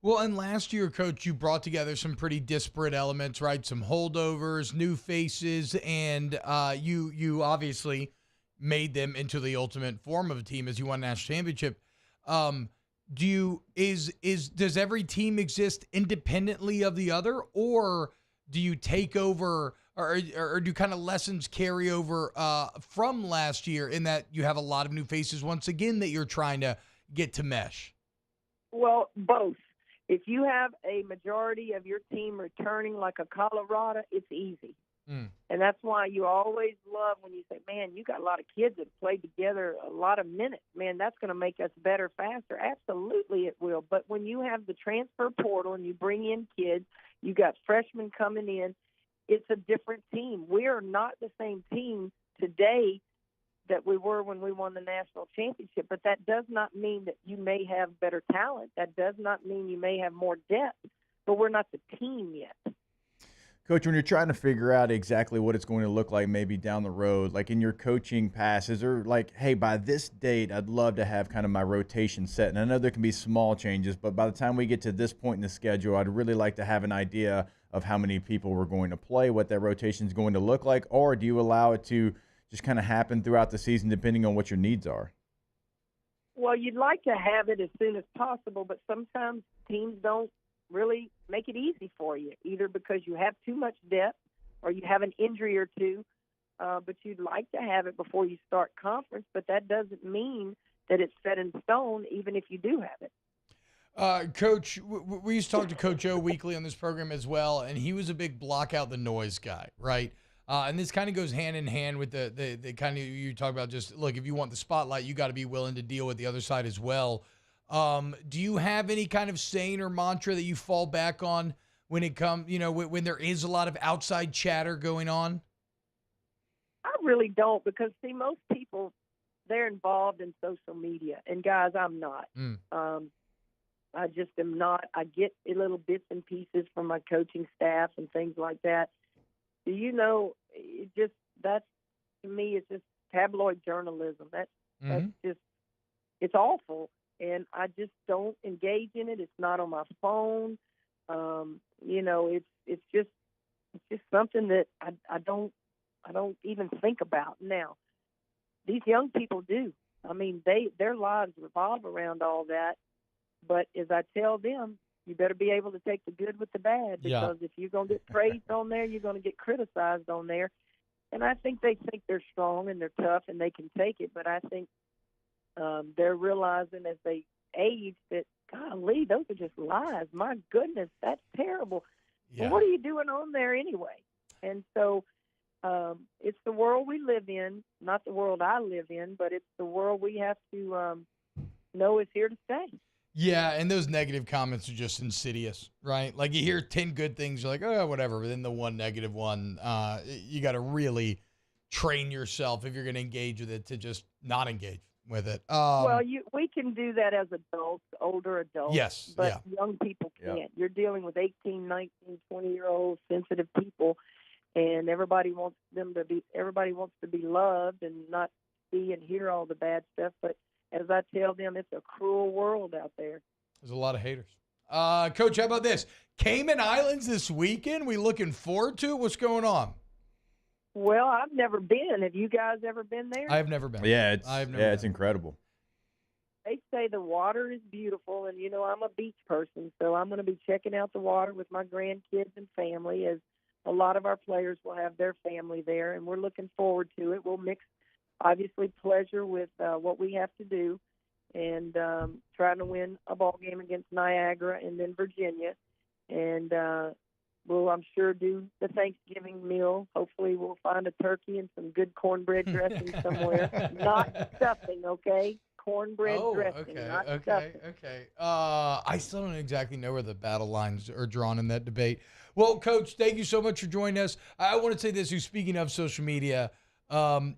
S6: Well, and last year, Coach, you brought together some pretty disparate elements, right? Some holdovers, new faces, and you obviously made them into the ultimate form of a team as you won a national championship. Does every team exist independently of the other, or do you take over, or do kind of lessons carry over from last year in that you have a lot of new faces once again that you're trying to get to mesh?
S5: Well, both. If you have a majority of your team returning like a Colorado, it's easy. And that's why you always love when you say, man, you got a lot of kids that played together a lot of minutes. Man, that's going to make us better faster. Absolutely it will. But when you have the transfer portal and you bring in kids, you got freshmen coming in, it's a different team. We are not the same team today that we were when we won the national championship, but that does not mean that you may have better talent. That does not mean you may have more depth, but we're not the team yet.
S7: Coach, when you're trying to figure out exactly what it's going to look like maybe down the road, like in your coaching passes, or like, hey, by this date, I'd love to have kind of my rotation set. And I know there can be small changes, but by the time we get to this point in the schedule, I'd really like to have an idea of how many people we're going to play, what that rotation is going to look like, or do you allow it to just kind of happen throughout the season depending on what your needs are?
S5: Well, you'd like to have it as soon as possible, but sometimes teams don't really make it easy for you, either because you have too much depth or you have an injury or two, but you'd like to have it before you start conference, but that doesn't mean that it's set in stone, even if you do have it.
S6: Coach, we used to talk to Coach O weekly on this program as well, and he was a big block out the noise guy, right? And this kind of goes hand in hand with the kind of you talk about, just look, if you want the spotlight, you got to be willing to deal with the other side as well. Do you have any kind of saying or mantra that you fall back on when it comes, when there is a lot of outside chatter going on?
S5: I really don't, because see, most people, they're involved in social media, and guys, I'm not. I just am not. I get a little bits and pieces from my coaching staff and things like that. That's, to me, it's just tabloid journalism. That's just, it's awful. And I just don't engage in it. It's not on my phone. It's just something that I don't even think about now. These young people do. I mean, their lives revolve around all that. But as I tell them, you better be able to take the good with the bad, because if you're going to get praised on there, you're going to get criticized on there. And I think they think they're strong and they're tough and they can take it. But I think they're realizing as they age that, golly, those are just lies. My goodness, that's terrible. Yeah. Well, what are you doing on there anyway? And so it's the world we live in, not the world I live in, but it's the world we have to know is here to stay.
S6: Yeah, and those negative comments are just insidious, right? Like you hear 10 good things, you're like, oh, whatever. But then the one negative one, you got to really train yourself if you're going to engage with it to just not engage with it.
S5: We can do that as adults, older adults.
S6: Yes,
S5: but young people can't. Yeah. You're dealing with 18, 19, 20-year-old sensitive people, and everybody wants to be loved and not see and hear all the bad stuff. But as I tell them, it's a cruel world out there.
S6: There's a lot of haters. Coach, how about this? Cayman Islands this weekend. We looking forward to it? What's going on?
S5: Well, I've never been. Have you guys ever been there?
S6: I've never been.
S7: Yeah, it's incredible.
S5: They say the water is beautiful, and, I'm a beach person, so I'm going to be checking out the water with my grandkids and family, as a lot of our players will have their family there, and we're looking forward to it. We'll mix, obviously, pleasure with what we have to do, and trying to win a ball game against Niagara and then Virginia, and we'll, I'm sure, do the Thanksgiving meal. Hopefully we'll find a turkey and some good cornbread dressing somewhere. Not stuffing, okay? Cornbread dressing, not stuffing.
S6: Okay. I still don't exactly know where the battle lines are drawn in that debate. Well, Coach, thank you so much for joining us. I want to say this, speaking of social media,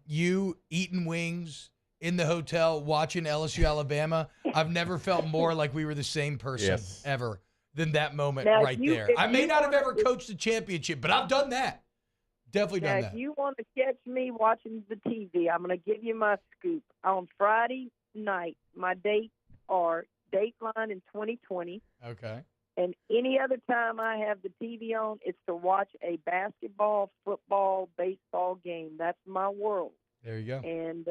S6: you eating wings in the hotel watching LSU Alabama, I've never felt more like we were the same person ever than that moment there. I may not have ever coached a championship, but I've done that. Definitely done that.
S5: If you want to catch me watching the TV, I'm going to give you my scoop. On Friday night, my dates are Dateline in 2020.
S6: Okay.
S5: And any other time I have the TV on, it's to watch a basketball, football, baseball game. That's my world.
S6: There you go.
S5: And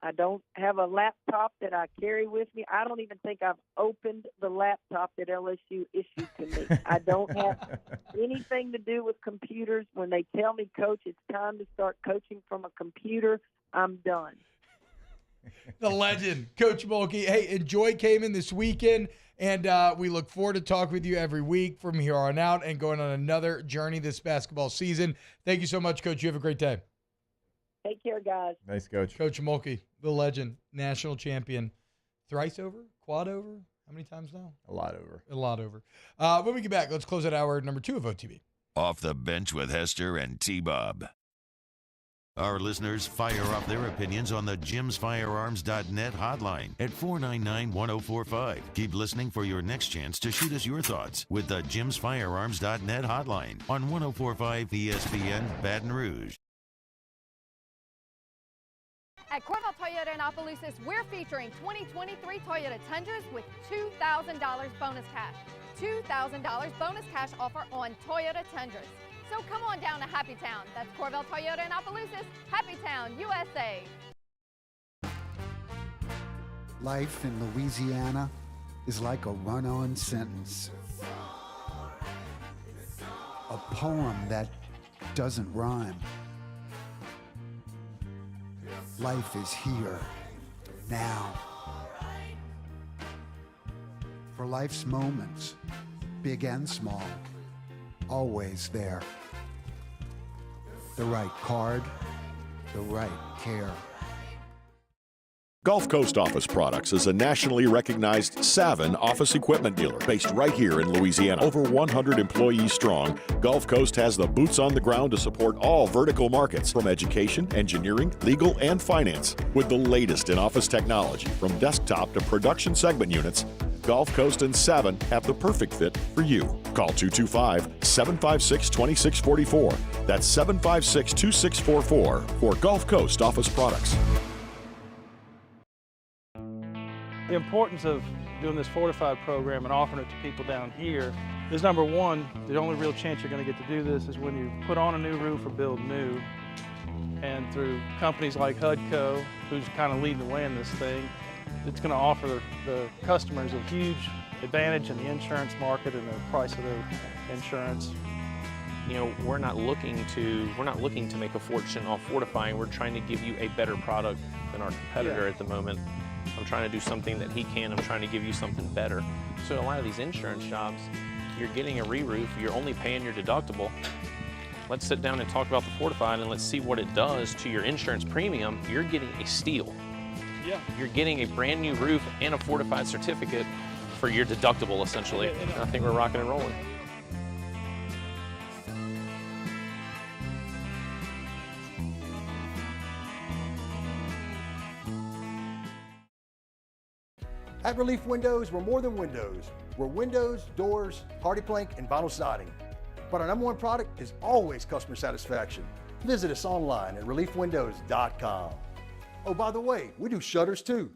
S5: I don't have a laptop that I carry with me. I don't even think I've opened the laptop that LSU issued to me. I don't have anything to do with computers. When they tell me, Coach, it's time to start coaching from a computer, I'm done.
S6: The legend, Coach Mulkey. Hey, enjoy Cayman this weekend, and we look forward to talking with you every week from here on out and going on another journey this basketball season. Thank you so much, Coach. You have a great day.
S5: Take care, guys.
S7: Nice, Coach.
S6: Coach Mulkey, the legend, national champion. Thrice over? Quad over? How many times now?
S7: A lot over.
S6: A lot over. When we get back, let's close out hour number 2 of OTB.
S3: Off the Bench with Hester and T-Bob. Our listeners fire off their opinions on the jimsfirearms.net hotline at 499-1045. Keep listening for your next chance to shoot us your thoughts with the jimsfirearms.net hotline on 1045 ESPN Baton Rouge.
S11: At Corval Toyota in Opelousas, we're featuring 2023 Toyota Tundras with $2,000 bonus cash. $2,000 bonus cash offer on Toyota Tundras. So come on down to Happy Town. That's Corval Toyota in Opelousas, Happy Town, USA.
S13: Life in Louisiana is like a run-on sentence. A poem that doesn't rhyme. Life is here, now. For life's moments, big and small, always there. The right card, the right care.
S12: Gulf Coast Office Products is a nationally recognized Savin office equipment dealer based right here in Louisiana. Over 100 employees strong, Gulf Coast has the boots on the ground to support all vertical markets, from education, engineering, legal, and finance. With the latest in office technology, from desktop to production segment units, Gulf Coast and Savin have the perfect fit for you. Call 225-756-2644. That's 756-2644 for Gulf Coast Office Products.
S15: The importance of doing this fortified program and offering it to people down here is, number one, the only real chance you're going to get to do this is when you put on a new roof or build new. And through companies like HUDCO, who's kind of leading the way in this thing, it's going to offer the customers a huge advantage in the insurance market and the price of their insurance.
S17: You know, we're not looking to make a fortune off fortifying. We're trying to give you a better product than our competitor at the moment. I'm trying to do something that he can. I'm trying to give you something better. So a lot of these insurance jobs, you're getting a re-roof, you're only paying your deductible. Let's sit down and talk about the fortified and let's see what it does to your insurance premium. You're getting a steal.
S15: Yeah.
S17: You're getting a brand new roof and a fortified certificate for your deductible, essentially. And I think we're rocking and rolling.
S18: At Relief Windows, we're more than windows. We're windows, doors, hardy plank, and vinyl siding. But our number one product is always customer satisfaction. Visit us online at reliefwindows.com. Oh, by the way, we do shutters too.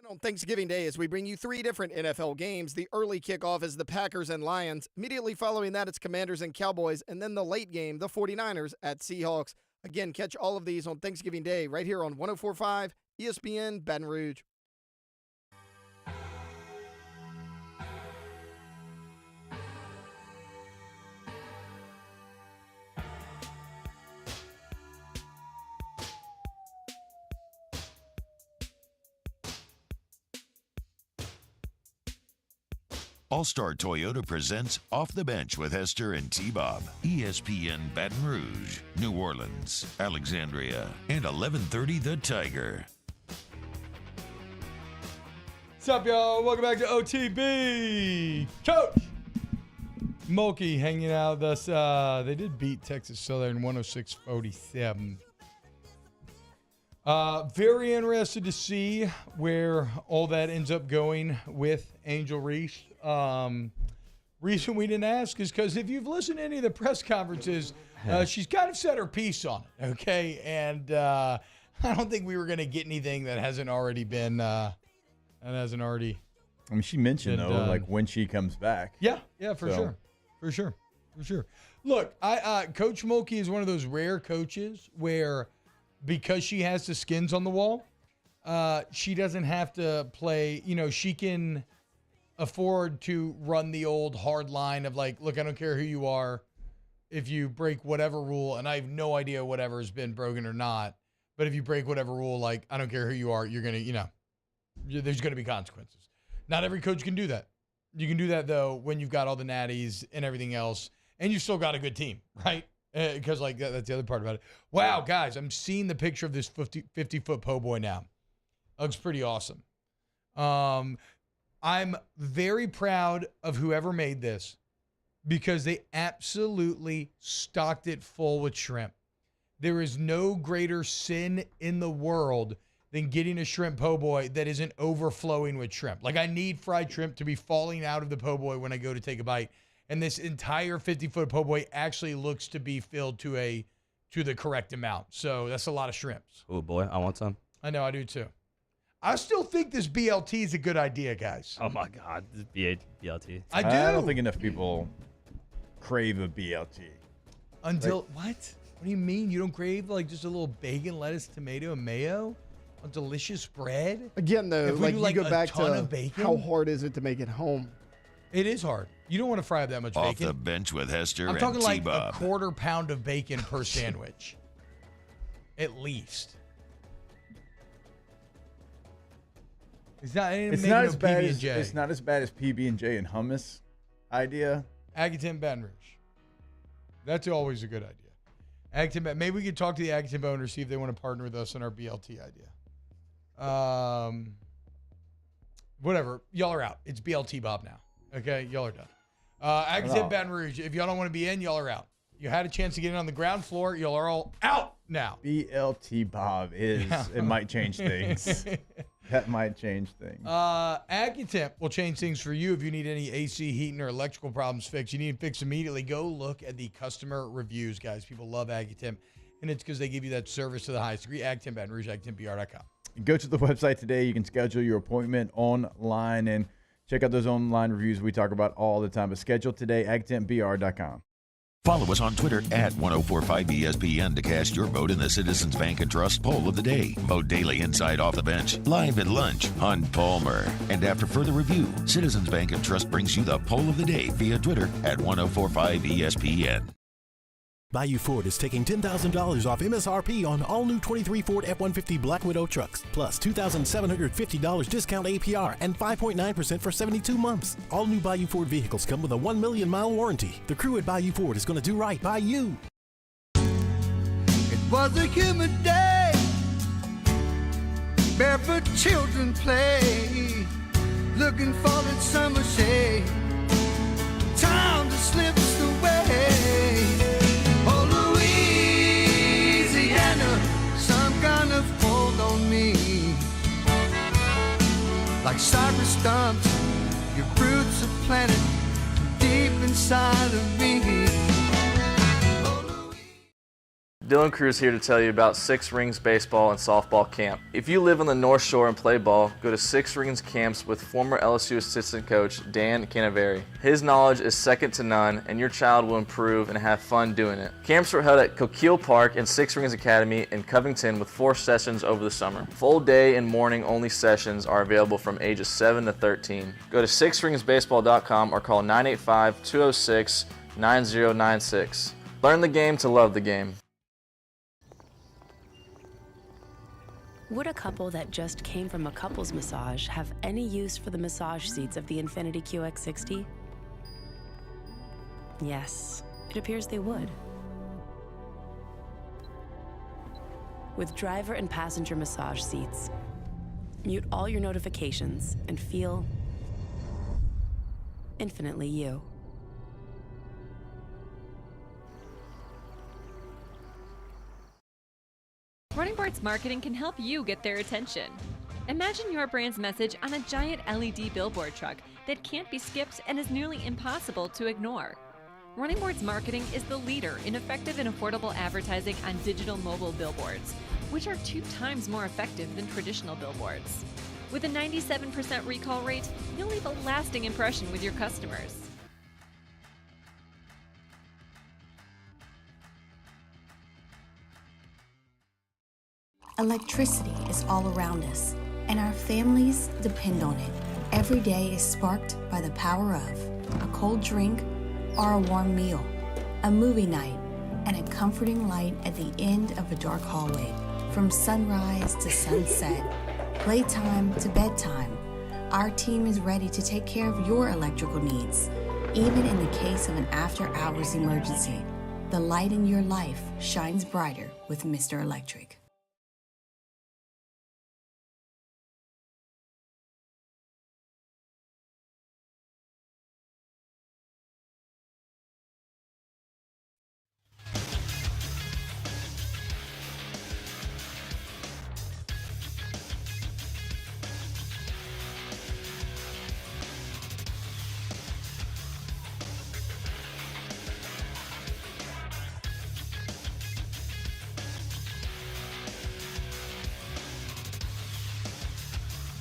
S8: On Thanksgiving Day, as we bring you three different NFL games. The early kickoff is the Packers and Lions. Immediately following that, it's Commanders and Cowboys. And then the late game, the 49ers at Seahawks. Again, catch all of these on Thanksgiving Day right here on 104.5 ESPN Baton Rouge.
S3: All-Star Toyota presents Off the Bench with Hester and T-Bob. ESPN Baton Rouge, New Orleans, Alexandria, and 1130 The Tiger.
S6: What's up, y'all? Welcome back to OTB. Coach Mulkey hanging out with us. They did beat Texas Southern 106-47. Very interested to see where all that ends up going with Angel Reese. Reason we didn't ask is because if you've listened to any of the press conferences, she's kind of said her piece on it, okay? And I don't think we were going to get anything that hasn't already been I
S7: mean, she mentioned, though, like when she comes back.
S6: Yeah, for sure. Look, Coach Mulkey is one of those rare coaches where because she has the skins on the wall, she doesn't have to play, she can afford to run the old hard line of like, look, I don't care who you are. If you break whatever rule, and I have no idea whatever has been broken or not, but if you break whatever rule, like, I don't care who you are, you're going to, there's going to be consequences. Not every coach can do that. You can do that, though, when you've got all the natties and everything else, and you've still got a good team, right? Because, that's the other part about it. Wow, guys, I'm seeing the picture of this 50-foot po' boy now. Looks pretty awesome. I'm very proud of whoever made this because they absolutely stocked it full with shrimp. There is no greater sin in the world than getting a shrimp po' boy that isn't overflowing with shrimp. Like, I need fried shrimp to be falling out of the po' boy when I go to take a bite. And this entire 50-foot po' boy actually looks to be filled to the correct amount. So that's a lot of shrimps.
S4: Oh, boy, I want some.
S6: I know, I do too. I still think this BLT is a good idea, guys.
S4: Oh, my God, this BLT.
S6: I do.
S7: I don't think enough people crave a BLT.
S6: Until, what? What do you mean? You don't crave, just a little bacon, lettuce, tomato, and mayo? A delicious bread?
S8: Again, though, you go back to how hard is it to make it home?
S6: It is hard. You don't want to fry up that much bacon.
S3: Off the bench with Hester
S6: I'm
S3: and
S6: talking like
S3: T-Bob.
S6: a quarter pound of bacon per sandwich. At least. It's not as bad
S7: as PB&J and hummus idea.
S6: Agaton Baton Rouge. That's always a good idea. Maybe we could talk to the Agaton owners, see if they want to partner with us on our BLT idea. Whatever. Y'all are out. It's BLT Bob now. Okay? Y'all are done. Agaton Baton Rouge. If y'all don't want to be in, y'all are out. You had a chance to get in on the ground floor. Y'all are all out now.
S7: BLT Bob it might change things. That might change things.
S6: Accutemp will change things for you if you need any AC, heating, or electrical problems fixed. You need to fix immediately. Go look at the customer reviews, guys. People love Accutemp, and it's because they give you that service to the highest degree. Accutemp, Baton Rouge, AccuTempBR.com.
S7: Go to the website today. You can schedule your appointment online and check out those online reviews we talk about all the time. But schedule today, AccuTempBR.com.
S3: Follow us on Twitter at 1045ESPN to cast your vote in the Citizens Bank and Trust Poll of the Day. Vote daily inside Off the Bench, live at lunch on Palmer. And after further review, Citizens Bank and Trust brings you the Poll of the Day via Twitter at 1045ESPN.
S23: Bayou Ford is taking $10,000 off MSRP on all new 23 Ford F-150 Black Widow trucks, plus $2,750 discount APR and 5.9% for 72 months. All new Bayou Ford vehicles come with a 1 million mile warranty. The crew at Bayou Ford is going to do right by you.
S1: It was a humid day, barefoot children play, looking for that summer shade. Time just slips away. Oh, Louisiana, some kind of hold on me. Like cypress stumps, your roots are planted deep inside of me.
S10: Dylan Cruz here to tell you about Six Rings Baseball and Softball Camp. If you live on the North Shore and play ball, go to Six Rings Camps with former LSU assistant coach Dan Canaveri. His knowledge is second to none, and your child will improve and have fun doing it. Camps were held at Coquille Park and Six Rings Academy in Covington with 4 sessions over the summer. Full day and morning only sessions are available from ages 7 to 13. Go to sixringsbaseball.com or call 985-206-9096. Learn the game to love the game.
S9: Would a couple that just came from a couples massage have any use for the massage seats of the Infiniti QX60? Yes, it appears they would. With driver and passenger massage seats, Mute all your notifications and feel infinitely you.
S2: Running Bart's marketing can help you get their attention. Imagine your brand's message on a giant LED billboard truck that can't be skipped and is nearly impossible to ignore. Running Board's marketing is the leader in effective and affordable advertising on digital mobile billboards, which are 2 times more effective than traditional billboards. With a 97% recall rate, you'll leave a lasting impression with your customers.
S21: Electricity is all around us, and our families depend on it. Every day is sparked by the power of a cold drink or a warm meal, a movie night, and a comforting light at the end of a dark hallway. From sunrise to sunset, playtime to bedtime, our team is ready to take care of your electrical needs. Even in the case of an after-hours emergency, the light in your life shines brighter with Mr. Electric.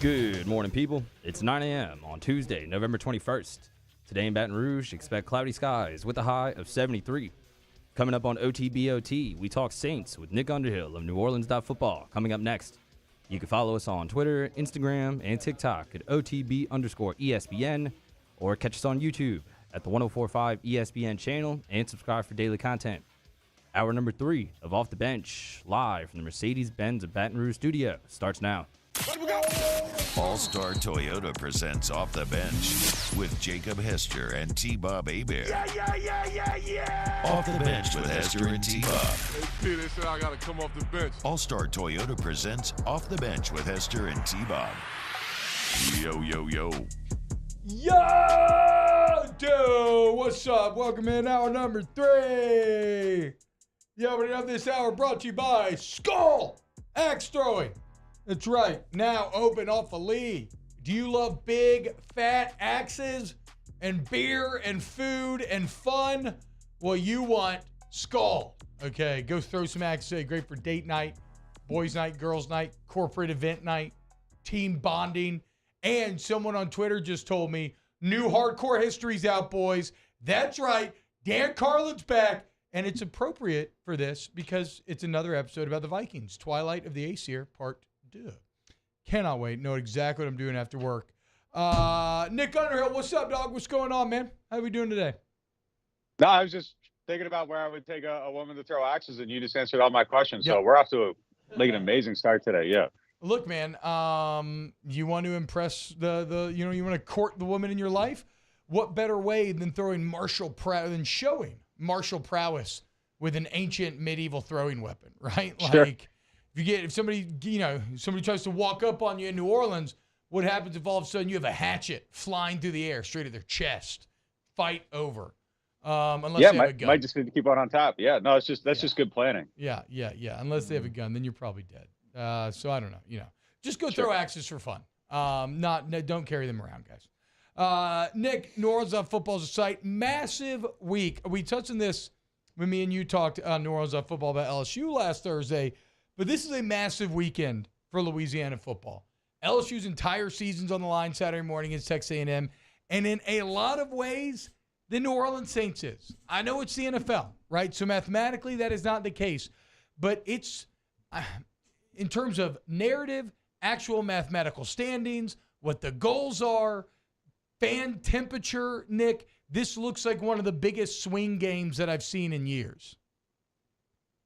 S4: Good morning, people. It's 9 a.m. on Tuesday, November 21st. Today in Baton Rouge, expect cloudy skies with a high of 73. Coming up on OTBOT, we talk Saints with Nick Underhill of New Orleans.football coming up next. You can follow us on Twitter, Instagram, and TikTok at OTB_ESPN, or catch us on YouTube at the 1045 ESPN channel and subscribe for daily content. Hour number 3 of Off the Bench, live from the Mercedes-Benz of Baton Rouge studio, starts now.
S3: All-Star Toyota presents Off the Bench with Jacob Hester and T-Bob Hebert.
S14: Yeah.
S3: Off the Bench with Hester and T-Bob.
S14: Hey, P, they said I got to come off the bench.
S3: All-Star Toyota presents Off the Bench with Hester and T-Bob. Yo.
S6: Yo, dude, what's up? Welcome in hour number 3. The opening of this hour brought to you by Skull Axe Throwing. That's right, now open off a Lee. Do you love big, fat axes and beer and food and fun? Well, you want Skull. Okay, go throw some axes. Great for date night, boys night, girls night, corporate event night, team bonding. And someone on Twitter just told me, new hardcore history's out, boys. That's right, Dan Carlin's back. And it's appropriate for this because it's another episode about the Vikings. Twilight of the Aesir, part 2. Cannot wait. Know exactly what I'm doing after work. Nick Underhill, what's up, dog? What's going on, man? How are we doing today?
S16: No, I was just thinking about where I would take a woman to throw axes, and you just answered all my questions.
S6: Yep.
S16: So we're off to an amazing start today. Yeah.
S6: Look, man, you want to impress you want to court the woman in your life? What better way than showing martial prowess with an ancient medieval throwing weapon, right?
S16: Sure.
S6: Like, if somebody tries to walk up on you in New Orleans, what happens if all of a sudden you have a hatchet flying through the air straight at their chest? Fight over. Unless they have a gun.
S16: Might just need to keep on top. Yeah, no, that's just good planning.
S6: Yeah. Unless they have a gun, then you're probably dead. So I don't know. Just go throw axes for fun. Don't carry them around, guys. Nick, New Orleans Football's a site. Massive week. We touched on this when me and you talked on New Orleans Football about LSU last Thursday. But this is a massive weekend for Louisiana football. LSU's entire season's on the line Saturday morning against Texas A&M. And in a lot of ways, the New Orleans Saints is. I know it's the NFL, right? So mathematically, that is not the case. But it's, in terms of narrative, actual mathematical standings, what the goals are, fan temperature, Nick, this looks like one of the biggest swing games that I've seen in years.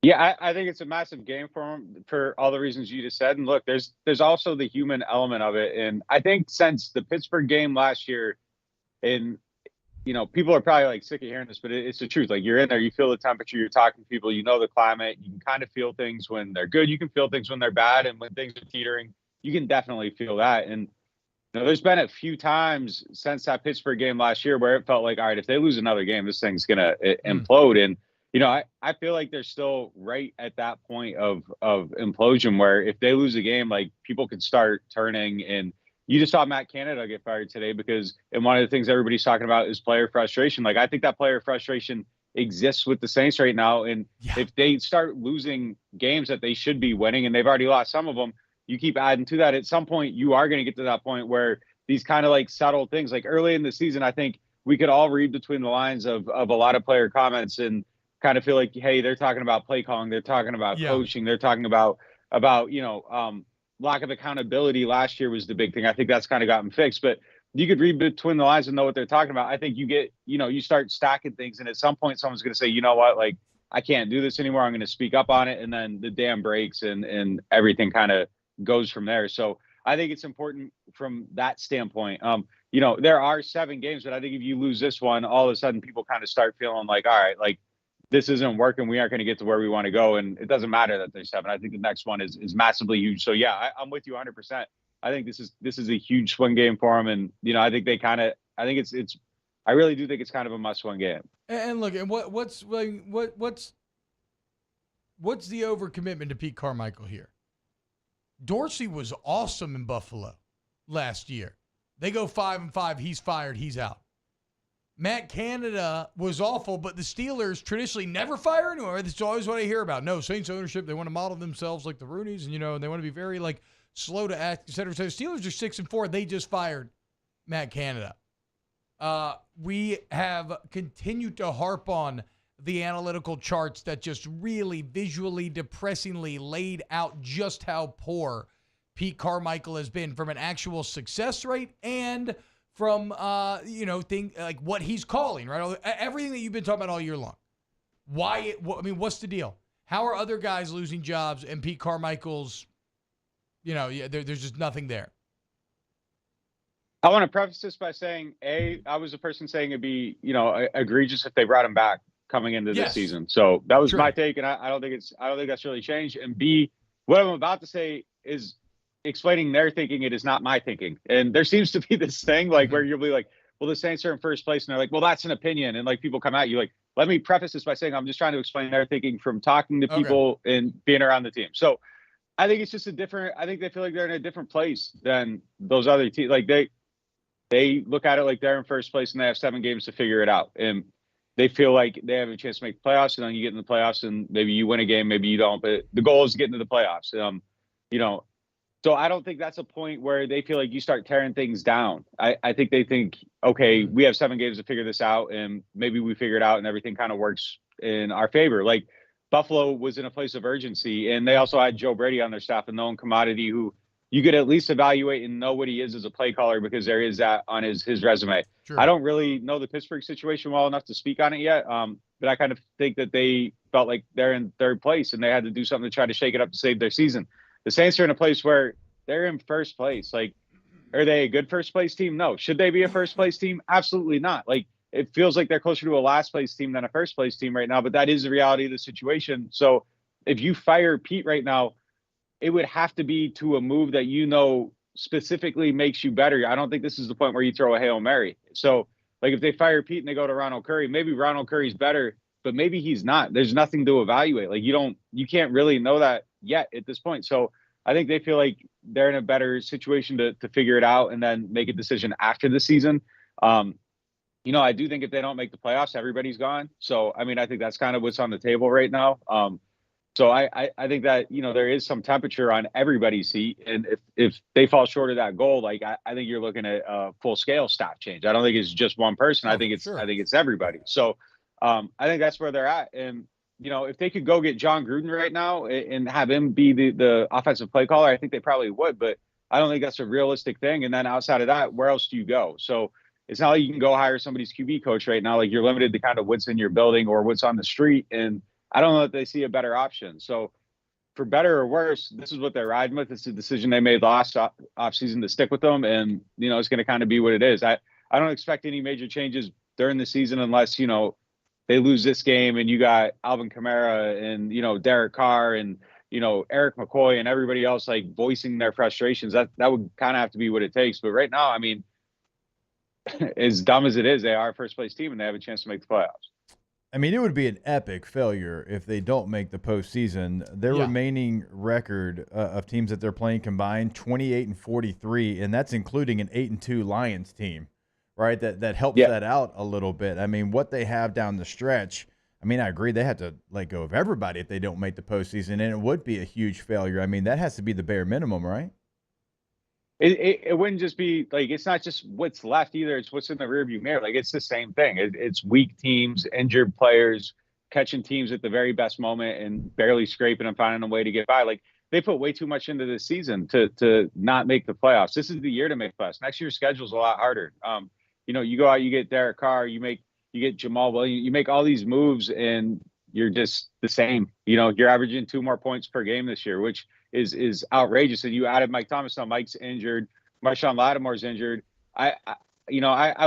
S16: Yeah, I think it's a massive game for them for all the reasons you just said. And look, there's also the human element of it. And I think since the Pittsburgh game last year, and people are probably like sick of hearing this, but it's the truth. Like, you're in there, you feel the temperature, you're talking to people, you know the climate, you can kind of feel things when they're good, you can feel things when they're bad, and when things are teetering, you can definitely feel that. And there's been a few times since that Pittsburgh game last year where it felt like, all right, if they lose another game, this thing's gonna implode. And I feel like they're still right at that point of implosion where if they lose a game, like people could start turning. And you just saw Matt Canada get fired today because, and one of the things everybody's talking about is player frustration. Like I think that player frustration exists with the Saints right now. And if they start losing games that they should be winning, and they've already lost some of them, you keep adding to that. At some point, you are going to get to that point where these kind of like subtle things, like early in the season, I think we could all read between the lines of a lot of player comments and kind of feel like, hey, they're talking about play calling, they're talking about coaching, they're talking about lack of accountability. Last year was the big thing. I think that's kind of gotten fixed, but you could read between the lines and know what they're talking about. I think you get, you start stacking things, and at some point, someone's going to say, you know what, like I can't do this anymore. I'm going to speak up on it, and then the dam breaks, and everything kind of goes from there. So I think it's important from that standpoint. There are 7 games, but I think if you lose this one, all of a sudden people kind of start feeling like, all right, like this isn't working. We aren't going to get to where we want to go. And it doesn't matter that there's 7. I think the next one is massively huge. So yeah, I'm with you 100%. I think this is a huge swing game for them. And, I think I really do think it's kind of a must win game.
S6: And look, and what's the overcommitment to Pete Carmichael here? Dorsey was awesome in Buffalo last year. They go 5-5. He's fired. He's out. Matt Canada was awful, but the Steelers traditionally never fire anyone. That's always what I hear about. No, Saints ownership, they want to model themselves like the Rooneys, and and they want to be very like slow to act, et cetera. So the Steelers are 6-4. They just fired Matt Canada. We have continued to harp on the analytical charts that just really visually depressingly laid out just how poor Pete Carmichael has been from an actual success rate and from, like what he's calling, right? Everything that you've been talking about all year long. What's the deal? How are other guys losing jobs and Pete Carmichael's, there's just nothing there?
S16: I want to preface this by saying, I was the person saying it'd be, egregious if they brought him back coming into this season. So that was my take, and I don't think that's really changed. And B, what I'm about to say is explaining their thinking. It is not my thinking. And there seems to be this thing like where you'll be like, well, the Saints are in first place, and they're like, well, that's an opinion. And like people come at you like, let me preface this by saying I'm just trying to explain their thinking from talking to people and being around the team. So I think it's just I think they feel like they're in a different place than those other teams. Like they look at it like they're in first place and they have 7 games to figure it out. And they feel like they have a chance to make the playoffs, and then you get in the playoffs and maybe you win a game, maybe you don't, but the goal is to get into the playoffs. So I don't think that's a point where they feel like you start tearing things down. I think they think, okay, we have 7 games to figure this out, and maybe we figure it out and everything kind of works in our favor. Like Buffalo was in a place of urgency, and they also had Joe Brady on their staff, a known commodity who you could at least evaluate and know what he is as a play caller, because there is that on his resume. Sure. I don't really know the Pittsburgh situation well enough to speak on it yet, but I kind of think that they felt like they're in third place and they had to do something to try to shake it up to save their season. The Saints are in a place where they're in first place. Like, are they a good first place team? No. Should they be a first place team? Absolutely not. Like, it feels like they're closer to a last place team than a first place team right now, but that is the reality of the situation. So if you fire Pete right now, it would have to be to a move that specifically makes you better. I don't think this is the point where you throw a Hail Mary. So, like, if they fire Pete and they go to Ronald Curry, maybe Ronald Curry's better, but maybe he's not. There's nothing to evaluate. Like, you can't really know that yet at this point. So I think they feel like they're in a better situation to figure it out and then make a decision after the season. I do think if they don't make the playoffs, everybody's gone. So, I think that's kind of what's on the table right now. So I think that, there is some temperature on everybody's seat. And if they fall short of that goal, like I think you're looking at a full scale staff change. I don't think it's just one person. I think it's everybody. So I think that's where they're at. And, if they could go get John Gruden right now and have him be the offensive play caller, I think they probably would, but I don't think that's a realistic thing. And then outside of that, where else do you go? So it's not like you can go hire somebody's QB coach right now. Like, you're limited to kind of what's in your building or what's on the street. And I don't know that they see a better option. So for better or worse, this is what they're riding with. It's a decision they made last offseason to stick with them. And, it's going to kind of be what it is. I don't expect any major changes during the season unless, they lose this game and you got Alvin Kamara and, Derek Carr and, Eric McCoy and everybody else like voicing their frustrations. That would kind of have to be what it takes. But right now, I mean, as dumb as it is, they are a first place team and they have a chance to make the playoffs.
S7: I mean, it would be an epic failure if they don't make the postseason. Their remaining record of teams that they're playing combined, 28-43, and that's including an 8-2 Lions team, right? That helps that out a little bit. I mean, what they have down the stretch, I mean, I agree they have to let go of everybody if they don't make the postseason, and it would be a huge failure. I mean, that has to be the bare minimum, right?
S16: It wouldn't just be like, it's not just what's left either. It's what's in the rearview mirror. Like, it's the same thing. It's weak teams, injured players, catching teams at the very best moment and barely scraping and finding a way to get by. Like, they put way too much into this season to not make the playoffs. This is the year to make playoffs. Next year's schedule is a lot harder. You go out, you get Derek Carr, you get Jamal Williams, you make all these moves and you're just the same. You're averaging 2 more points per game this year, which is outrageous. And you added Mike Thomas. Now Mike's injured. Marshawn Lattimore's injured. I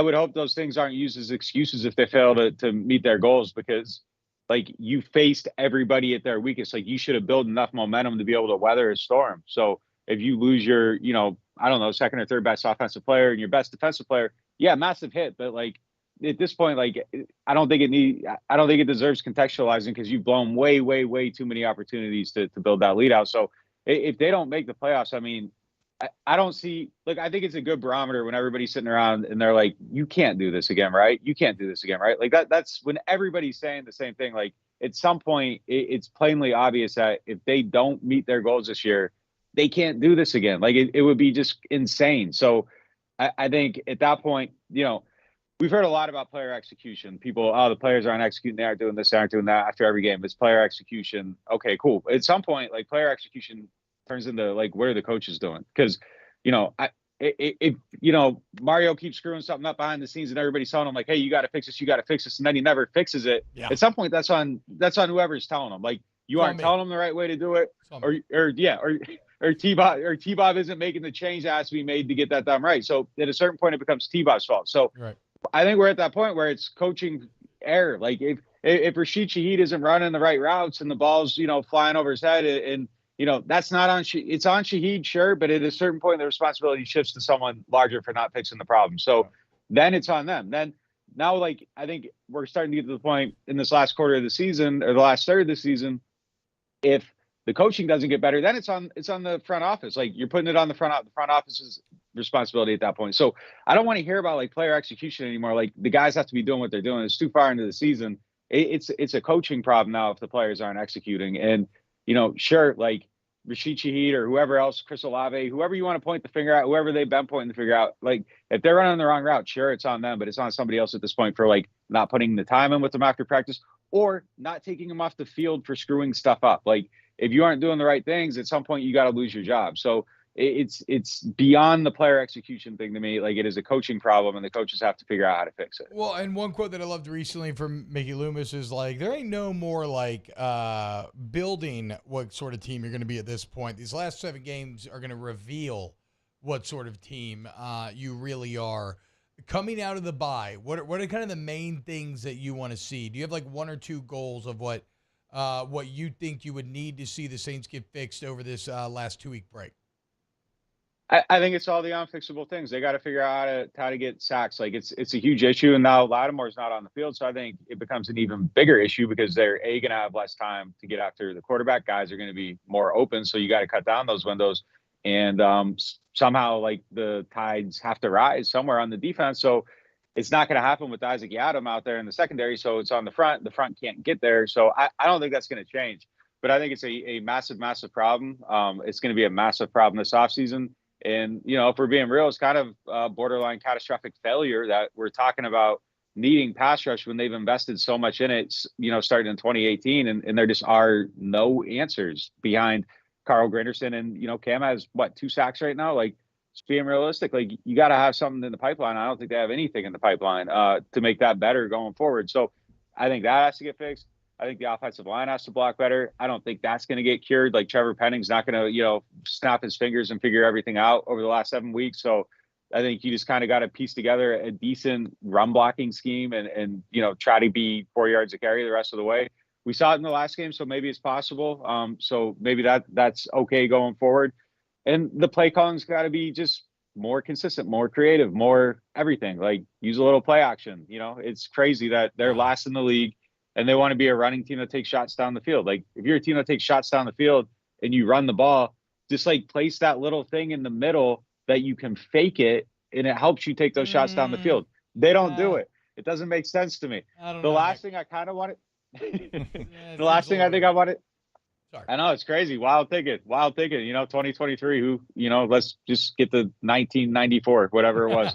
S16: would hope those things aren't used as excuses if they fail to meet their goals, because like, you faced everybody at their weakest. Like, you should have built enough momentum to be able to weather a storm. So if you lose your, second or third best offensive player and your best defensive player, massive hit. But like, at this point, like, I don't think it deserves contextualizing, because you've blown way, way, way too many opportunities to build that lead out. So if they don't make the playoffs, I mean, I don't see, like, I think it's a good barometer when everybody's sitting around and they're like, you can't do this again, right? You can't do this again, right? Like, that's when everybody's saying the same thing. Like, at some point, it's plainly obvious that if they don't meet their goals this year, they can't do this again. Like, it would be just insane. So I think at that point, we've heard a lot about player execution. People, the players aren't executing, they aren't doing this, they aren't doing that after every game. It's player execution. Okay, cool. At some point, like, player execution turns into like, what are the coaches doing? Because, if Mario keeps screwing something up behind the scenes and everybody's telling him like, hey, you got to fix this, and then he never fixes it. Yeah. At some point, that's on whoever's telling him. Like, you aren't telling them the right way to do it, or T-Bob isn't making the change that has to be made to get that done right. So at a certain point, it becomes T-Bob's fault. So I think we're at that point where it's coaching error. Like, if Rashid Shaheed isn't running the right routes and the ball's, flying over his head, and that's not on, it's on Shaheed, sure, but at a certain point, the responsibility shifts to someone larger for not fixing the problem. So then it's on them. Then now, like, I think we're starting to get to the point in this last quarter of the season, or the last third of the season, if the coaching doesn't get better, then it's on the front office. Like, you're putting it on the front office's responsibility at that point. So I don't want to hear about like player execution anymore. Like, the guys have to be doing what they're doing. It's too far into the season. It's a coaching problem now if the players aren't executing. And sure, like Rashid Shaheed or whoever else, Chris Olave, whoever you want to point the finger at, whoever they've been pointing the finger out, like, if they're running the wrong route, sure, it's on them, but it's on somebody else at this point for like not putting the time in with them after practice, or not taking them off the field for screwing stuff up. Like, if you aren't doing the right things, at some point you got to lose your job. So it's beyond the player execution thing to me. Like, it is a coaching problem, and the coaches have to figure out how to fix it.
S6: Well, and one quote that I loved recently from Mickey Loomis is like, there ain't no more like building what sort of team you're going to be at this point. These last 7 games are going to reveal what sort of team you really are. Coming out of the bye, what are kind of the main things that you want to see? Do you have like 1 or 2 goals of what you think you would need to see the Saints get fixed over this last 2-week break?
S16: I think it's all the unfixable things. They got to figure out how to get sacks. Like, it's a huge issue, and now Lattimore's not on the field, so I think it becomes an even bigger issue because they're going to have less time to get after the quarterback. Guys are going to be more open, so you got to cut down those windows. And somehow, like, the tides have to rise somewhere on the defense. So it's not going to happen with Isaac Yiadom out there in the secondary. So it's on the front. The front can't get there. So I don't think that's going to change. But I think it's a massive, massive problem. It's going to be a massive problem this offseason. And, if we're being real, it's kind of borderline catastrophic failure that we're talking about needing pass rush when they've invested so much in it, starting in 2018. And there just are no answers behind Carl Granderson. And, Cam has, 2 sacks right now? Like, just being realistic, like, you got to have something in the pipeline. I don't think they have anything in the pipeline to make that better going forward. So I think that has to get fixed. I think the offensive line has to block better. I don't think that's going to get cured. Like, Trevor Penning's not going to, snap his fingers and figure everything out over the last 7 weeks. So I think you just kind of got to piece together a decent run blocking scheme and try to be 4 yards a carry the rest of the way. We saw it in the last game, so maybe it's possible. So maybe that's okay going forward. And the play calling's got to be just more consistent, more creative, more everything. Like use a little play action. It's crazy that they're last in the league and they want to be a running team that takes shots down the field. Like if you're a team that takes shots down the field and you run the ball, just like place that little thing in the middle that you can fake it and it helps you take those shots down the field. They don't do it. It doesn't make sense to me. The last thing I kind of wanted, the last thing I think I wanted,
S6: Sorry.
S16: I know it's crazy. Wild thinking. 2023, let's just get the 1994, whatever it was.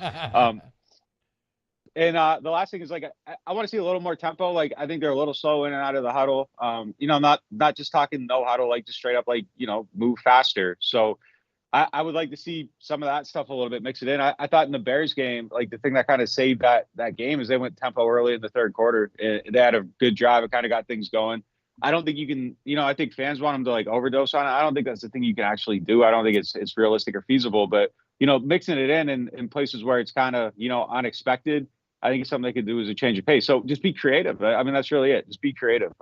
S16: And the last thing is like, I want to see a little more tempo. Like, I think they're a little slow in and out of the huddle. Not just talking no huddle, like just straight up, like, move faster. So I would like to see some of that stuff a little bit, mix it in. I thought in the Bears game, like the thing that kind of saved that game is they went tempo early in the third quarter. They had a good drive. It kind of got things going. I don't think you can, I think fans want them to like overdose on it. I don't think that's the thing you can actually do. I don't think it's realistic or feasible, but, mixing it in places where it's kind of, unexpected, I think it's something they could do as a change of pace. So just be creative. I mean, that's really it. Just be creative.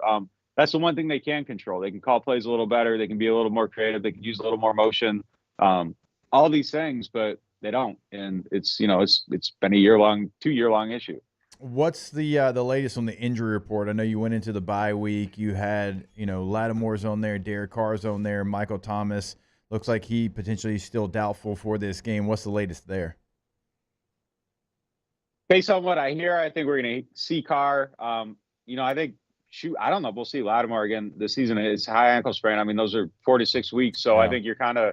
S16: That's the one thing they can control. They can call plays a little better. They can be a little more creative. They can use a little more motion, all these things, but they don't. And it's been a 2-year-long issue.
S7: What's the latest on the injury report? I know you went into the bye week. You had, Lattimore's on there, Derek Carr's on there, Michael Thomas. Looks like he potentially still doubtful for this game. What's the latest there?
S16: Based on what I hear, I think we're going to see Carr. I think, I don't know. We'll see Lattimore again this season. It's high ankle sprain. I mean, those are 4 to 6 weeks. So I think you're kind of,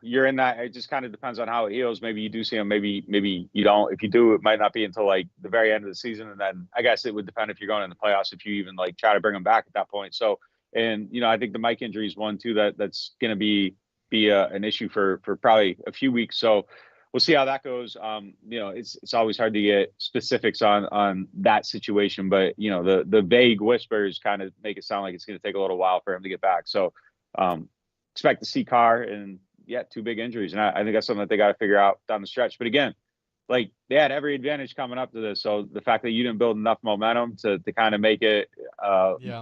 S16: you're in that. It just kind of depends on how it heals. Maybe you do see him. Maybe you don't. If you do, it might not be until like the very end of the season. And then I guess it would depend if you're going in the playoffs, if you even like try to bring him back at that point. So, and I think the Mike injury is one too that's going to be an issue for probably a few weeks. So we'll see how that goes. It's always hard to get specifics on that situation, but the vague whispers kind of make it sound like it's going to take a little while for him to get back. So expect to see Carr and 2 big injuries. And I think that's something that they got to figure out down the stretch. But again, like they had every advantage coming up to this. So the fact that you didn't build enough momentum to kind of make it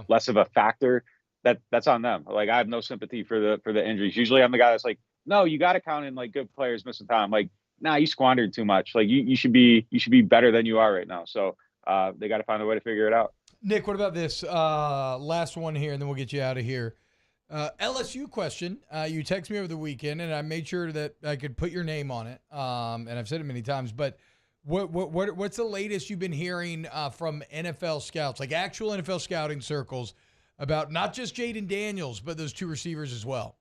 S16: less of a factor, that's on them. Like I have no sympathy for the injuries. Usually I'm the guy that's like, no, you got to count in like good players missing time. Like, nah, you squandered too much. Like you should be better than you are right now. So they got to find a way to figure it out.
S6: Nick, what about this last one here, and then we'll get you out of here. LSU question. You text me over the weekend, and I made sure that I could put your name on it. And I've said it many times, but what's the latest you've been hearing from NFL scouts, like actual NFL scouting circles, about not just Jaden Daniels, but those 2 receivers as well?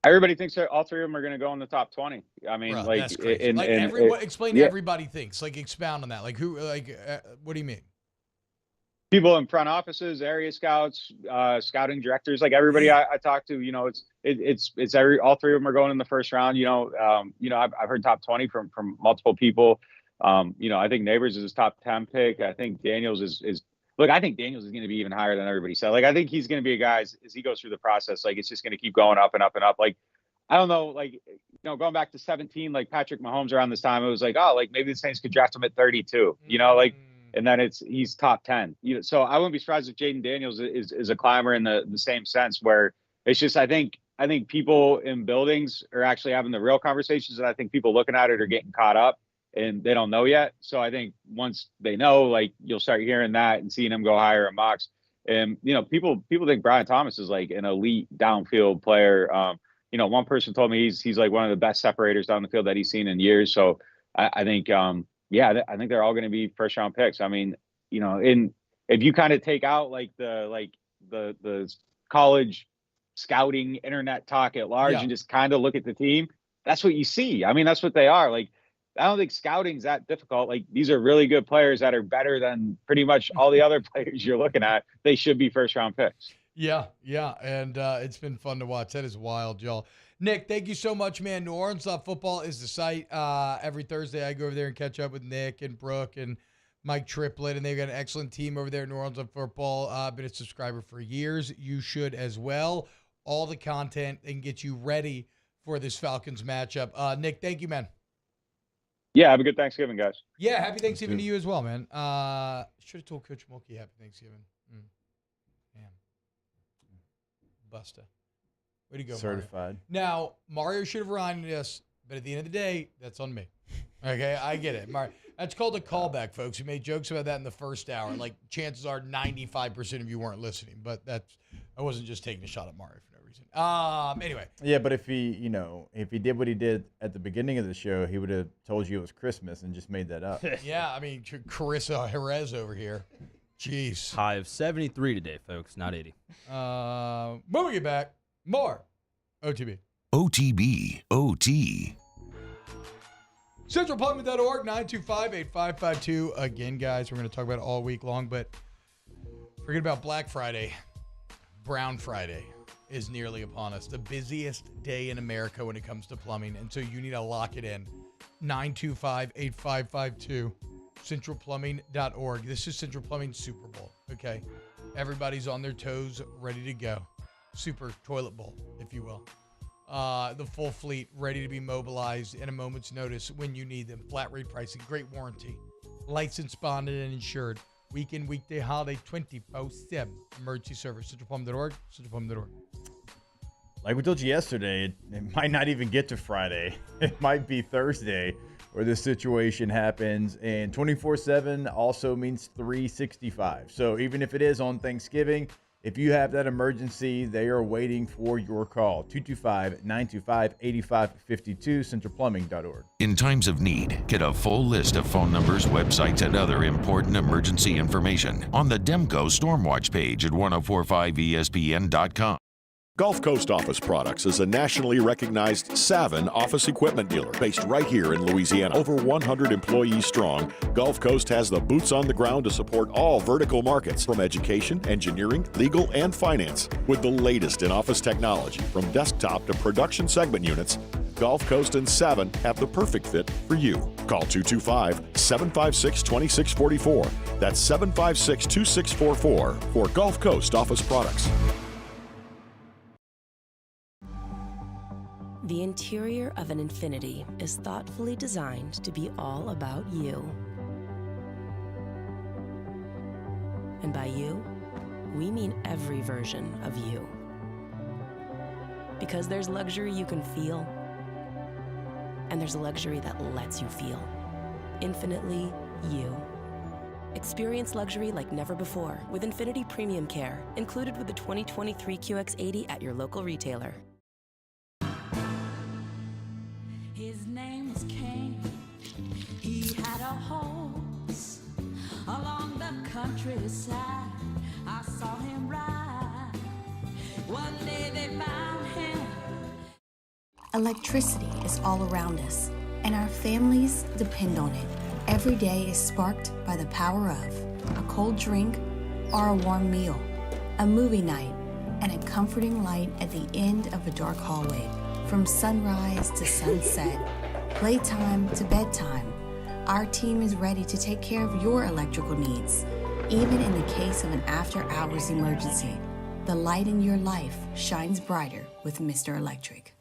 S16: Everybody thinks that all 3 of them are going to go in the top 20. I mean,
S6: Bro,
S16: like,
S6: that's crazy. Explain to everybody thinks. Like, expound on that. Like, who? Like, what do you mean?
S16: People in front offices, area scouts, scouting directors, like everybody I talk to, it's all 3 of them are going in the first round. I've heard top 20 from multiple people. I think Neighbors is his top 10 pick. I think Daniels is. Look, I think Daniels is going to be even higher than everybody said. Like, I think he's going to be a guy as he goes through the process. Like, it's just going to keep going up and up and up. Like, I don't know, like, going back to 17, like Patrick Mahomes around this time, it was like, oh, like maybe the Saints could draft him at 32, and then he's top 10. So I wouldn't be surprised if Jaden Daniels is a climber in the same sense, where it's just I think people in buildings are actually having the real conversations, and I think people looking at it are getting caught up. And they don't know yet. So I think once they know, like you'll start hearing that and seeing him go higher in mocks. And, people think Brian Thomas is like an elite downfield player. One person told me he's like one of the best separators down the field that he's seen in years. So I think, I think they're all going to be first round picks. I mean, if you kind of take out like the college scouting internet talk at large and just kind of look at the team, that's what you see. I mean, that's what they are. Like, I don't think scouting's that difficult. Like, these are really good players that are better than pretty much all the other players you're looking at. They should be first round picks.
S6: Yeah. And it's been fun to watch. That is wild, y'all. Nick, thank you so much, man. New Orleans Football is the site. Every Thursday I go over there and catch up with Nick and Brooke and Mike Triplett, and they've got an excellent team over there at New Orleans Football. Been a subscriber for years. You should as well. All the content and get you ready for this Falcons matchup. Nick, thank you, man.
S16: Yeah, have a good Thanksgiving, guys.
S6: Yeah, happy Thanksgiving to you as well, man. Should have told Coach Mulkey happy Thanksgiving. Busta. Way to go,
S7: Certified.
S6: Mario. Now, Mario should have reminded us, but at the end of the day, that's on me. Okay, I get it. Mario, that's called a callback, folks. We made jokes about that in the first hour. Like, chances are 95% of you weren't listening, but I wasn't just taking a shot at Mario for no reason. Anyway.
S7: Yeah, but if he did what he did at the beginning of the show, he would have told you it was Christmas and just made that up.
S6: Yeah, I mean, Carissa Jerez over here. Jeez.
S4: High of 73 today, folks, not 80.
S6: When we get back, more OTB.
S3: OTB. OT.
S6: CentralPlumbing.org, 925-8552. Again, guys, we're going to talk about it all week long, but forget about Black Friday. Brown Friday is nearly upon us. The busiest day in America when it comes to plumbing, and so you need to lock it in. 925-8552. CentralPlumbing.org. This is Central Plumbing Super Bowl, okay? Everybody's on their toes, ready to go. Super toilet bowl, if you will. The full fleet ready to be mobilized in a moment's notice when you need them. Flat rate pricing, great warranty. Licensed, bonded, and insured. Weekend, weekday, holiday, 24/7. Emergency service. CentralPlumbing.org. CentralPlumbing.org.
S7: Like we told you yesterday, it might not even get to Friday. It might be Thursday where this situation happens. And 24/7 also means 365. So even if it is on Thanksgiving, if you have that emergency, they are waiting for your call. 225-925-8552, centralplumbing.org.
S3: In times of need, get a full list of phone numbers, websites, and other important emergency information on the Demco Stormwatch page at 1045ESPN.com.
S12: Gulf Coast Office Products is a nationally recognized Savin office equipment dealer based right here in Louisiana. Over 100 employees strong, Gulf Coast has the boots on the ground to support all vertical markets, from education, engineering, legal, and finance. With the latest in office technology, from desktop to production segment units, Gulf Coast and Savin have the perfect fit for you. Call 225-756-2644. That's 756-2644 for Gulf Coast Office Products.
S9: The interior of an Infiniti is thoughtfully designed to be all about you. And by you, we mean every version of you. Because there's luxury you can feel, and there's luxury that lets you feel. Infinitely you. Experience luxury like never before with Infiniti Premium Care, included with the 2023 QX80 at your local retailer.
S19: His name was Cain. He had a horse along the countryside. I saw him ride. One day they found him.
S21: Electricity is all around us, and our families depend on it. Every day is sparked by the power of a cold drink or a warm meal, a movie night, and a comforting light at the end of a dark hallway. From sunrise to sunset, playtime to bedtime, our team is ready to take care of your electrical needs. Even in the case of an after-hours emergency, the light in your life shines brighter with Mr. Electric.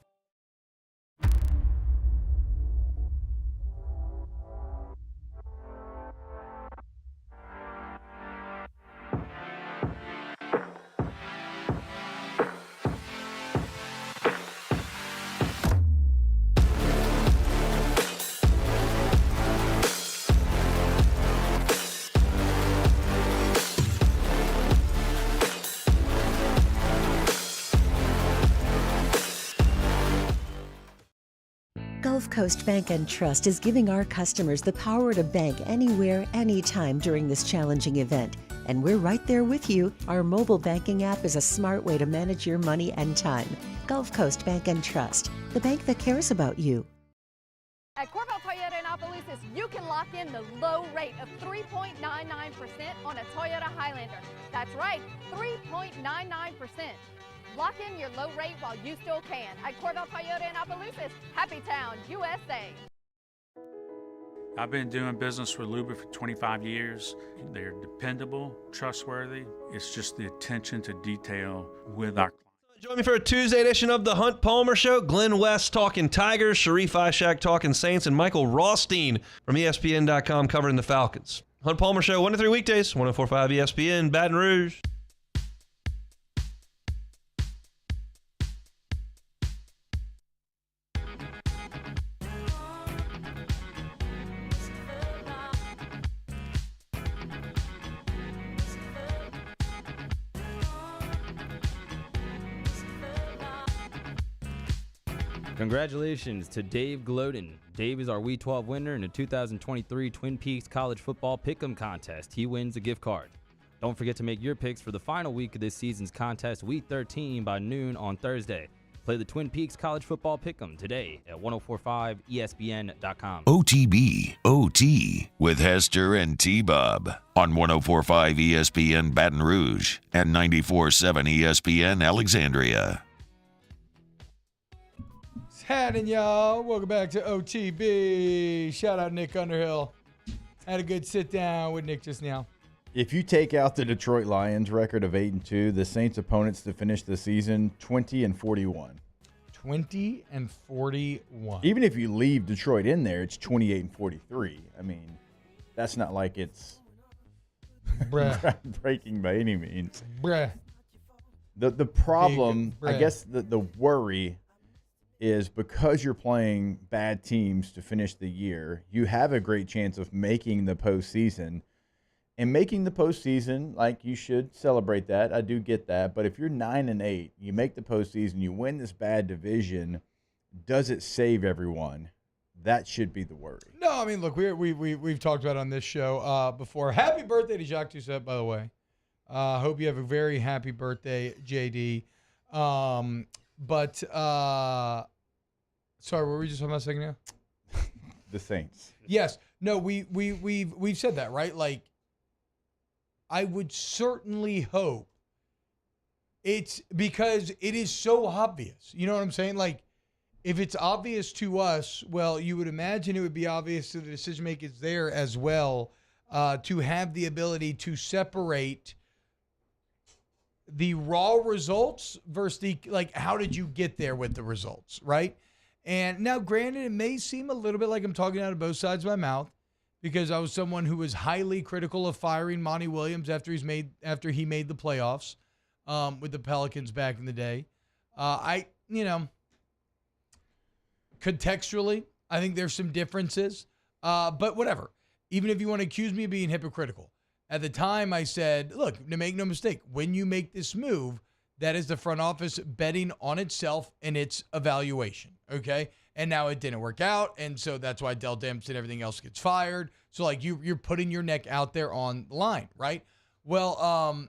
S20: Gulf Coast Bank and Trust is giving our customers the power to bank anywhere, anytime during this challenging event. And we're right there with you. Our mobile banking app is a smart way to manage your money and time. Gulf Coast Bank and Trust, the bank that cares about you.
S11: At Corval Toyota in Opelousas, you can lock in the low rate of 3.99% on a Toyota Highlander. That's right, 3.99%. Lock in your low rate while you still can. At Corval Toyota in Opelousas, Happy Town, USA.
S22: I've been doing business with Luba for 25 years. They're dependable, trustworthy. It's just the attention to detail with our clients.
S24: Join me for a Tuesday edition of the Hunt Palmer Show. Glenn West talking Tigers, Sharif Ishak talking Saints, and Michael Rothstein from ESPN.com covering the Falcons. Hunt Palmer Show, 1 to 3 weekdays, 104.5 ESPN, Baton Rouge.
S4: Congratulations to Dave Gloden. Dave is our Week 12 winner in the 2023 Twin Peaks College Football Pick'em Contest. He wins a gift card. Don't forget to make your picks for the final week of this season's contest, Week 13, by noon on Thursday. Play the Twin Peaks College Football Pick'em today at 1045ESPN.com.
S3: OTB, OT, with Hester and T-Bob on 1045 ESPN Baton Rouge and 94.7 ESPN Alexandria.
S6: What's happening, y'all? Welcome back to OTB. Shout out Nick Underhill. Had a good sit down with Nick just now.
S7: If you take out the Detroit Lions record of 8-2, the Saints' opponents to finish the season 20-41.
S6: 20-41.
S7: Even if you leave Detroit in there, it's 28-43. I mean, that's not like it's breaking by any means.
S6: Bruh.
S7: The problem,
S6: Bruh.
S7: I guess the worry is because you're playing bad teams to finish the year, you have a great chance of making the postseason. And making the postseason, like, you should celebrate that. I do get that. But if you're 9-8, you make the postseason, you win this bad division, does it save everyone? That should be the worry.
S6: No, I mean, look, we've talked about it on this show before. Happy birthday to Jacques Doucette, by the way. Hope you have a very happy birthday, JD. Sorry, what were we just talking about a second ago?
S7: The Saints.
S6: Yes. No, we've said that, right? Like, I would certainly hope it's because it is so obvious. You know what I'm saying? Like, if it's obvious to us, well, you would imagine it would be obvious to the decision makers there as well, to have the ability to separate the raw results versus the, like, how did you get there with the results, right? And now, granted, it may seem a little bit like I'm talking out of both sides of my mouth, because I was someone who was highly critical of firing Monty Williams after he made the playoffs with the Pelicans back in the day. Contextually, I think there's some differences, but whatever. Even if you want to accuse me of being hypocritical, at the time I said, look, to make no mistake, when you make this move, that is the front office betting on itself and its evaluation, okay? And now it didn't work out, and so that's why Dell Demps and everything else gets fired. So, like, you're putting your neck out there on the line, right? Well,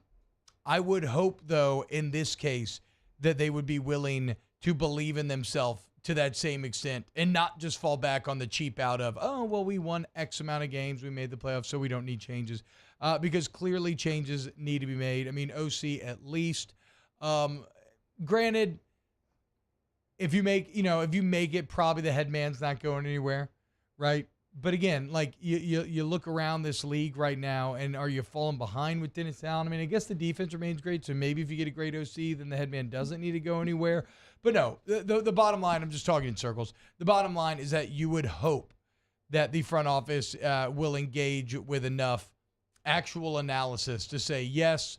S6: I would hope, though, in this case, that they would be willing to believe in themselves to that same extent and not just fall back on the cheap out of, oh, well, we won X amount of games, we made the playoffs, so we don't need changes. Because clearly changes need to be made. I mean, OC at least. Granted, if you make it, probably the head man's not going anywhere, right? But again, like, you look around this league right now, and are you falling behind with Dennis Allen? I mean, I guess the defense remains great, so maybe if you get a great OC, then the head man doesn't need to go anywhere. But no, the bottom line, I'm just talking in circles. The bottom line is that you would hope that the front office will engage with enough actual analysis to say, yes,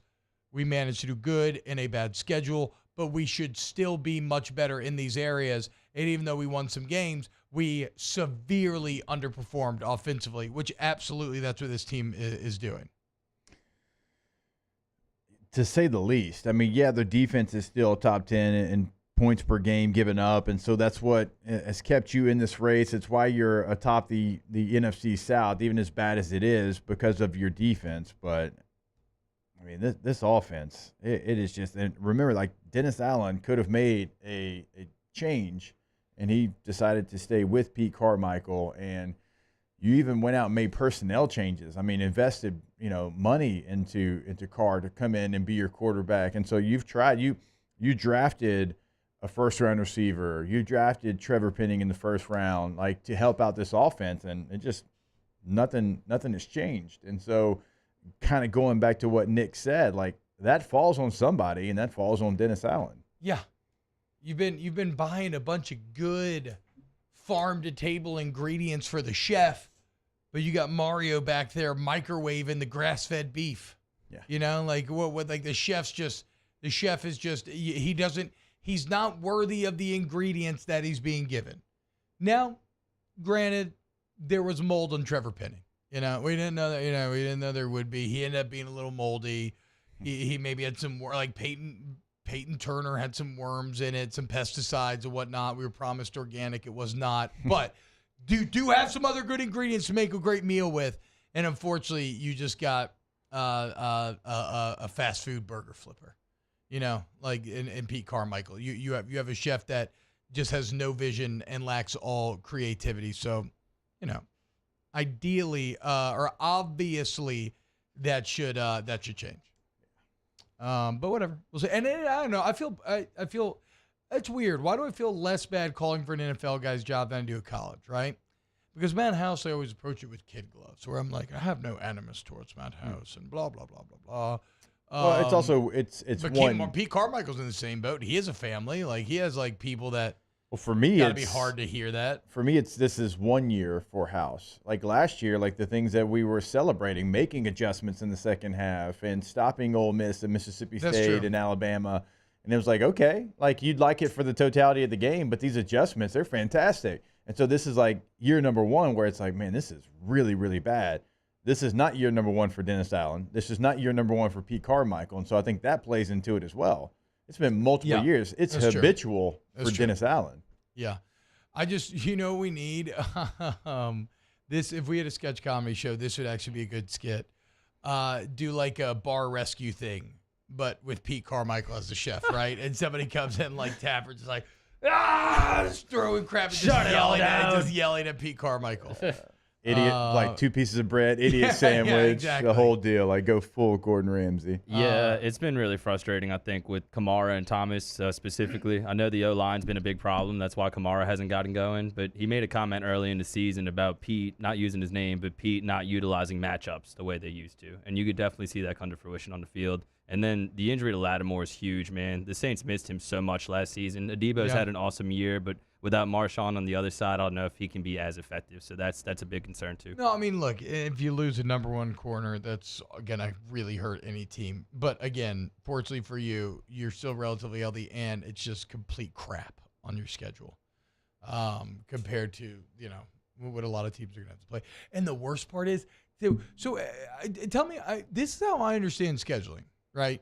S6: we managed to do good in a bad schedule, but we should still be much better in these areas. And even though we won some games, we severely underperformed offensively, which absolutely that's what this team is doing.
S7: To say the least. I mean, yeah, their defense is still top 10 in points per game given up, and so that's what has kept you in this race. It's why you're atop the NFC South, even as bad as it is, because of your defense. But I mean, this offense, it is just, and remember, like, Dennis Allen could have made a change, and he decided to stay with Pete Carmichael, and you even went out and made personnel changes. I mean, invested, money into Carr to come in and be your quarterback. And so you've tried, you drafted a first-round receiver. You drafted Trevor Penning in the first round, like, to help out this offense, and it just, nothing has changed. And so, kind of going back to what Nick said, like, that falls on somebody, and that falls on Dennis Allen.
S6: Yeah. You've been buying a bunch of good farm-to-table ingredients for the chef, but you got Mario back there microwaving the grass-fed beef. Yeah. Like, what like the chef is just, he's not worthy of the ingredients that he's being given. Now, granted, there was mold on Trevor Penning. We didn't know that, we didn't know there would be. He ended up being a little moldy. He maybe had some more, like, Peyton Peyton Turner had some worms in it, some pesticides and whatnot. We were promised organic. It was not. But do have some other good ingredients to make a great meal with. And unfortunately, you just got a fast food burger flipper. You know, like in Pete Carmichael. You have a chef that just has no vision and lacks all creativity. So, you know, ideally or obviously that should change. But whatever. We'll see. And I don't know. I feel it's weird. Why do I feel less bad calling for an NFL guy's job than I do at college, right? Because Matt House, I always approach it with kid gloves, where I'm like, I have no animus towards Matt House and blah blah blah blah blah.
S7: Well, it's also it's
S6: but
S7: one.
S6: Pete Carmichael's in the same boat. He has a family. Like he has like people that.
S7: Well, for me,
S6: gotta be hard to hear that.
S7: For me, this is 1 year for House. Like last year, like the things that we were celebrating, making adjustments in the second half and stopping Ole Miss and Mississippi State and Alabama. And it was like, okay, like you'd like it for the totality of the game, but these adjustments, they're fantastic. And so this is like year number 1 where it's like, man, this is really, really bad. This is not year number 1 for Dennis Allen. This is not year number 1 for Pete Carmichael. And so I think that plays into it as well. It's been multiple years. It's habitual for Dennis Allen.
S6: Yeah. I just, we need this. If we had a sketch comedy show, this would actually be a good skit. Do like a bar rescue thing, but with Pete Carmichael as the chef, right? And somebody comes in like Tapper's just like, just throwing crap and just yelling at Pete Carmichael.
S7: Idiot, like 2 pieces of bread, idiot sandwich, the whole deal. Like go full Gordon Ramsay.
S4: Yeah, it's been really frustrating, I think, with Kamara and Thomas specifically. I know the O-line's been a big problem. That's why Kamara hasn't gotten going. But he made a comment early in the season about Pete, not using his name, but Pete not utilizing matchups the way they used to. And you could definitely see that come to fruition on the field. And then the injury to Lattimore is huge, man. The Saints missed him so much last season. Adebo's had an awesome year, but without Marshawn on the other side, I don't know if he can be as effective. So that's a big concern too.
S6: No, I mean, look, if you lose a number 1 corner, that's going to really hurt any team. But again, fortunately for you, you're still relatively healthy, and it's just complete crap on your schedule compared to, what a lot of teams are going to have to play. And the worst part is, so tell me, this is how I understand scheduling. Right?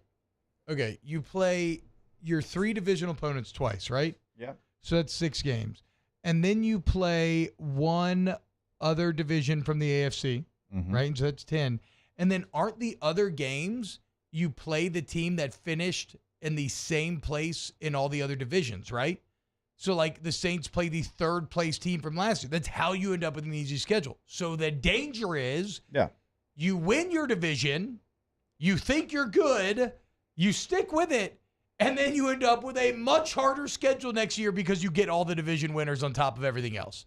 S6: Okay, you play your 3 divisional opponents twice, right?
S7: Yeah.
S6: So that's 6 games. And then you play 1 other division from the AFC, right? So that's 10. And then aren't the other games you play the team that finished in the same place in all the other divisions, right? So like the Saints play the 3rd place team from last year. That's how you end up with an easy schedule. So the danger is you win your division, you think you're good, you stick with it, and then you end up with a much harder schedule next year because you get all the division winners on top of everything else.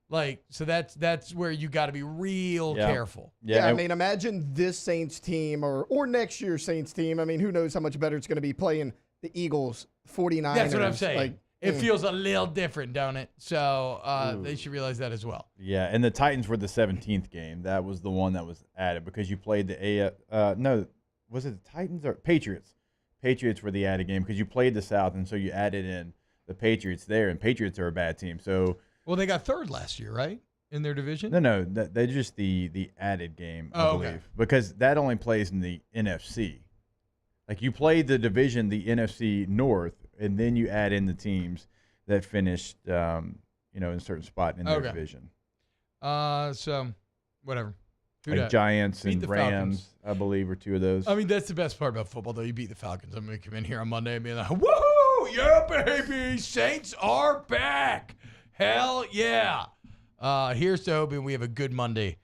S6: Like, so that's where you got to be real careful.
S8: Yeah, I mean, imagine this Saints team or next year's Saints team. I mean, who knows how much better it's going to be playing the Eagles, 49ers.
S6: That's what I'm saying. Like, it feels a little different, don't it? So they should realize that as well.
S7: Yeah, and the Titans were the 17th game. That was the one that was added because you played the was it the Titans or Patriots? Patriots were the added game because you played the South, and so you added in the Patriots there, and Patriots are a bad team. So
S6: well, they got 3rd last year, right, in their division?
S7: No, they're just the added game, I believe, because that only plays in the NFC. Like you played the division, the NFC North, and then you add in the teams that finished, in a certain spot in their division.
S6: So whatever.
S7: Like Giants and Rams,
S6: Falcons.
S7: I believe, are 2 of those.
S6: I mean, that's the best part about football, though. You beat the Falcons. I'm going to come in here on Monday and be like, woohoo! Yeah, baby! Saints are back! Hell yeah! Here's to hoping we have a good Monday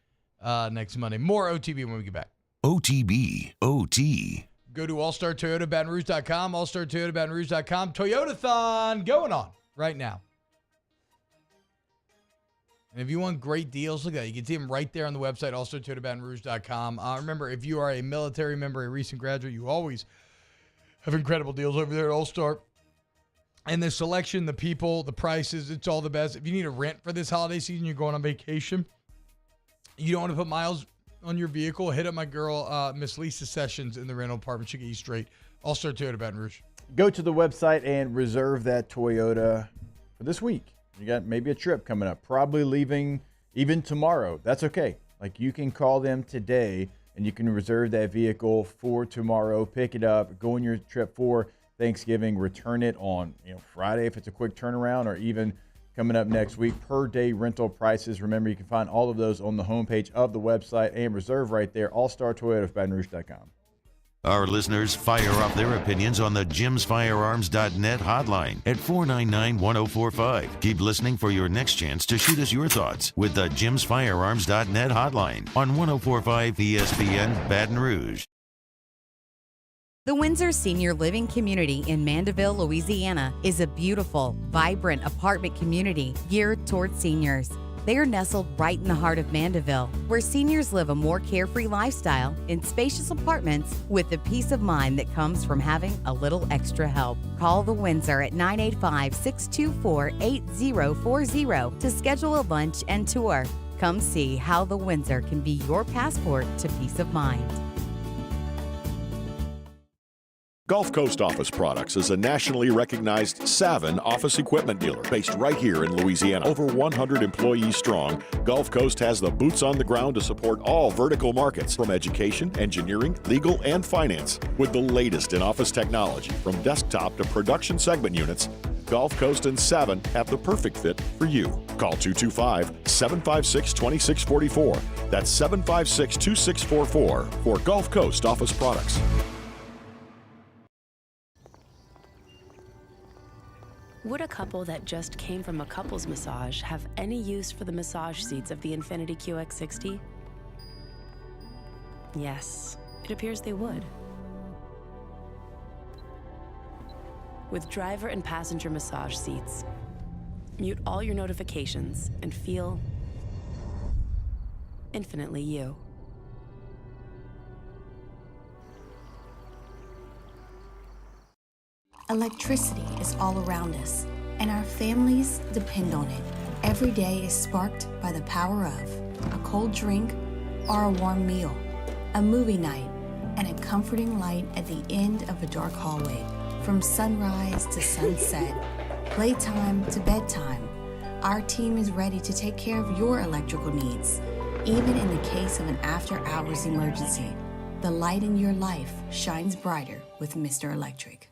S6: next Monday. More OTB when we get back.
S3: OTB. OT.
S6: Go to allstartoyotabatonrouge.com, allstartoyotabatonrouge.com. Toyotathon going on right now. And if you want great deals, look at that. You can see them right there on the website, allstartoyotabatonrouge.com. Remember, if you are a military member, a recent graduate, you always have incredible deals over there at All-Star. And the selection, the people, the prices, it's all the best. If you need a rent for this holiday season, you're going on vacation, you don't want to put miles on your vehicle, hit up my girl, Miss Lisa Sessions in the rental apartment. She'll get you straight. All-Star Toyota Baton Rouge.
S7: Go to the website and reserve that Toyota for this week. You got maybe a trip coming up, probably leaving even tomorrow. That's okay. Like you can call them today and you can reserve that vehicle for tomorrow, pick it up, go on your trip for Thanksgiving. Return it on Friday if it's a quick turnaround, or even coming up next week. Per day rental prices. Remember, you can find all of those on the homepage of the website and reserve right there. All-Star Toyota of BatonRouge.com.
S3: Our listeners fire off their opinions on the jimsfirearms.net hotline at 499-1045. Keep listening for your next chance to shoot us your thoughts with the jimsfirearms.net hotline on 1045 ESPN Baton Rouge.
S5: The Windsor Senior Living Community in Mandeville, Louisiana is a beautiful, vibrant apartment community geared towards seniors. They are nestled right in the heart of Mandeville, where seniors live a more carefree lifestyle in spacious apartments with the peace of mind that comes from having a little extra help. Call the Windsor at 985-624-8040 to schedule a lunch and tour. Come see how the Windsor can be your passport to peace of mind.
S12: Gulf Coast Office Products is a nationally recognized Savin office equipment dealer based right here in Louisiana. Over 100 employees strong, Gulf Coast has the boots on the ground to support all vertical markets, from education, engineering, legal, and finance. With the latest in office technology, from desktop to production segment units, Gulf Coast and Savin have the perfect fit for you. Call 225-756-2644. That's 756-2644 for Gulf Coast Office Products.
S9: Would a couple that just came from a couples massage have any use for the massage seats of the Infiniti QX60? Yes, it appears they would. With driver and passenger massage seats, mute all your notifications and feel infinitely you.
S21: Electricity is all around us, and our families depend on it. Every day is sparked by the power of a cold drink or a warm meal, a movie night, and a comforting light at the end of a dark hallway. From sunrise to sunset, playtime to bedtime, our team is ready to take care of your electrical needs. Even in the case of an after-hours emergency, the light in your life shines brighter with Mr. Electric.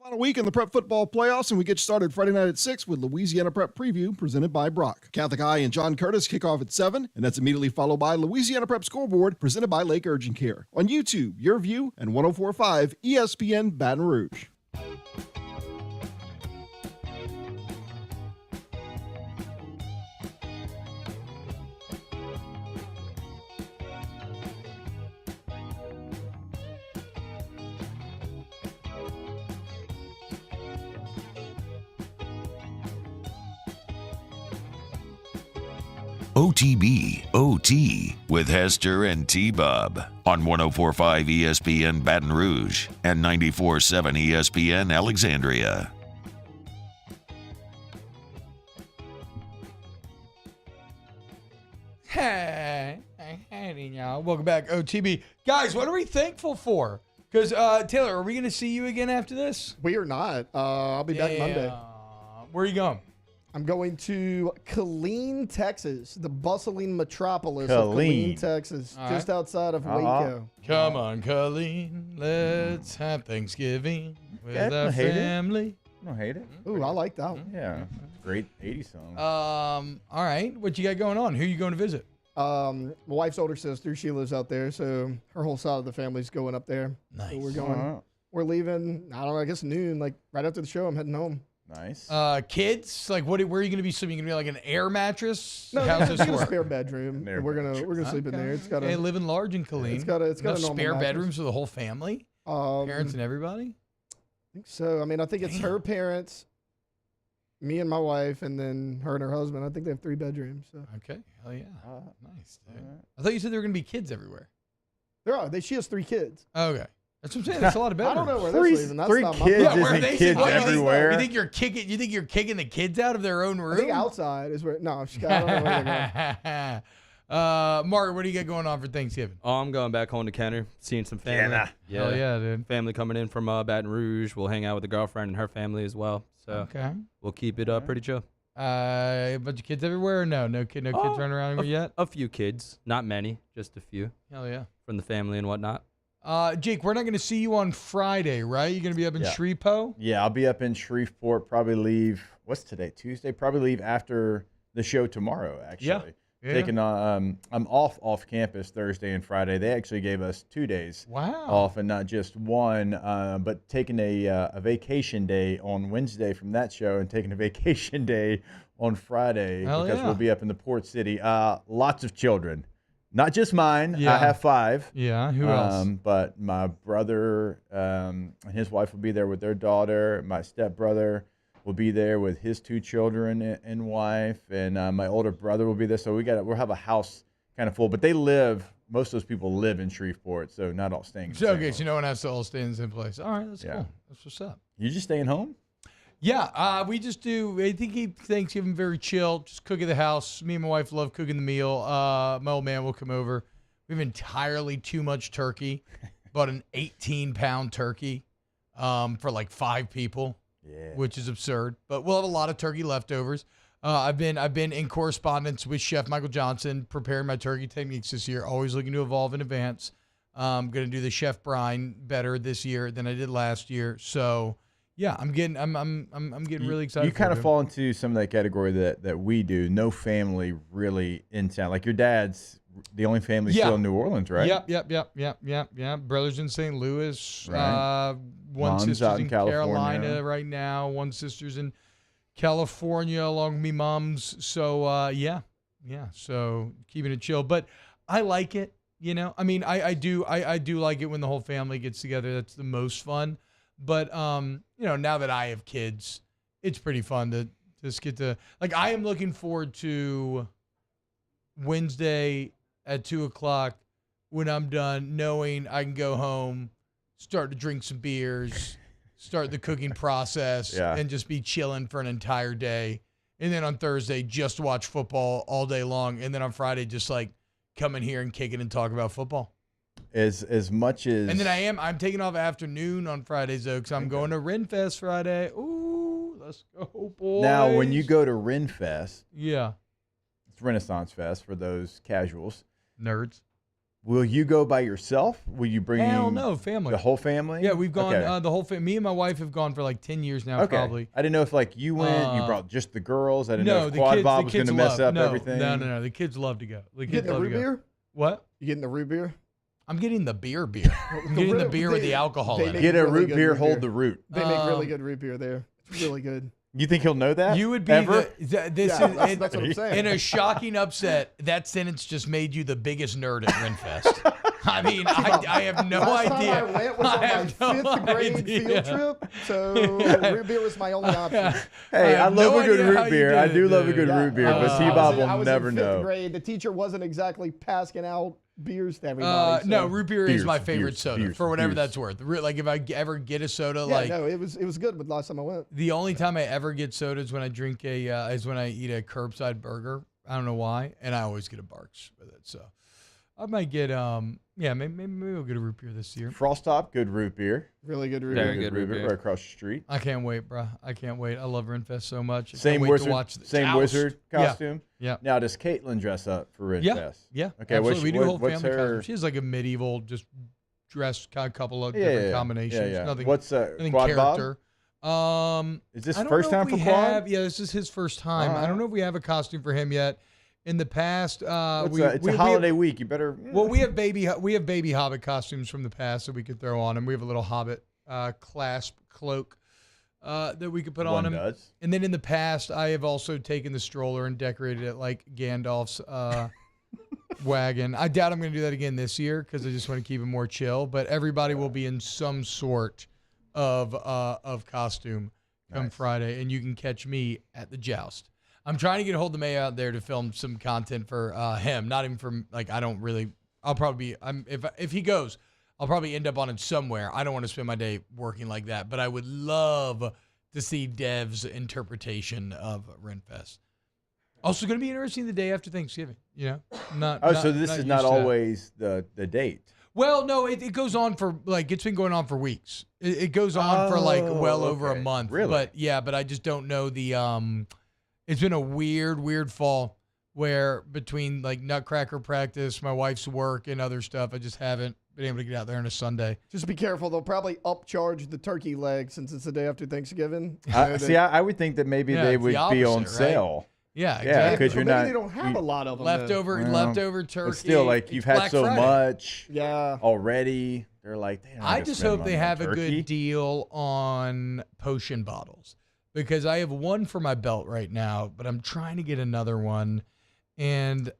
S13: Final week in the Prep Football Playoffs, and we get started Friday night at 6 with Louisiana Prep Preview presented by Brock. Catholic High and John Curtis kick off at 7, and that's immediately followed by Louisiana Prep Scoreboard presented by Lake Urgent Care. On YouTube, Your View, and 104.5 ESPN Baton Rouge.
S3: OTB OT with Hester and T-Bob on 104.5 ESPN Baton Rouge and 94.7 ESPN Alexandria.
S6: Hey, y'all. Welcome back, OTB. Guys, what are we thankful for? Because, Taylor, are we going to see you again after this?
S8: We are not. I'll be back Monday.
S6: Where are you going?
S8: I'm going to Killeen, Texas, the bustling metropolis of Killeen, Texas, just outside of Waco.
S6: Come on, Killeen, let's have Thanksgiving with our family.
S7: I don't hate it.
S8: Ooh, I like that one.
S7: Yeah, great 80s song.
S6: All right, what you got going on? Who are you going to visit?
S8: My wife's older sister, she lives out there, so her whole side of the family's going up there.
S6: Nice.
S8: So we're going. We're leaving, I don't know, I guess noon, like right after the show, I'm heading home.
S7: Nice.
S6: Kids, like where are you going to be sleeping? You going to be like an air mattress?
S8: No,
S6: How's
S8: we
S6: this
S8: got a
S6: work?
S8: spare bedroom.
S7: Air
S8: We're gonna
S7: mattress.
S8: sleep in there. It's got
S6: Hey, living large and clean.
S8: It's got a
S6: Enough
S8: normal
S6: spare
S8: mattress.
S6: bedrooms for the whole family, parents and everybody.
S8: I think so. I mean, I think it's her parents, me and my wife, and then her and her husband. I think they have 3 bedrooms. So.
S6: Okay, hell yeah, nice. Dude. I thought you said there were going to be kids everywhere.
S8: There are. She has 3 kids.
S6: Okay. That's what I'm saying. That's a lot of bedrooms.
S8: I don't know where they're sleeping. That's
S7: three
S8: not my
S7: kids
S8: problem.
S7: isn't kids everywhere.
S6: You think you're kicking the kids out of their own room?
S8: I think outside is where. No, I don't know where they're going.
S6: Mark, what do you got going on for Thanksgiving?
S4: Oh, I'm going back home to Kenner, seeing some family.
S6: Hell yeah, dude.
S4: Family coming in from Baton Rouge. We'll hang out with the girlfriend and her family as well. So we'll keep it pretty chill.
S6: A bunch of kids everywhere? Or no kids running around yet?
S4: A few kids, not many, just a few.
S6: Hell yeah.
S4: From the family and whatnot.
S6: Jake, we're not going to see you on Friday, right? You're going to be up in Shreveport?
S7: Yeah, I'll be up in Shreveport. Probably leave. What's today? Tuesday. Probably leave after the show tomorrow. Actually, taking. I'm off campus Thursday and Friday. They actually gave us 2 days off and not just one. But taking a vacation day on Wednesday from that show and taking a vacation day on Friday because we'll be up in the Port City. Lots of children. Not just mine.
S6: Yeah.
S7: I have 5.
S6: Yeah. Who else?
S7: But my brother and his wife will be there with their daughter. My stepbrother will be there with his 2 children and wife. And my older brother will be there. So we'll have a house kind of full. But most of those people live in Shreveport, so not all staying in the same
S6: Okay, so no one has to all stay in the same place. All right, that's cool. That's what's up.
S7: You just staying home?
S6: Yeah, we just do. I think keep Thanksgiving very chill. Just cook at the house. Me and my wife love cooking the meal. My old man will come over. We have entirely too much turkey. Bought an 18-pound turkey for like 5 people, which is absurd. But we'll have a lot of turkey leftovers. I've been in correspondence with Chef Michael Johnson, preparing my turkey techniques this year. Always looking to evolve in advance. I'm going to do the chef brine better this year than I did last year. So. Yeah, I'm getting really excited.
S7: You kind of fall into some of that category that we do. No family really in town. Like your dad's the only family still in New Orleans, right?
S6: Yep. Brothers in St. Louis.
S7: Right.
S6: One
S7: Mom's
S6: sister's
S7: out
S6: in Carolina right now. One sister's in California along with me mom's. So So keeping it chill, but I like it. You know, I mean, I do like it when the whole family gets together. That's the most fun. But, now that I have kids, it's pretty fun to just get to, like, I am looking forward to Wednesday at 2:00 when I'm done, knowing I can go home, start to drink some beers, start the cooking process, and just be chilling for an entire day. And then on Thursday, just watch football all day long. And then on Friday, just, like, come in here and kick it and talk about football.
S7: As much as,
S6: and then I'm taking off afternoon on Fridays though, because I'm going to Renfest Friday. Ooh, let's go, boys.
S7: Now, when you go to Renfest,
S6: it's
S7: Renaissance Fest for those casuals,
S6: nerds.
S7: Will you go by yourself? Will you bring?
S6: Hell no, family.
S7: The whole family?
S6: Yeah, we've gone. The whole family. Me and my wife have gone for like 10 years now, probably.
S7: I didn't know if like you went, you brought just the girls. I didn't know if Quad Bob was going to mess up everything.
S6: No. The kids love to go.
S8: You getting the root beer?
S6: What?
S8: You getting the root beer?
S6: I'm getting the beer. I'm getting the beer with the alcohol in it.
S7: Get a root beer, hold the root.
S8: They make really good root beer there. It's really good.
S7: You think he'll know that?
S6: You would be
S8: that's what I'm saying.
S6: In a shocking upset, that sentence just made you the biggest nerd at Renfest. I mean, I have no idea.
S8: I went was on my 5th grade field trip, so root beer was my only option.
S7: Hey, I love a good root beer. I do love a good root beer, but T-Bob will never know.
S8: I was in 5th grade. The teacher wasn't exactly passing out beers to everybody.
S6: No, root beer is my favorite soda for whatever that's worth. Like if I ever get a soda,
S8: it was good. But last time I went,
S6: the only time I ever get soda is when I drink is when I eat a curbside burger. I don't know why, and I always get a Barks with it. So I might get maybe we'll get a root beer this year.
S7: Frost Top, good root beer.
S8: Really good root
S4: beer.
S7: Very good root beer right across the street.
S6: I can't wait, bro. I can't wait. I love Renfest so much.
S7: Same wizard costume.
S6: Yeah.
S7: Now, does Caitlin dress up for Renfest?
S6: Yeah.
S7: Okay.
S6: Absolutely. We do a whole family costume. She has like a medieval, just dressed kind of couple of different combinations.
S7: Yeah.
S6: Nothing.
S7: What's
S6: nothing
S7: Quad
S6: character.
S7: Bob? Is this first time for Quad?
S6: This is his first time. I don't know if we have a costume for him yet. In the past,
S7: it's a holiday week. You better.
S6: Well, we have baby Hobbit costumes from the past that we could throw on, and we have a little Hobbit clasp cloak that we could put
S7: One
S6: on him.
S7: does.
S6: And then in the past, I have also taken the stroller and decorated it like Gandalf's wagon. I doubt I'm going to do that again this year because I just want to keep it more chill. But everybody will be in some sort of costume come Friday, and you can catch me at the joust. I'm trying to get a hold of May out there to film some content for him. Not even for like I don't really. I'll probably be. If he goes, I'll probably end up on it somewhere. I don't want to spend my day working like that, but I would love to see Dev's interpretation of Renfest. Also, going to be interesting the day after Thanksgiving. You know,
S7: So this is not always the date.
S6: Well, no, it goes on for like it's been going on for weeks. It goes on for like well over a month.
S7: Really?
S6: But yeah, but I just don't know the. It's been a weird fall where between like Nutcracker practice, my wife's work, and other stuff, I just haven't been able to get out there on a Sunday.
S8: Just be careful. They'll probably upcharge the turkey leg since it's the day after Thanksgiving.
S7: I would think that maybe they would be on sale.
S6: Yeah,
S7: exactly. Because you're not.
S8: They don't have a lot of them.
S6: Leftover turkey.
S7: But still, like you've had
S6: Black
S7: so
S6: Friday.
S7: much already. They're like,
S6: I just hope they have a good deal on potion bottles because I have one for my belt right now, but I'm trying to get another one. And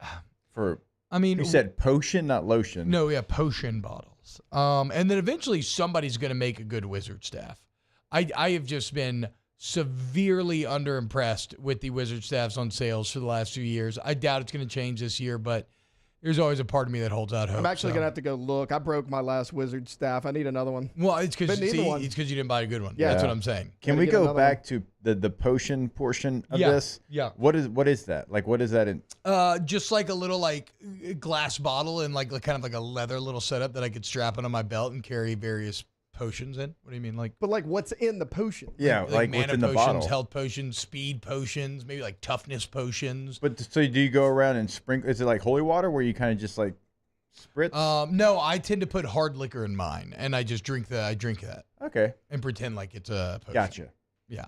S7: you said potion, not lotion.
S6: No, yeah, potion bottles. And then eventually somebody's going to make a good wizard staff. I have just been severely underimpressed with the wizard staffs on sales for the last few years. I doubt it's going to change this year, but there's always a part of me that holds out hope.
S8: I'm actually going to have to go look. I broke my last wizard staff. I need another one.
S6: Well, it's because you didn't buy a good one.
S8: Yeah.
S6: That's what I'm saying.
S7: Can we go back to the potion portion of this?
S6: Yeah.
S7: What is that? Like, what is that in?
S6: Just like a little like glass bottle and like kind of like a leather little setup that I could strap on my belt and carry various potions in. What do you mean?
S8: But like what's in the potion?
S7: Yeah, like
S6: mana
S7: within the
S6: potions,
S7: bottle.
S6: health potions, speed potions, maybe like toughness potions.
S7: But so do you go around and sprinkle? Is it like holy water where you kind of just like spritz?
S6: No, I tend to put hard liquor in mine, and I just drink that.
S7: Okay.
S6: And pretend like it's a potion.
S7: Gotcha.
S6: Yeah.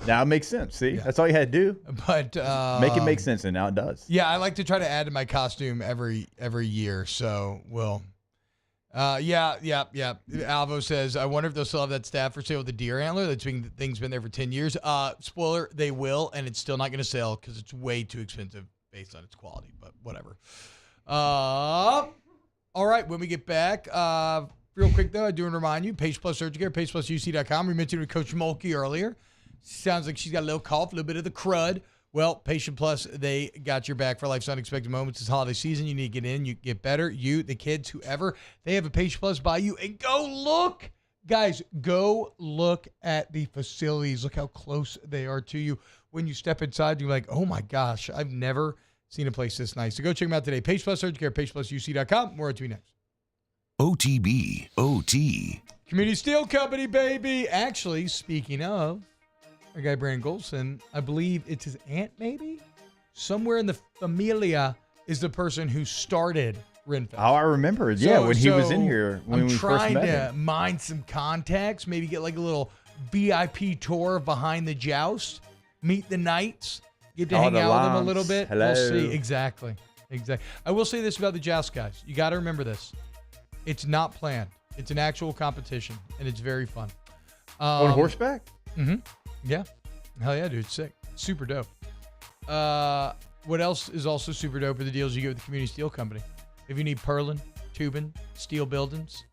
S7: Now it makes sense. See, that's all you had to do.
S6: But
S7: make it make sense, and now it does.
S6: Yeah, I like to try to add to my costume every year. So we'll. Yeah. Alvo says, I wonder if they'll still have that staff for sale with the deer antler. Thing's been there for 10 years. Spoiler, they will, and it's still not going to sell because it's way too expensive based on its quality, but whatever. All right, when we get back, real quick, though, I do want to remind you, Pace Plus Urgent Care, PacePlusUC.com. We mentioned with Coach Mulkey earlier. Sounds like she's got a little cough, a little bit of the crud. Well, Patient Plus, they got your back for life's unexpected moments. This holiday season, you need to get in. You get better. You, the kids, whoever, they have a Patient Plus by you. And go look. Guys, go look at the facilities. Look how close they are to you. When you step inside, you're like, oh, my gosh, I've never seen a place this nice. So go check them out today. Patient Plus Urgent Care, PagePlusUC.com. More on to you next.
S3: OTB, OT.
S6: Community Steel Company, baby. Actually, speaking of, our guy Brandon Golson, I believe it's his aunt, maybe? Somewhere in the familia is the person who started Renfest.
S7: Oh, I remember. Yeah, when he was in here when we first met
S6: I'm trying to
S7: him.
S6: mine some contacts, maybe get like a little VIP tour behind the joust, meet the knights, get to
S7: All
S6: hang
S7: the
S6: out with them a
S7: lamps.
S6: little bit.
S7: Hello.
S6: We'll see. Exactly. I will say this about the joust, guys. You got to remember this. It's not planned. It's an actual competition, and it's very fun.
S7: On horseback?
S6: Mm-hmm. Yeah. Hell yeah, dude. It's sick. Super dope. What else is also super dope are the deals you get with the Community Steel Company. If you need purlin, tubing, steel buildings,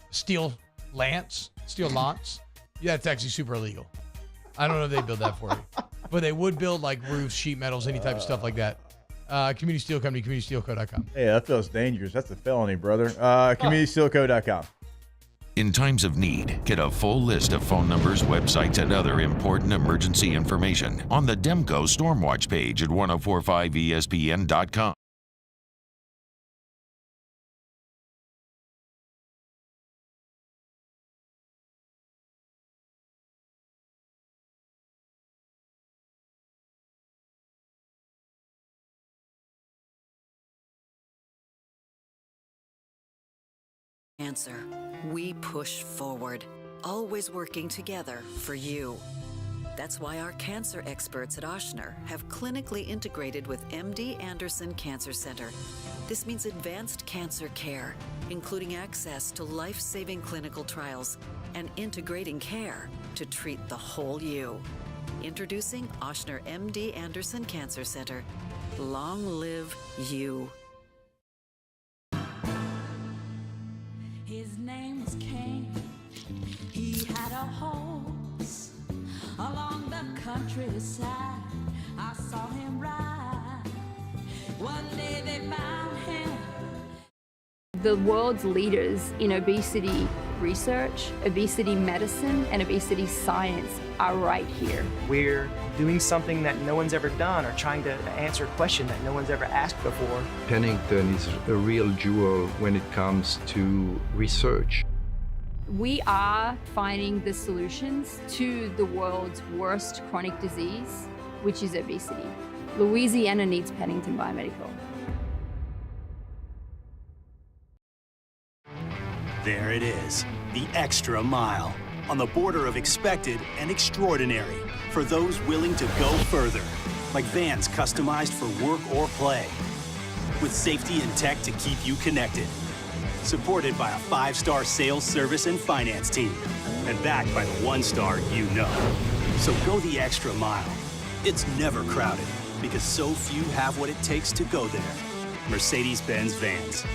S6: steel lance, yeah, it's actually super illegal. I don't know if they build that for you. But they would build like roofs, sheet metals, any type of stuff like that. Community Steel Company, CommunitySteelCo.com.
S7: Hey, that feels dangerous. That's a felony, brother. CommunitySteelCo.com.
S3: In times of need, get a full list of phone numbers, websites, and other important emergency information on the Demco Stormwatch page at 1045ESPN.com.
S15: Answer. We push forward, always working together for you. That's why our cancer experts at Ochsner have clinically integrated with MD Anderson Cancer Center. This means advanced cancer care, including access to life-saving clinical trials and integrating care to treat the whole you. Introducing Ochsner MD Anderson Cancer Center. Long live you.
S19: His name was Cain. He had a horse along the countryside. I saw him ride. One day they found him.
S17: The world's leaders in obesity research, obesity medicine, and obesity science are right here.
S18: We're doing something that no one's ever done or trying to answer a question that no one's ever asked before.
S23: Pennington is a real jewel when it comes to research.
S17: We are finding the solutions to the world's worst chronic disease, which is obesity. Louisiana needs Pennington Biomedical.
S25: There it is, the extra mile, on the border of expected and extraordinary, for those willing to go further, like vans customized for work or play, with safety and tech to keep you connected, supported by a 5-star sales, service, and finance team, and backed by the 1-star you know. So go the extra mile. It's never crowded, because so few have what it takes to go there. Mercedes-Benz Vans.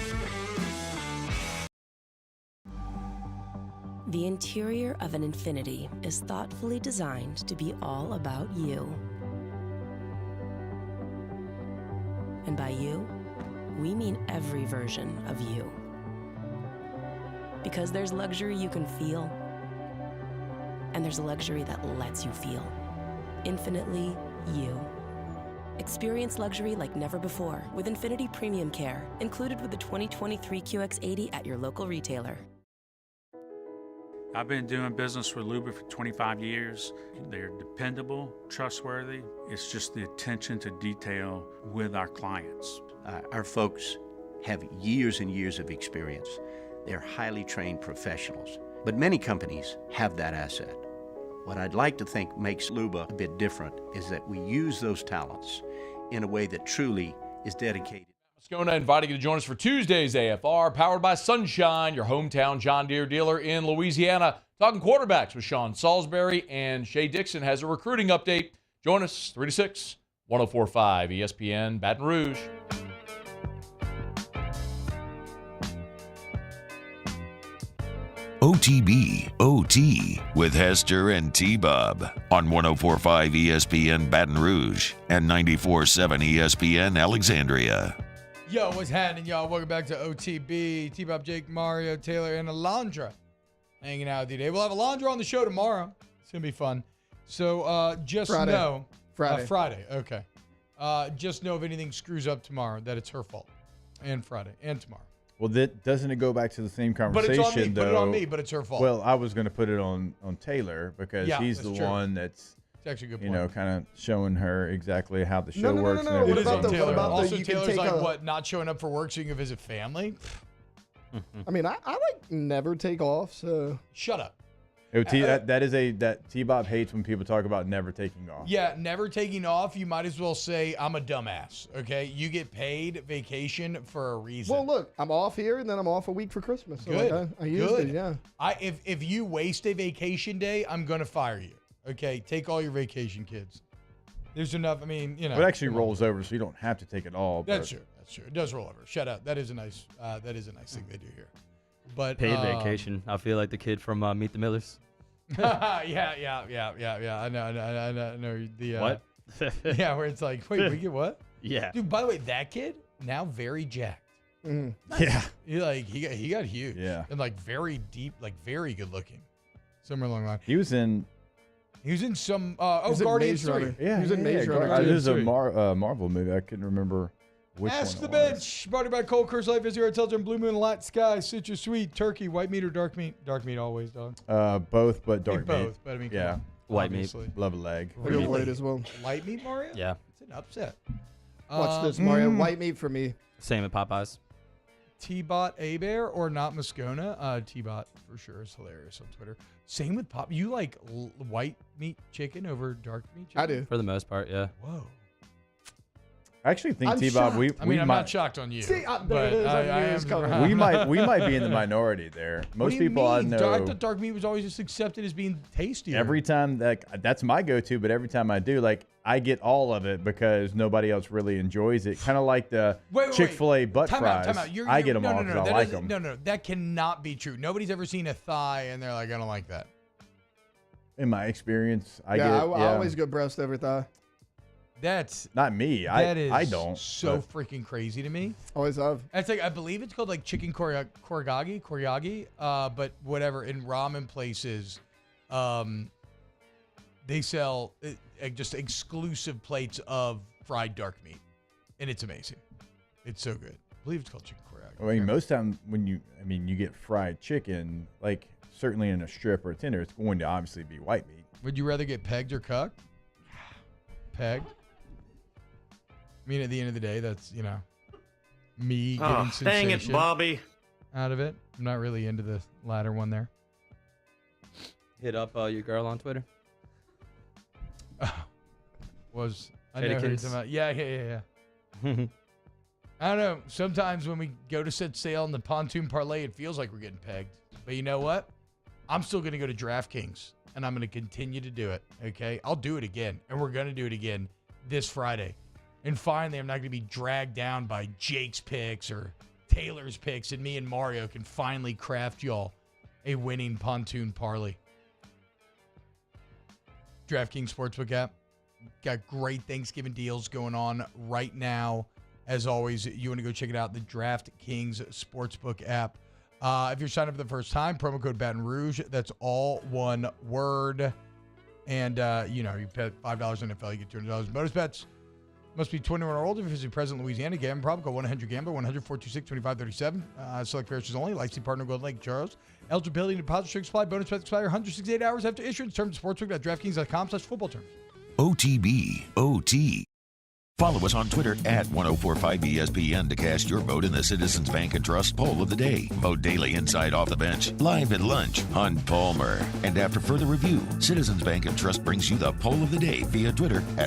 S9: The interior of an Infiniti is thoughtfully designed to be all about you. And by you, we mean every version of you. Because there's luxury you can feel, and there's luxury that lets you feel. Infinitely you. Experience luxury like never before with Infiniti Premium Care, included with the 2023 QX80 at your local retailer.
S22: I've been doing business with Luba for 25 years. They're dependable, trustworthy. It's just the attention to detail with our clients.
S26: Our folks have years and years of experience. They're highly trained professionals, but many companies have that asset. What I'd like to think makes Luba a bit different is that we use those talents in a way that truly is dedicated.
S27: Moscona inviting you to join us for Tuesday's AFR, powered by Sunshine, your hometown John Deere dealer in Louisiana. Talking quarterbacks with Sean Salisbury, and Shay Dixon has a recruiting update. Join us 3 to 6, 104.5 ESPN Baton Rouge.
S3: OTB OT with Hester and T-Bob on 104.5 ESPN Baton Rouge and 94.7 ESPN Alexandria.
S6: Yo, what's happening, y'all? Welcome back to OTB. T-Bob, Jake, Mario, Taylor, and Alondra hanging out with you today. We'll have Alondra on the show tomorrow. It's going to be fun. So just
S8: Friday.
S6: know.
S8: Friday.
S6: Okay. Just know if anything screws up tomorrow that it's her fault. And Friday and tomorrow.
S7: Well, doesn't it go back to the same conversation,
S6: But it's on me.
S7: though?
S6: Put it on me, but it's her fault.
S7: Well, I was going to put it on Taylor because he's the
S6: that's true.
S7: one that's,
S6: It's actually a good point.
S7: kind of showing her exactly how the show works.
S8: no.
S7: And
S6: It is
S7: everything.
S6: on Taylor.
S8: what about
S6: Also,
S8: you can
S6: Taylor's
S8: take
S6: like,
S8: a-
S6: what, not showing up for work so you can visit family?
S8: I mean, I like never take off, so.
S6: Shut up.
S7: That T-Bob hates when people talk about never taking off.
S6: Yeah, never taking off. You might as well say I'm a dumbass. Okay, you get paid vacation for a reason.
S8: Well, look, I'm off here, and then I'm off a week for Christmas. So
S6: Good.
S8: Like I used
S6: Good.
S8: it, yeah.
S6: If you waste a vacation day, I'm gonna fire you. Okay, take all your vacation, kids. There's enough. I mean,
S7: It actually rolls over, so you don't have to take it all.
S6: That's true. That's true. It does roll over. Shut up. That is a nice. That is a nice thing they do here. But
S4: Paid vacation. I feel like the kid from Meet the Millers.
S6: yeah. I know.
S4: What?
S6: Yeah, where it's like, wait, we get what?
S4: Yeah.
S6: Dude, by the way, that kid now very jacked.
S7: Yeah.
S6: He got huge.
S7: Yeah.
S6: And like very deep, like very good looking. Somewhere along the line.
S7: He was in
S6: some
S8: was in
S6: Guardians
S8: Maze
S6: 3.
S8: Runner.
S7: Yeah,
S8: He was in Maze Runner,
S7: Guardians.
S8: too.
S7: This is a Marvel movie. I couldn't remember which
S6: Ask
S7: one
S6: the
S7: it was.
S6: Bench. Brought to you by Cold Curse Life. Is here. Tells them Blue Moon, Light Sky, Citrus Sweet, Turkey, White Meat or Dark Meat? Dark meat always, dog.
S7: Both, but dark
S6: Both,
S7: meat.
S6: but I mean, come
S7: yeah.
S6: on.
S4: White meat.
S6: Obviously.
S7: Love a leg.
S8: Real white as well.
S6: Light meat, Mario?
S4: Yeah.
S6: It's an upset.
S8: Watch this, Mario. White meat for me.
S4: Same at Popeyes.
S6: T-Bot Hebert or not Moscona. T-Bot for sure is hilarious on Twitter. Same with Pop. You like white meat chicken over dark meat chicken?
S8: I do.
S4: For the most part, yeah.
S6: Whoa.
S7: I actually think
S8: I'm
S7: T-Bob.
S8: shocked.
S6: I'm not shocked on you.
S8: See,
S6: but
S7: we might be in the minority there. Most people I know.
S6: I thought dark meat was always just accepted as being tastier.
S7: Every time that's my go-to, but every time I do, I get all of it because nobody else really enjoys it. Kind of like the Chick-fil-A butt fries.
S6: Time out.
S7: I get them all because I like them.
S6: No, that cannot be true. Nobody's ever seen a thigh and they're like, I don't like that.
S7: In my experience, I
S8: always go breast over thigh.
S6: That's
S7: not me. I don't.
S6: So freaking crazy to me.
S8: Always have.
S6: It's I believe it's called chicken koryagi. But whatever in ramen places, they sell just exclusive plates of fried dark meat, and it's amazing. It's so good. I believe it's called chicken koryagi.
S7: I mean, most times when you get fried chicken, certainly in a strip or a tender, it's going to obviously be white meat.
S6: Would you rather get pegged or cucked? Pegged. I mean, at the end of the day, that's, me getting sensation
S1: dang it, Bobby.
S6: out of it. I'm not really into the latter one there.
S4: Hit up your girl on Twitter.
S6: I know who you're talking about. Yeah. I don't know. Sometimes when we go to set sail on the pontoon parlay, it feels like we're getting pegged. But you know what? I'm still going to go to DraftKings, and I'm going to continue to do it, okay? I'll do it again, and we're going to do it again this Friday. And finally, I'm not going to be dragged down by Jake's picks or Taylor's picks, and me and Mario can finally craft y'all a winning pontoon parlay. DraftKings Sportsbook app. Got great Thanksgiving deals going on right now. As always, you want to go check it out, the DraftKings Sportsbook app. If you're signing up for the first time, promo code Baton Rouge. That's all one word. And, you bet $5 NFL, you get $200 bonus bets. Must be 21 or older if you're present in Louisiana. Gambling problem, call 1-800-GAMBLER, 1-426-2537. Select parishes only. Licensing partner, Golden Lake Charles. Eligibility and deposit restrictions apply. Bonus bets expire 168 hours after issuance. Terms sportsbook.draftkings.com/football terms.
S3: OTB, OT. Follow us on Twitter at 1045ESPN to cast your vote in the Citizens Bank and Trust poll of the day. Vote daily inside Off the Bench, live at lunch, Hunt Palmer. And after further review, Citizens Bank and Trust brings you the poll of the day via Twitter at